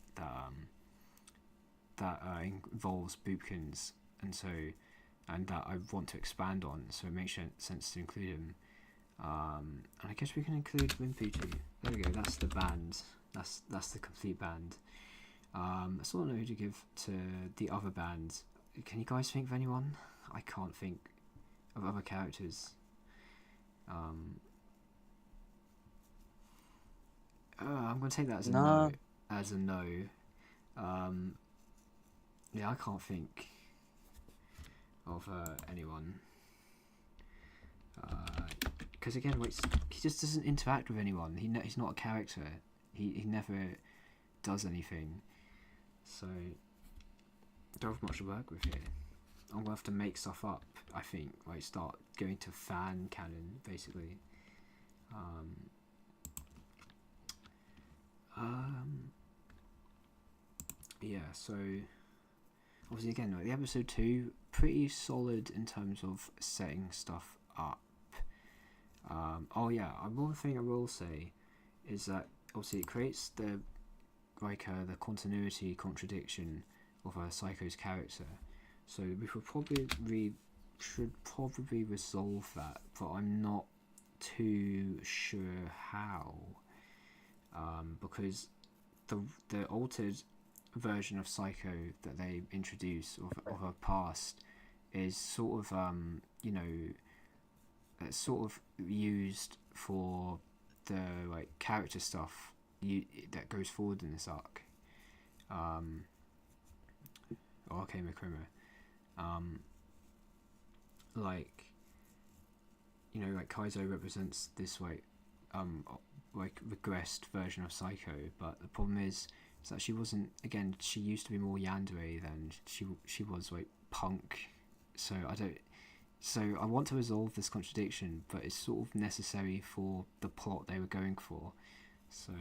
involves Bootkins, and that I want to expand on, so it makes sense to include him. And I guess we can include Rimpu too. There we go. That's the band. That's the complete band. I still don't know who to give to the other band. Can you guys think of anyone? I can't think of other characters. I'm gonna take that as a no. As a no. Yeah, I can't think of anyone. Because again, he just doesn't interact with anyone. He's not a character. He never does anything. So don't have much to work with here. I'm gonna have to make stuff up. I think, like start going to fan canon basically. Yeah. So obviously again, like the episode 2, pretty solid in terms of setting stuff up. Oh yeah, one thing I will say is that obviously it creates the continuity contradiction of Saiko's character, so we should probably resolve that, but I'm not too sure how, because the altered version of Saiko that they introduce of her past is sort of it's sort of used for the character stuff that goes forward in this arc. Okay, Makrima. Kaizo represents this regressed version of Saiko, but the problem is that she wasn't. Again, she used to be more yandere than she was punk. So I want to resolve this contradiction, but it's sort of necessary for the plot they were going for. So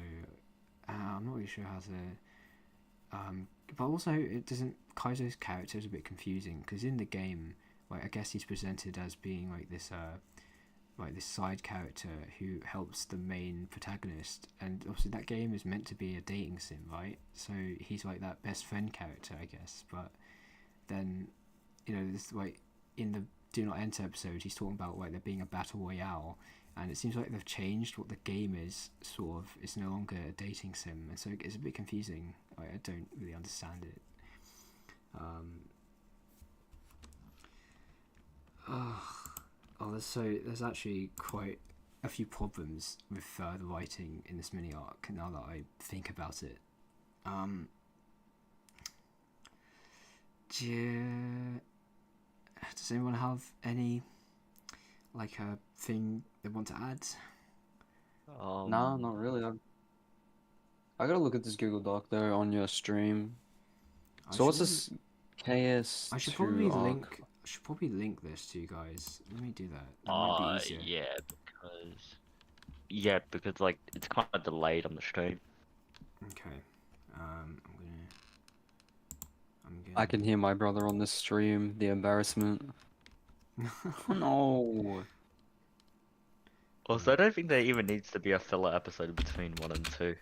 I'm not really sure how to. But also, it doesn't. Kaizo's character is a bit confusing, because in the game, I guess he's presented as being this like this side character who helps the main protagonist, and obviously that game is meant to be a dating sim, right? So he's like that best friend character, I guess. But then, this like in the Do Not Enter episode, he's talking about like there being a battle royale, and it seems like they've changed what the game is. Sort of, it's no longer a dating sim, and so it's a bit confusing. Like, I don't really understand it. There's actually quite a few problems with the writing in this mini arc now that I think about it. Does anyone have any like a thing they want to add? No, not really. I gotta look at this Google Doc though on your stream. So what's this KS2 I should probably arc? link this to you guys. Let me do that. That might be easier. Because like it's kind of delayed on the stream. Okay. I'm gonna. I can hear my brother on this stream. The embarrassment. No. Also, I don't think there even needs to be a filler episode between 1 and 2.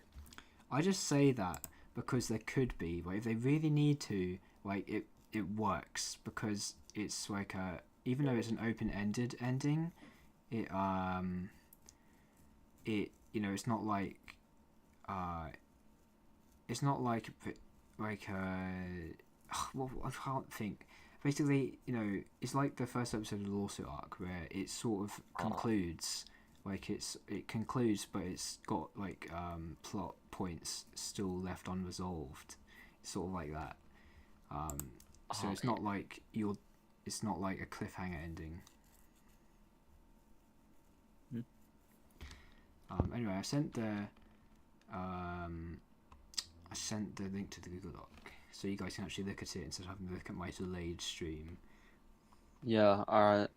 I just say that because there could be. Like, if they really need to, like it works because it's like even though it's an open-ended ending, it's not like well, I can't think. Basically, it's like the first episode of the lawsuit arc where it sort of concludes. Like it concludes, but it's got like plot points still left unresolved. It's sort of like that. So it's not like it's not like a cliffhanger ending. Anyway, I sent the link to the Google Doc, so you guys can actually look at it instead of having to look at my delayed stream. Yeah. All right.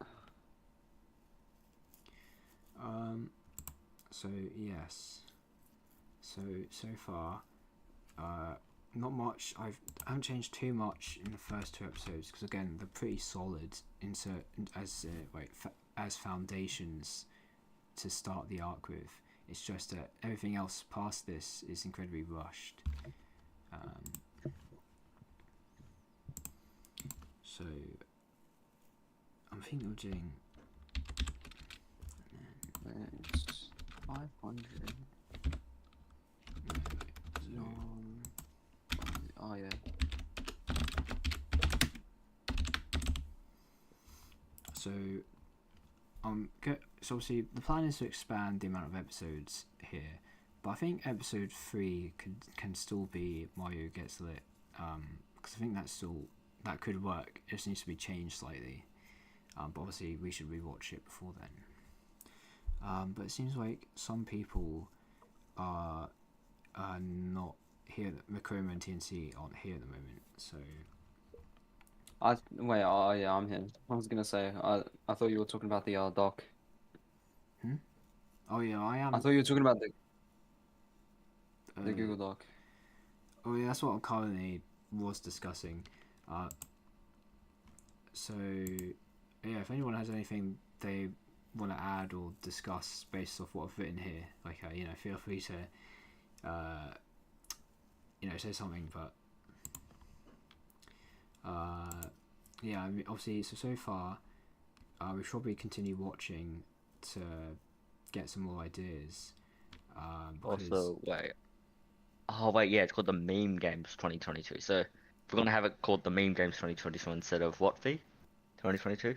So yes. So far, not much. I haven't changed too much in the first 2 episodes because again they're pretty solid as foundations to start the arc with. It's just that everything else past this is incredibly rushed. So I'm thinking of doing. It's 500. Oh yeah. So so obviously the plan is to expand the amount of episodes here, but I think episode 3 can still be Mario Gets Lit, because I think that could work. It just needs to be changed slightly, but obviously we should rewatch it before then. But it seems like some people are not here. Makoma and TNC aren't here at the moment, so. Wait. Oh yeah, I'm here. I was gonna say. I thought you were talking about the doc. Oh yeah, I am. I thought you were talking about the Google Doc. Oh yeah, that's what I currently was discussing. So yeah, if anyone has anything they want to add or discuss based off what I've written here, like feel free to say something. But yeah, I mean, obviously, so far we should probably continue watching to get some more ideas. Also, wait. Oh wait, yeah, it's called the Meme Games 2022. So if we're gonna have it called the Meme Games 2022 instead of what fee? 2022.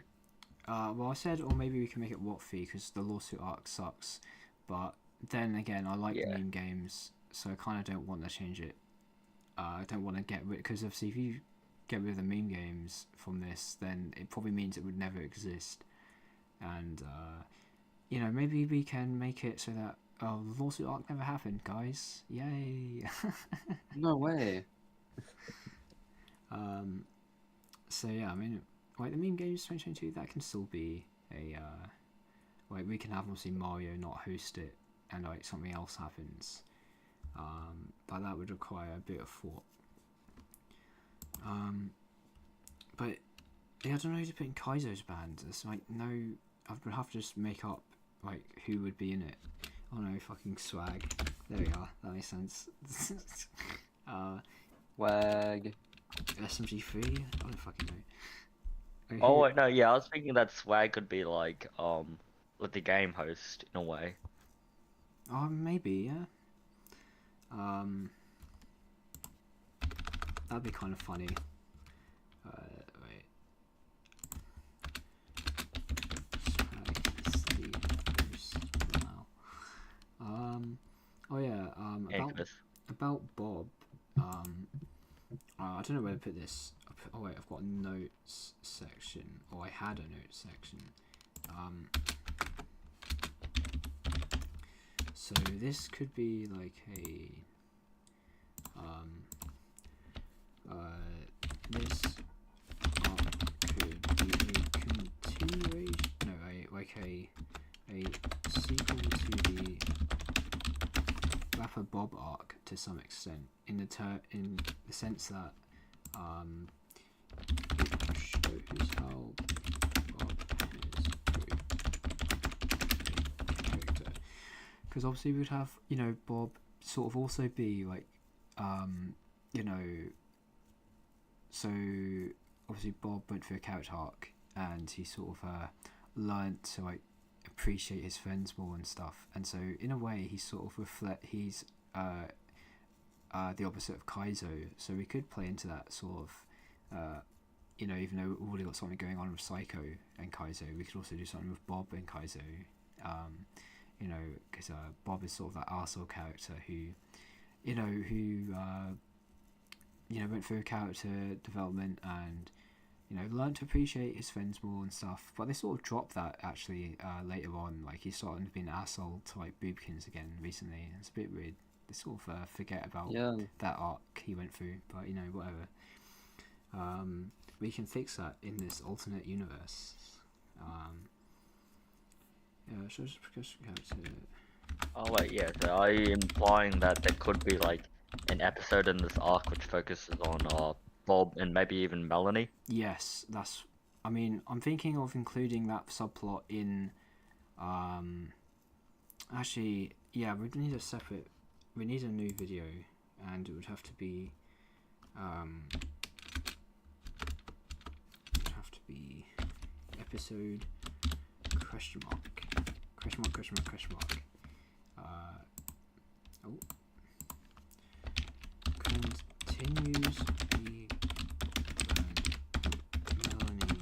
Well, I said, or maybe we can make it what fee because the lawsuit arc sucks. But then again, I like the meme games, so I kind of don't want to change it. I don't want to get rid, because obviously if you get rid of the meme games from this, then it probably means it would never exist. And maybe we can make it so that the lawsuit arc never happened, guys. Yay! No way. So yeah, I mean, like the meme games 2022, that can still be a like we can have obviously Mario not host it and like something else happens, but that would require a bit of thought. But yeah, I don't know who to put in Kaizo's band. It's like I would have to just make up like who would be in it. Oh no, fucking swag. There we are. That makes sense. Wag. SMG3? I don't fucking know. Okay, Oh here- wait, no, yeah, I was thinking that Swag could be like with the game host in a way. Oh, maybe, yeah. That'd be kind of funny. Wait. Swag is the host now. Oh yeah. About Bob. I don't know where to put this. Oh wait, I've got a notes section. Oh, I had a notes section. So this could be like a this could be a continuation. No, a sequel to the Rapper Bob arc to some extent, in the sense that it shows how Bob has grew a character. Because obviously we'd have, you know, Bob sort of also be like, you know, so obviously Bob went through a character arc and he sort of learned to like appreciate his friends more and stuff, and so in a way he sort of he's the opposite of Kaizo, so we could play into that sort of you know, even though we've already got something going on with Saiko and Kaizo, we could also do something with Bob and Kaizo, you know, because Bob is sort of that arsehole character who, you know, went through a character development and, you know, learned to appreciate his friends more and stuff. But they sort of dropped that actually later on. Like, he's starting to be an asshole to like Boobkins again recently. It's a bit weird. They sort of forget about that arc he went through. But you know, whatever. We can fix that in this alternate universe. Yeah, should I just progress character? Oh wait, yeah. So are you implying that there could be like an episode in this arc which focuses on Bob and maybe even Melanie? Yes, that's. I mean, I'm thinking of including that subplot in. Actually, yeah, we need a separate. We need a new video, and it would have to be. It would have to be episode question mark. Question mark, question mark, question mark. Continues the Melanie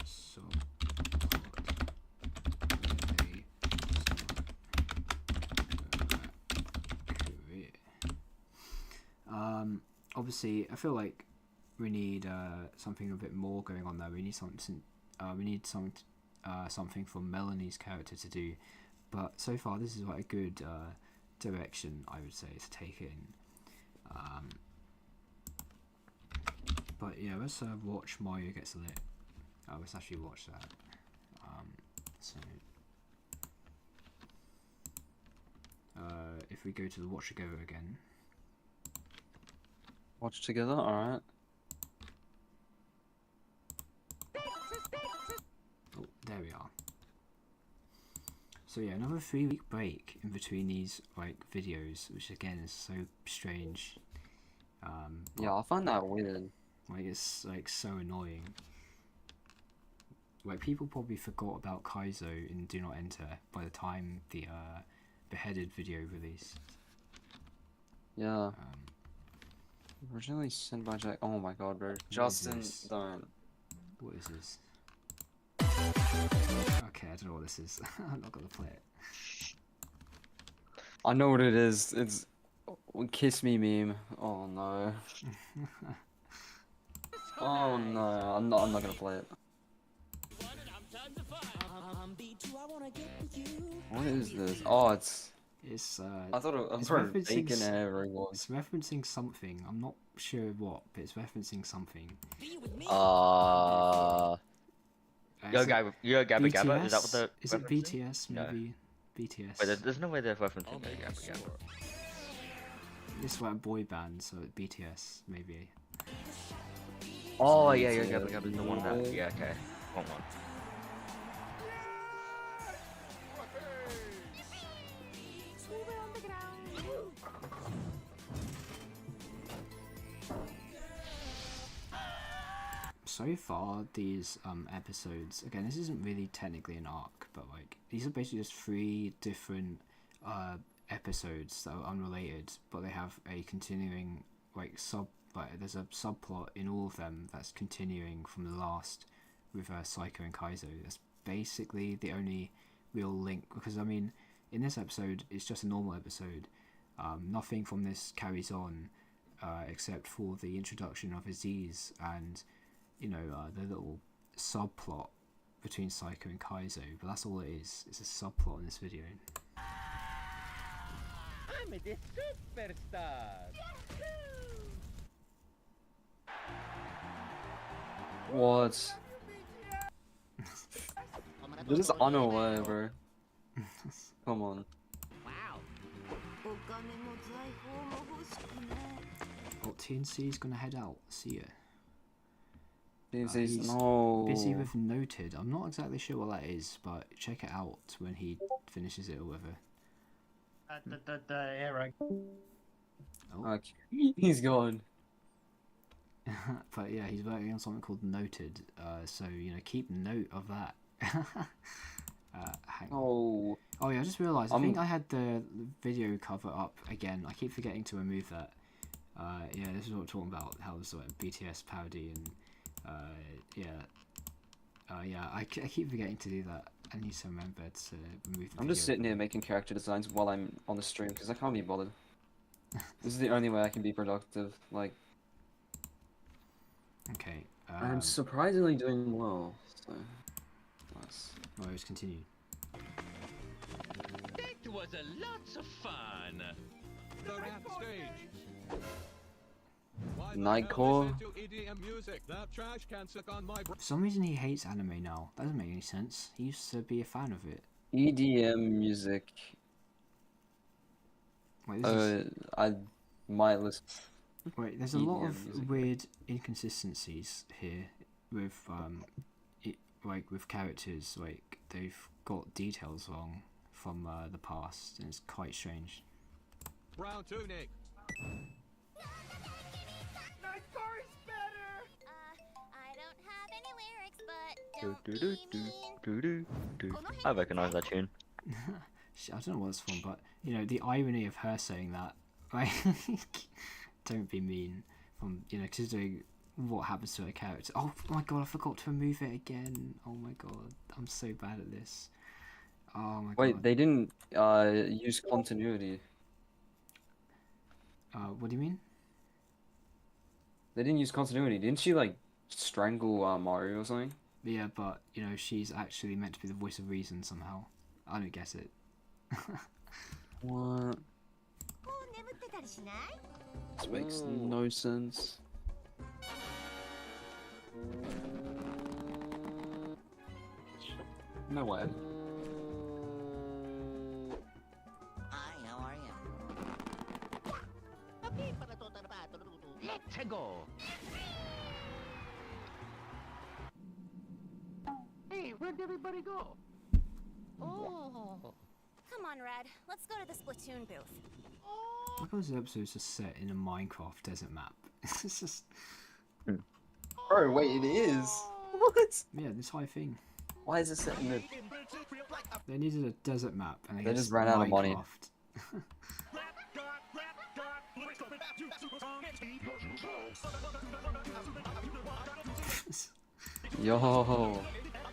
subplot where they start career. Obviously, I feel like we need something a bit more going on there. We need something. We need something for Melanie's character to do, but so far this is like a good direction, I would say, to take it in. But yeah, let's watch Mario Gets Lit. Let's actually watch that. So if we go to the watch together again. Watch together, alright. Oh, there we are. So yeah, another 3-week break in between these like videos, which again is so strange. Yeah, I find that weird. Like, it's like so annoying. Like, people probably forgot about Kaizo in Do Not Enter by the time the beheaded video released. Yeah. Originally sent by Jack. Oh my god, bro. Justin, don't. What is this? Okay, I don't know what this is. I'm not gonna play it. I know what it is. It's Kiss Me meme. Oh no. Oh no. I'm not gonna play it. What is this? Oh, it's. I thought it was bacon and everything. It's referencing something. I'm not sure what, but it's referencing something. Yo Gabba Gabba? Is that what the? Is it BTS? Maybe BTS. Wait, there's no way they're referencing Yo Gabba Gabba. This is like a boy band, so BTS maybe. Oh yeah, Yo Gabba Gabba is the one that. Yeah, okay. One. so far these episodes, again, this isn't really technically an arc, but like these are basically just 3 different episodes that are unrelated, but they have a continuing like there's a subplot in all of them that's continuing from the last with Saiko and Kaizo. That's basically the only real link, because I mean in this episode it's just a normal episode. Nothing from this carries on except for the introduction of Aziz and the little subplot between Saiko and Kaizo, but that's all it is. It's a subplot in this video. I'm the superstar. What? This is unaware. Come on. Well, TNC's gonna head out. See ya. TNC's He's no. busy with Noted. I'm not exactly sure what that is, but check it out when he finishes it or whatever. The arrow. Oh. Okay. He's gone. But yeah, he's working on something called Noted. So keep note of that. Hang on. Oh yeah, I just realised. I think I had the video cover up again. I keep forgetting to remove that. Yeah, this is what we're talking about. How there's like BTS parody and yeah. I keep forgetting to do that. I need to remember to remove the I'm just sitting here making character designs while I'm on the stream because I can't be bothered. This is the only way I can be productive. Like. Okay. I'm surprisingly doing well. So. Nice. Well, let's continue. That was a lots of fun. The rap stage. Nightcore. For some reason he hates anime now. That doesn't make any sense. He used to be a fan of it. EDM music. Wait, I might listen. Wait, there's a lot of weird inconsistencies here with with characters. Like they've got details wrong from the past, and it's quite strange. Brown tunic. I don't have any lyrics, but I recognize that tune. I don't know what it's from, but the irony of her saying that, like, don't be mean. From considering what happens to her character. Oh my god, I forgot to remove it again. Oh my god, I'm so bad at this. Oh my god. Wait, they didn't use continuity. What do you mean? They didn't use continuity. Didn't she like strangle Mario or something? Yeah, but she's actually meant to be the voice of reason somehow. I don't get it. What? This makes no sense. No way. Hi, how are you? Let's go. Hey, where'd everybody go? Oh. Come on, Red. Let's go to the Splatoon booth. Because the episode's just set in a Minecraft desert map. It's just. Bro, wait, it is. What? Yeah, this whole thing. Why is it set in the? They needed a desert map, and they just ran out of money. Yo.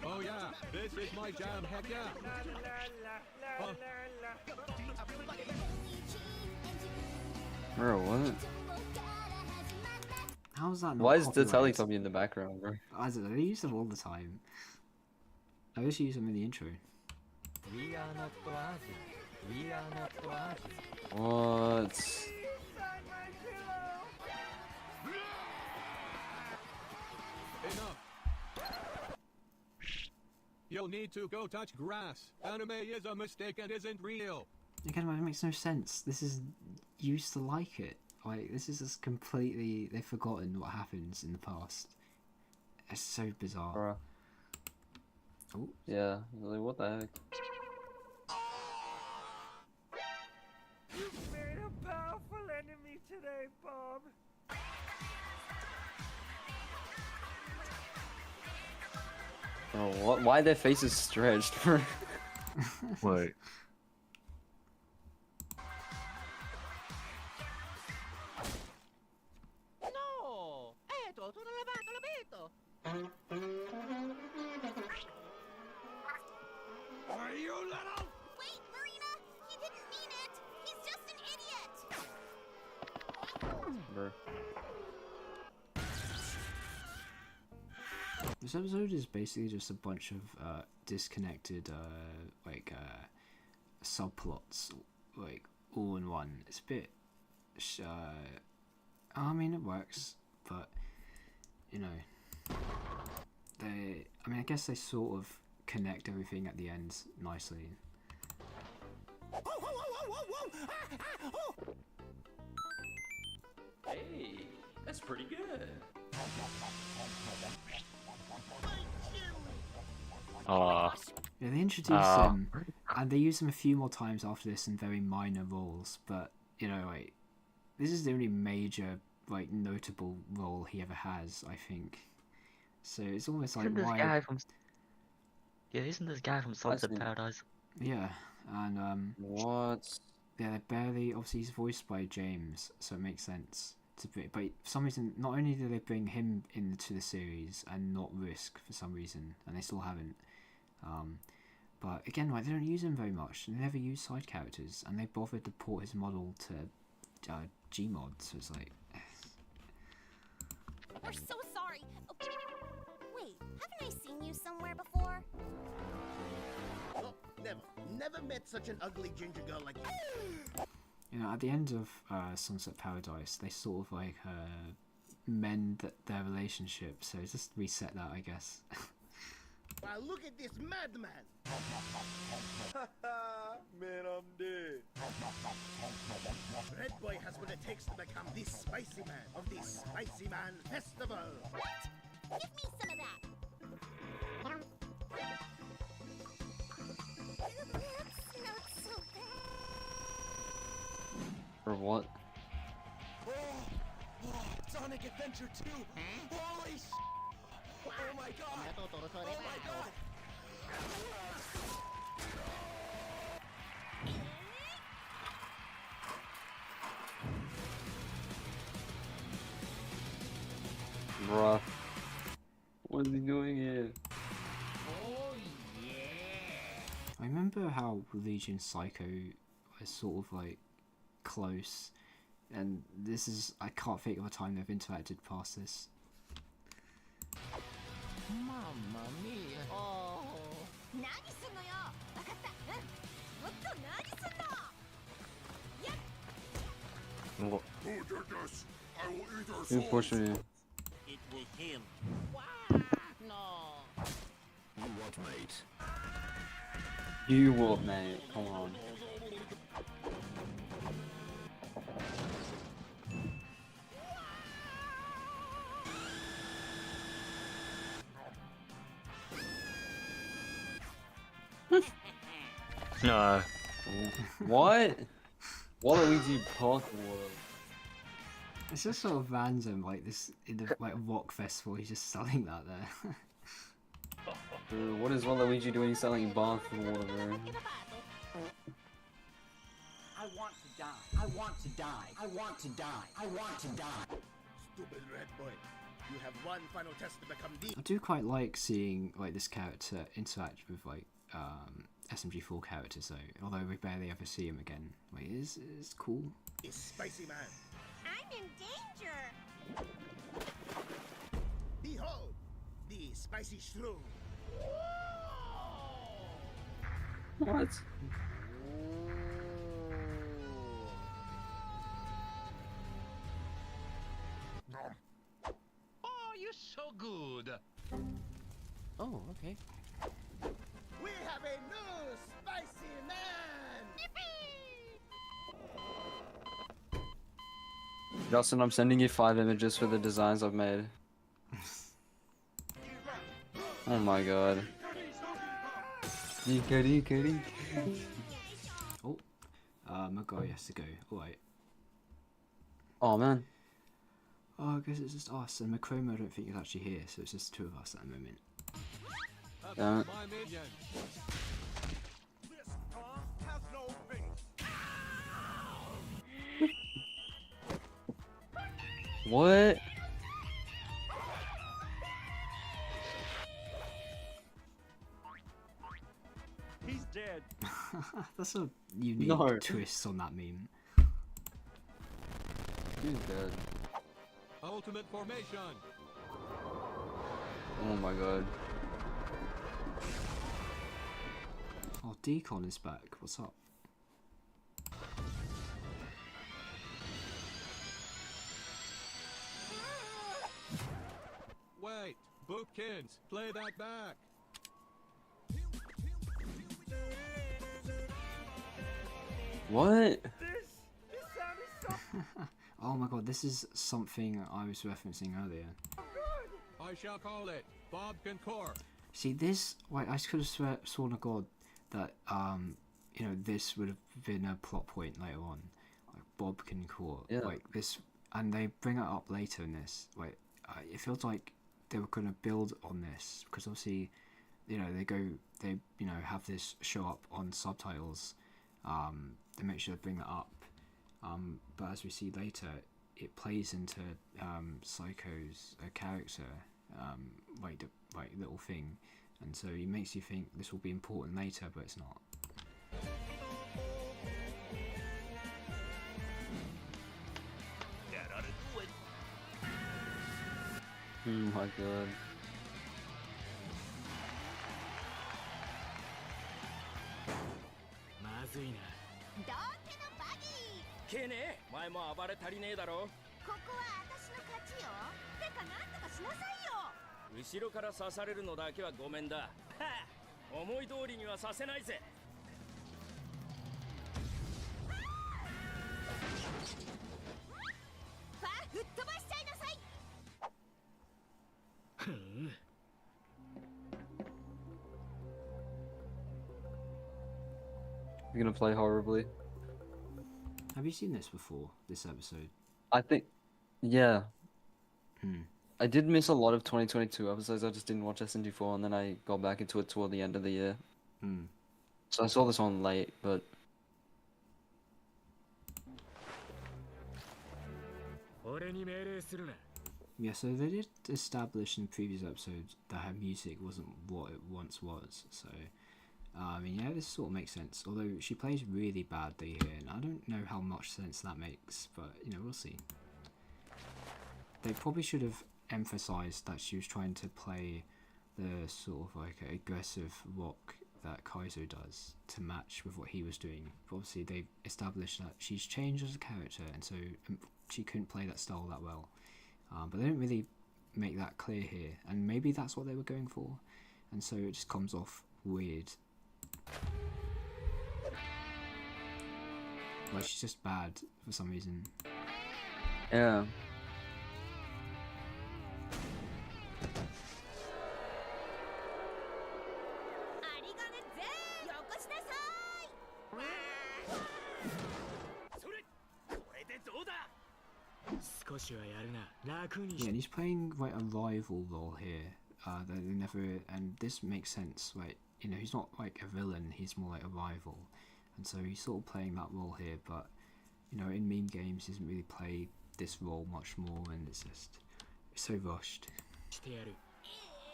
Oh yeah, this is my jam, heck yeah. Bro, what? How's that not Why is the copyrighted? Teletubby in the background, bro? I don't know, they use them all the time. I just use them in the intro. We are not Oasis. We are not Oasis. What? Enough. You'll need to go touch grass. Anime is a mistake and isn't real. Again, it makes no sense. This is used to like it. Like, this is just completely. They've forgotten what happens in the past. It's so bizarre. Bruh. Oh. Yeah, really, what the heck? You made a powerful enemy today, Bob. Oh, what? Why are their faces stretched? Wait. No! Eto, tu lavato l'abito! Are you little? Wait, Marina! He didn't mean it! He's just an idiot! Bruh. This episode is basically just a bunch of disconnected subplots, like all in one. It's a bit I mean it works, but you know, I guess they sort of connect everything at the end nicely. Hey, that's pretty good. Yeah, they introduce him, and they use him a few more times after this in very minor roles, but you know, like, this is the only major, like, notable role he ever has, I think. So it's almost like, Isn't this why... guy from... Yeah, isn't this guy from Sons of Paradise? Yeah, and what? Yeah, they barely... Obviously, he's voiced by James, so it makes sense. But for some reason, not only do they bring him into the series and not Risk for some reason, and they still haven't, but again, like, they don't use him very much. They never use side characters, and they bothered to port his model to Gmod, so it's like... We're so sorry. Wait, haven't I seen you somewhere before? Oh, never met such an ugly ginger girl like you. You know, at the end of Sunset Paradise, they sort of like mend their relationship, so just reset that, I guess. Wow, look at this madman! Man, I'm dead. Red Boy has what it takes to become the spicy man of the Spicy Man Festival. What? Give me some of that. That's not so bad. For what? Sonic Adventure 2! Holy s***! Oh my god! Oh my god! Bruh. What is he doing here? Oh yeah! I remember how Legion and Psycho was sort of like close, and this is... I can't think of a time they've interacted past this. Mamma mia! Oh. 何すんのよ。わかった。うん。もっと何すんの。やっ。 What? Who did this? I will eat her Who pushed me? It was him. No. You what, mate? You what, mate? Come on. No. What? Waluigi Park World. It's just sort of random, like this in the like rock festival. He's just selling that there. Dude, what is Waluigi doing selling bath water? I want to die. I want to die. I want to die. I want to die. Stupid Red Boy. You have one final test to become the... I do quite like seeing like this character interact with like SMG4 characters though, although we barely ever see him again. Like, it's cool. The Spicy Man. I'm in danger. Behold, the Spicy Shrew. What? Oh, you're so good. Oh, okay. We have a new Spicy Man. Justin, I'm sending you 5 images for the designs I've made. Oh my god. Oh, my guy has to go. Alright. Oh man. Oh, I guess it's just us, and Macromo I don't think is actually here, so it's just 2 of us at the moment. Damn it. My minion. What? He's dead. That's a unique No. twist on that meme. He's dead. Ultimate formation. Oh my god. Oh, Decon is back. What's up? Wait, Boopkins, play that back. What? This sound is so Oh my god, this is something I was referencing earlier. I shall call it Bob Concord. See this, like I could have sworn to God that you know, this would have been a plot point later on, like Bob Concord, Yeah. like this, and they bring it up later in this. Like it feels like they were gonna build on this because obviously, you know, they you know have this show up on subtitles. They make sure to bring that up. But as we see later, it plays into Saiko's character, like little thing, and so it makes you think this will be important later, but it's not. Oh my god.けねえ、前も暴れ足りねえだろ。ここは私の勝ちよ。てかなんとかしなさいよ。後ろから刺されるのだけはごめんだ。はあ、思い通りにはさせないぜ。ファ吹っ飛ばしちゃいなさい。You're gonna play horribly. Have you seen this before? This episode? I think, yeah. Hmm. I did miss a lot of 2022 episodes. I just didn't watch SNG4, and then I got back into it toward the end of the year. Hmm. So I saw this one late, but Yeah, so they did establish in previous episodes that her music wasn't what it once was. So, I mean, yeah, this sort of makes sense. Although she plays really badly here, and I don't know how much sense that makes, but you know, we'll see. They probably should have emphasized that she was trying to play the sort of like aggressive rock that Kaizo does to match with what he was doing. But obviously, they established that she's changed as a character, and so she couldn't play that style that well. But they didn't really make that clear here, and maybe that's what they were going for, and so it just comes off weird. Like she's just bad for some reason. yeah. Yeah, and he's playing like a rival role here. That they never, and this makes sense. Like, you know, he's not like a villain; he's more like a rival, and so he's sort of playing that role here. But you know, in meme games, he doesn't really play this role much more, and it's so rushed.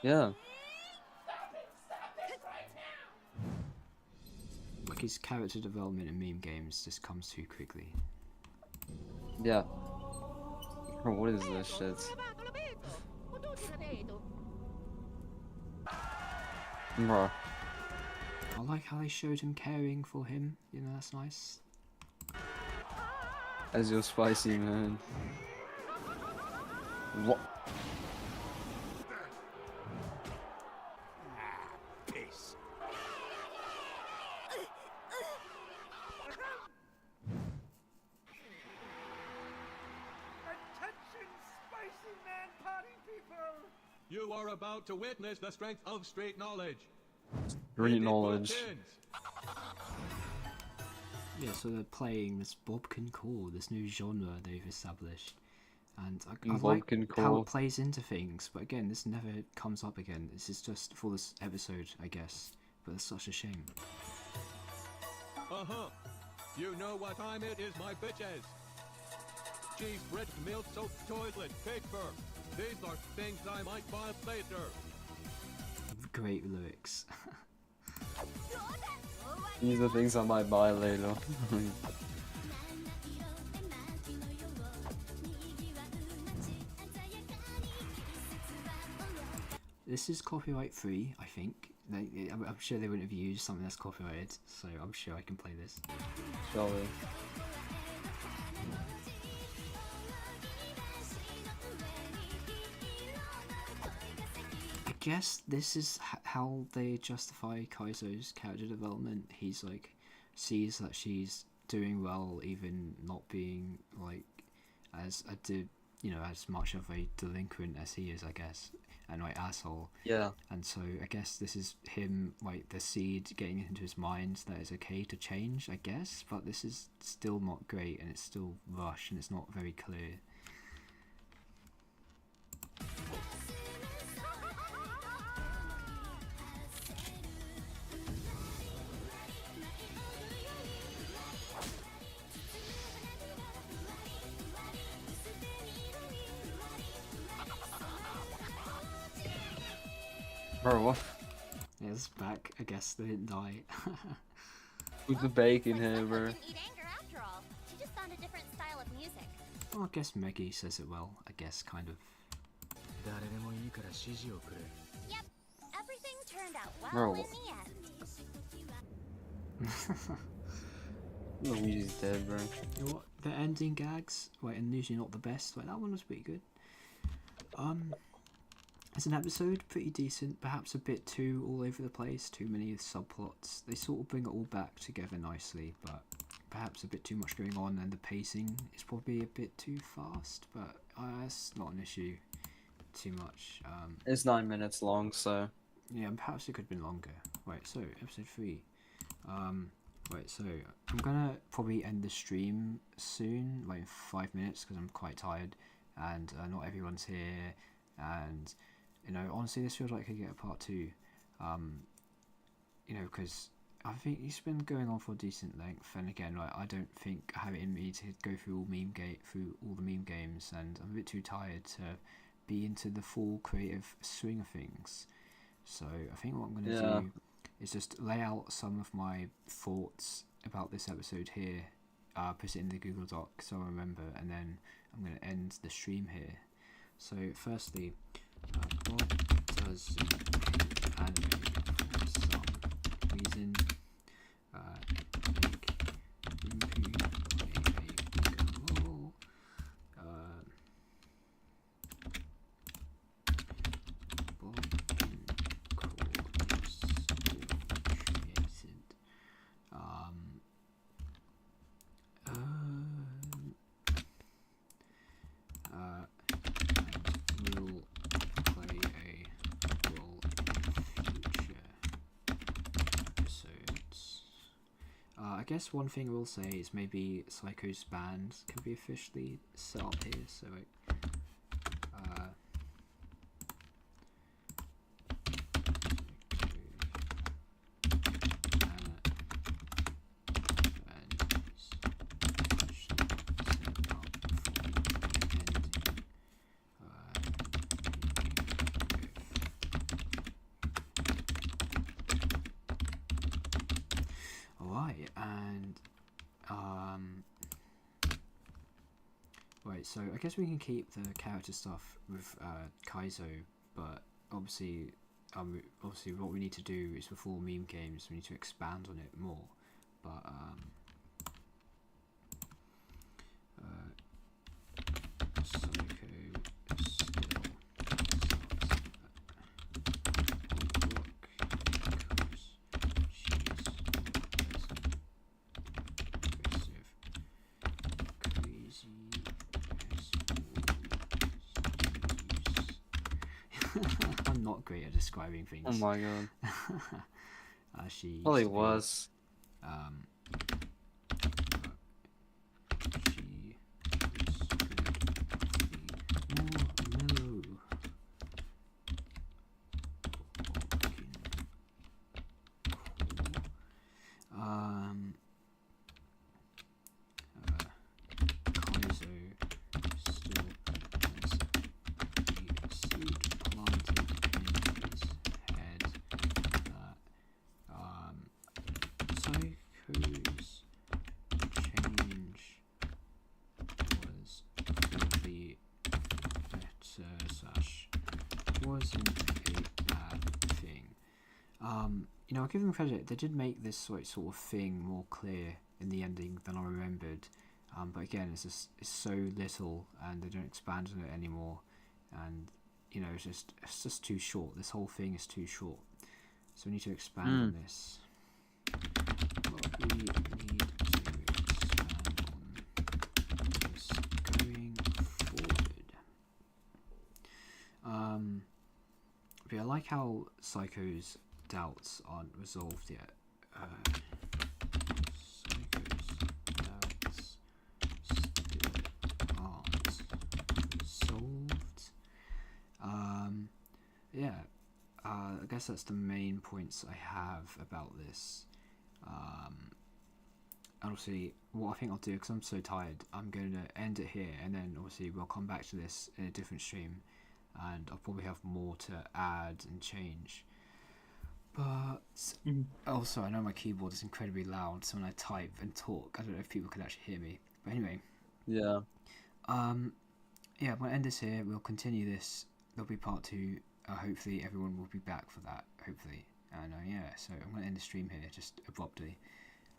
Yeah. Like his character development in meme games just comes too quickly. Yeah. Bro, what is this shit? Bro. I like how they showed him caring for him. You know, that's nice. As you're spicy, man. What? Peace. Attention, spicy man party people! You are about to witness the strength of street knowledge. Street knowledge. Yeah, so they're playing this Bob Concord, this new genre they've established. And I like Vulcan how core. it plays into things, but again, this never comes up again. This is just for this episode, I guess. But it's such a shame. Uh-huh. You know what time it is, my bitches. Cheese, bread, milk, soap, toilet, paper. These are things I might buy later. Great lyrics. These are things I might buy later. This is copyright free, I think. I'm sure they wouldn't have used something that's copyrighted, so I'm sure I can play this. Surely. I guess this is how they justify Kaizo's character development. He's like, sees that she's doing well, even not being like as as much of a delinquent as he is, I guess, and like asshole. Yeah. And so I guess this is him, like the seed getting into his mind that it's okay to change, I guess. But this is still not great, and it's still rushed, and it's not very clear. Bro, what? Yeah, it's back. I guess they didn't die. Who's the bacon here, bro? Eat anger after all. She just found a different style of music. Well, I guess Meggy says it well. I guess, kind of. Yep, everything turned out well Bro. in the end. Luigi's dead, bro. You know what? The ending gags, like, and usually not the best. Like that one was pretty good. As an episode, pretty decent. Perhaps a bit too all over the place. Too many subplots. They sort of bring it all back together nicely, but perhaps a bit too much going on, and the pacing is probably a bit too fast. But that's not an issue. Too much. It's 9 minutes long, so. Yeah, and perhaps it could have been longer. Right, so episode 3. Right, so I'm gonna probably end the stream soon, like in 5 minutes, because I'm quite tired, and not everyone's here, and honestly, this feels like I could get a part 2. Because I think it's been going on for a decent length, and again, like I don't think I have it in me to go through all the meme games, and I'm a bit too tired to be into the full creative swing of things. So I think what I'm going to do is just lay out some of my thoughts about this episode here, put it in the Google Doc so I remember, and then I'm going to end the stream here. So firstly, what does anime for some reason make Buku a girl? I guess one thing I will say is maybe Saiko's band can be officially set up here, so so I guess we can keep the character stuff with Kaizo, but obviously what we need to do is before meme games we need to expand on it more. But I'm not great at describing things. Oh my god. She well, he was. She is you know, I'll give them credit. They did make this sort of thing more clear in the ending than I remembered. But again, it's so little, and they don't expand on it anymore. And you know, it's just too short. This whole thing is too short. So we need to expand on this. What we need to expand on this going forward. But I like how Saiko's doubts aren't resolved yet. Saiko's doubts still aren't resolved. Yeah. I guess that's the main points I have about this. And obviously, what I think I'll do, because I'm so tired, I'm going to end it here, and then obviously we'll come back to this in a different stream, and I'll probably have more to add and change. But also, I know my keyboard is incredibly loud, so when I type and talk, I don't know if people can actually hear me. But anyway. Yeah. Yeah, I'm going to end this here. We'll continue this. There'll be part 2. Hopefully everyone will be back for that, hopefully. And yeah, so I'm going to end the stream here, just abruptly.